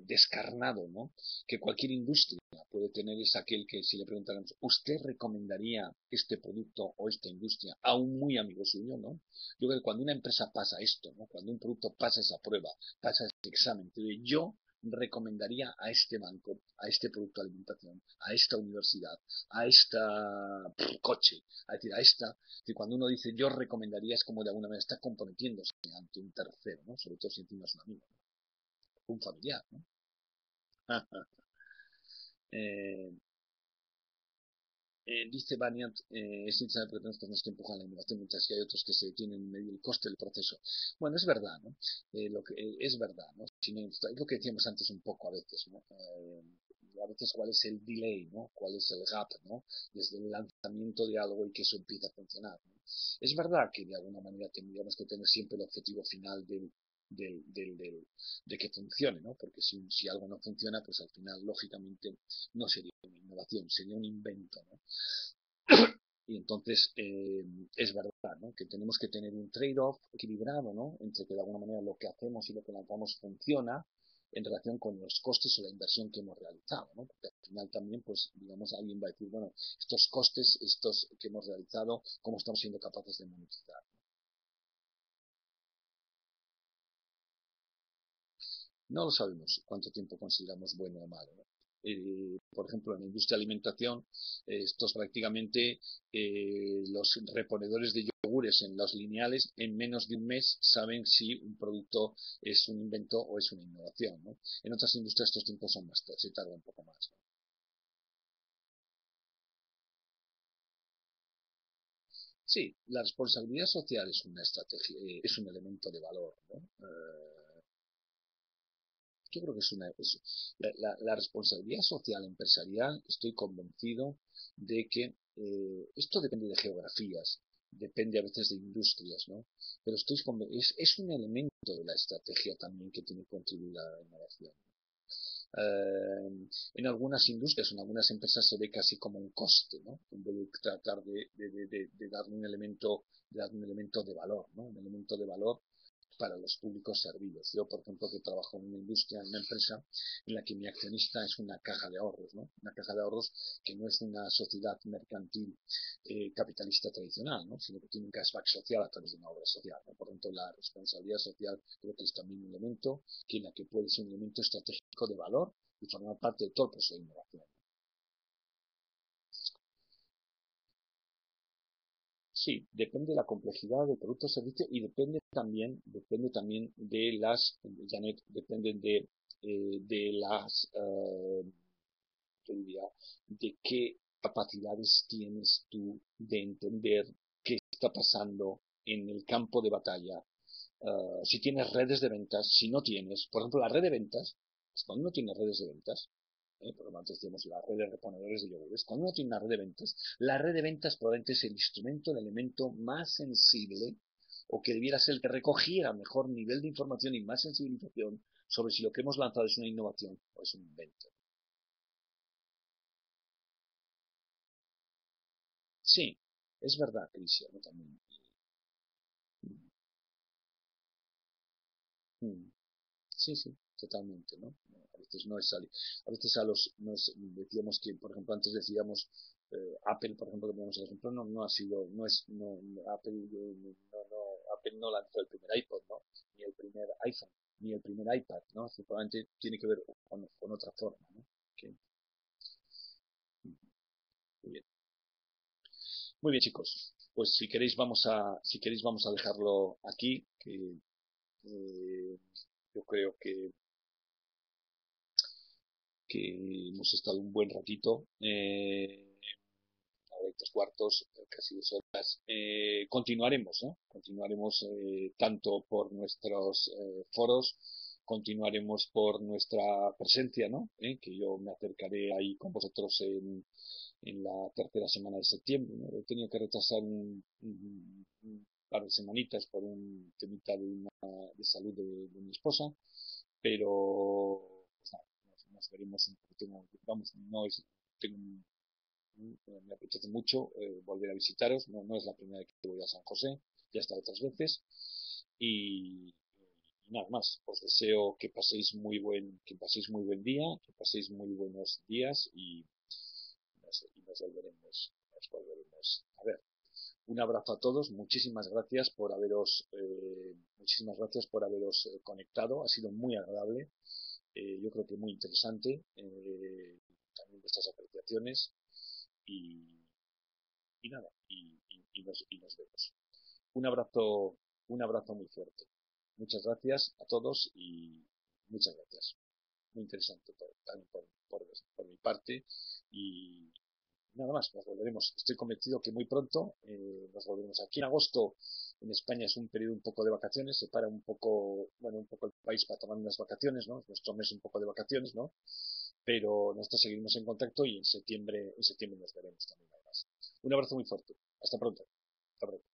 descarnado, ¿no? Que cualquier industria puede tener es aquel que si le preguntáramos, ¿usted recomendaría este producto o esta industria a un muy amigo suyo, ¿no? Yo creo que cuando una empresa pasa esto, ¿no? Cuando un producto pasa esa prueba, pasa ese examen, te digo, yo recomendaría a este banco, a este producto de alimentación, a esta universidad, a esta coche, a decir, a esta, que cuando uno dice yo recomendaría es como de alguna manera está comprometiéndose ante un tercero, ¿no? Sobre todo si encima es un amigo, ¿no? Un familiar, ¿no? eh, dice Banyat, es interesante porque tenemos personas que empujan la innovación mientras que hay otros que se detienen en medio del coste del proceso. Bueno, es verdad, ¿no? Es verdad, ¿no? Es lo que decíamos antes un poco a veces, ¿no? A veces cuál es el delay, ¿no? Cuál es el gap, ¿no? Desde el lanzamiento de algo y que eso empieza a funcionar, ¿no? Es verdad que de alguna manera tendríamos que tener siempre el objetivo final del, del, del, de que funcione, ¿no? Porque si algo no funciona, pues al final, lógicamente, no sería una innovación, sería un invento, ¿no? Y entonces es verdad, ¿no? Que tenemos que tener un trade-off equilibrado, ¿no? Entre que de alguna manera lo que hacemos y lo que lanzamos funciona en relación con los costes o la inversión que hemos realizado, ¿no? Porque al final también, pues, digamos, alguien va a decir, bueno, estos costes, estos que hemos realizado, ¿cómo estamos siendo capaces de monetizar? No lo sabemos cuánto tiempo consideramos bueno o malo, ¿no? Por ejemplo, en la industria de alimentación, estos prácticamente los reponedores de yogures en los lineales en menos de un mes saben si un producto es un invento o es una innovación, ¿no? En otras industrias estos tiempos son más, se tarda un poco más, ¿no? Sí, la responsabilidad social es una estrategia, es un elemento de valor, ¿no? Yo creo que la responsabilidad social empresarial, estoy convencido de que esto depende de geografías, depende a veces de industrias, ¿no? Pero es un elemento de la estrategia también que tiene que contribuir a la innovación. En algunas industrias, en algunas empresas se ve casi como un coste, ¿no? En vez de tratar de darle un elemento, de valor, ¿no? Un elemento de valor para los públicos servidos. Yo, por ejemplo, que trabajo en una industria, en una empresa en la que mi accionista es una caja de ahorros, ¿no? Una caja de ahorros que no es una sociedad mercantil capitalista tradicional, ¿no? Sino que tiene un cashback social a través de una obra social, ¿no? Por lo tanto, la responsabilidad social creo que es también un elemento que en la que puede ser un elemento estratégico de valor y formar parte de todo el proceso de innovación. Sí, depende de la complejidad del producto o servicio y depende también de Janet, depende de yo diría, de qué capacidades tienes tú de entender qué está pasando en el campo de batalla. Si tienes redes de ventas, si no tienes, por ejemplo, la red de ventas, cuando uno tiene redes de ventas, por lo tanto tenemos la red de reponedores de yogures, cuando uno tiene una red de ventas, la red de ventas probablemente es el instrumento, el elemento más sensible o que debiera ser el que recogiera mejor nivel de información y más sensibilización sobre si lo que hemos lanzado es una innovación o es un invento. Sí, es verdad, Cristian, ¿no? También. Mm. Sí, sí, totalmente, ¿no? A veces no es salir. A veces no es, decíamos que, por ejemplo, antes decíamos Apple, por ejemplo, que poníamos el ejemplo, no ha sido, no es, Apple, Apple no lanzó el primer iPod, ¿no? Ni el primer iPhone, ni el primer iPad, ¿no? Probablemente tiene que ver con otra forma, ¿no? Que- muy bien. Muy bien, chicos. Pues si queréis vamos a dejarlo aquí, que yo creo que hemos estado un buen ratito, ahora hay 3 cuartos, casi 2 horas. Continuaremos, ¿no? Continuaremos tanto por nuestros foros continuaremos por nuestra presencia, ¿no? Que yo me acercaré ahí con vosotros en la tercera semana de septiembre, ¿no? He tenido que retrasar un par de semanitas por un temita de salud de mi esposa, pero pues nada, nos veremos un poquito, vamos, no es, tengo me apetece mucho volver a visitaros, no es la primera vez que voy a San José, ya he estado otras veces, y nada más, os deseo que paséis muy buen día, que paséis muy buenos días y nos volveremos a ver. Un abrazo a todos, muchísimas gracias por haberos conectado, ha sido muy agradable, yo creo que muy interesante, también vuestras apreciaciones y, y nada, y nos vemos. Un abrazo, un abrazo muy fuerte. Muchas gracias a todos y muchas gracias. Muy interesante también por mi parte y nada más, nos volveremos. Estoy convencido que muy pronto nos volveremos. Aquí en agosto en España es un periodo un poco de vacaciones, se para un poco, bueno, un poco el país para tomar unas vacaciones, ¿no? Es nuestro mes un poco de vacaciones, ¿no? Pero nosotros seguiremos en contacto y en septiembre nos veremos también. Además. Un abrazo muy fuerte. Hasta pronto. Hasta pronto.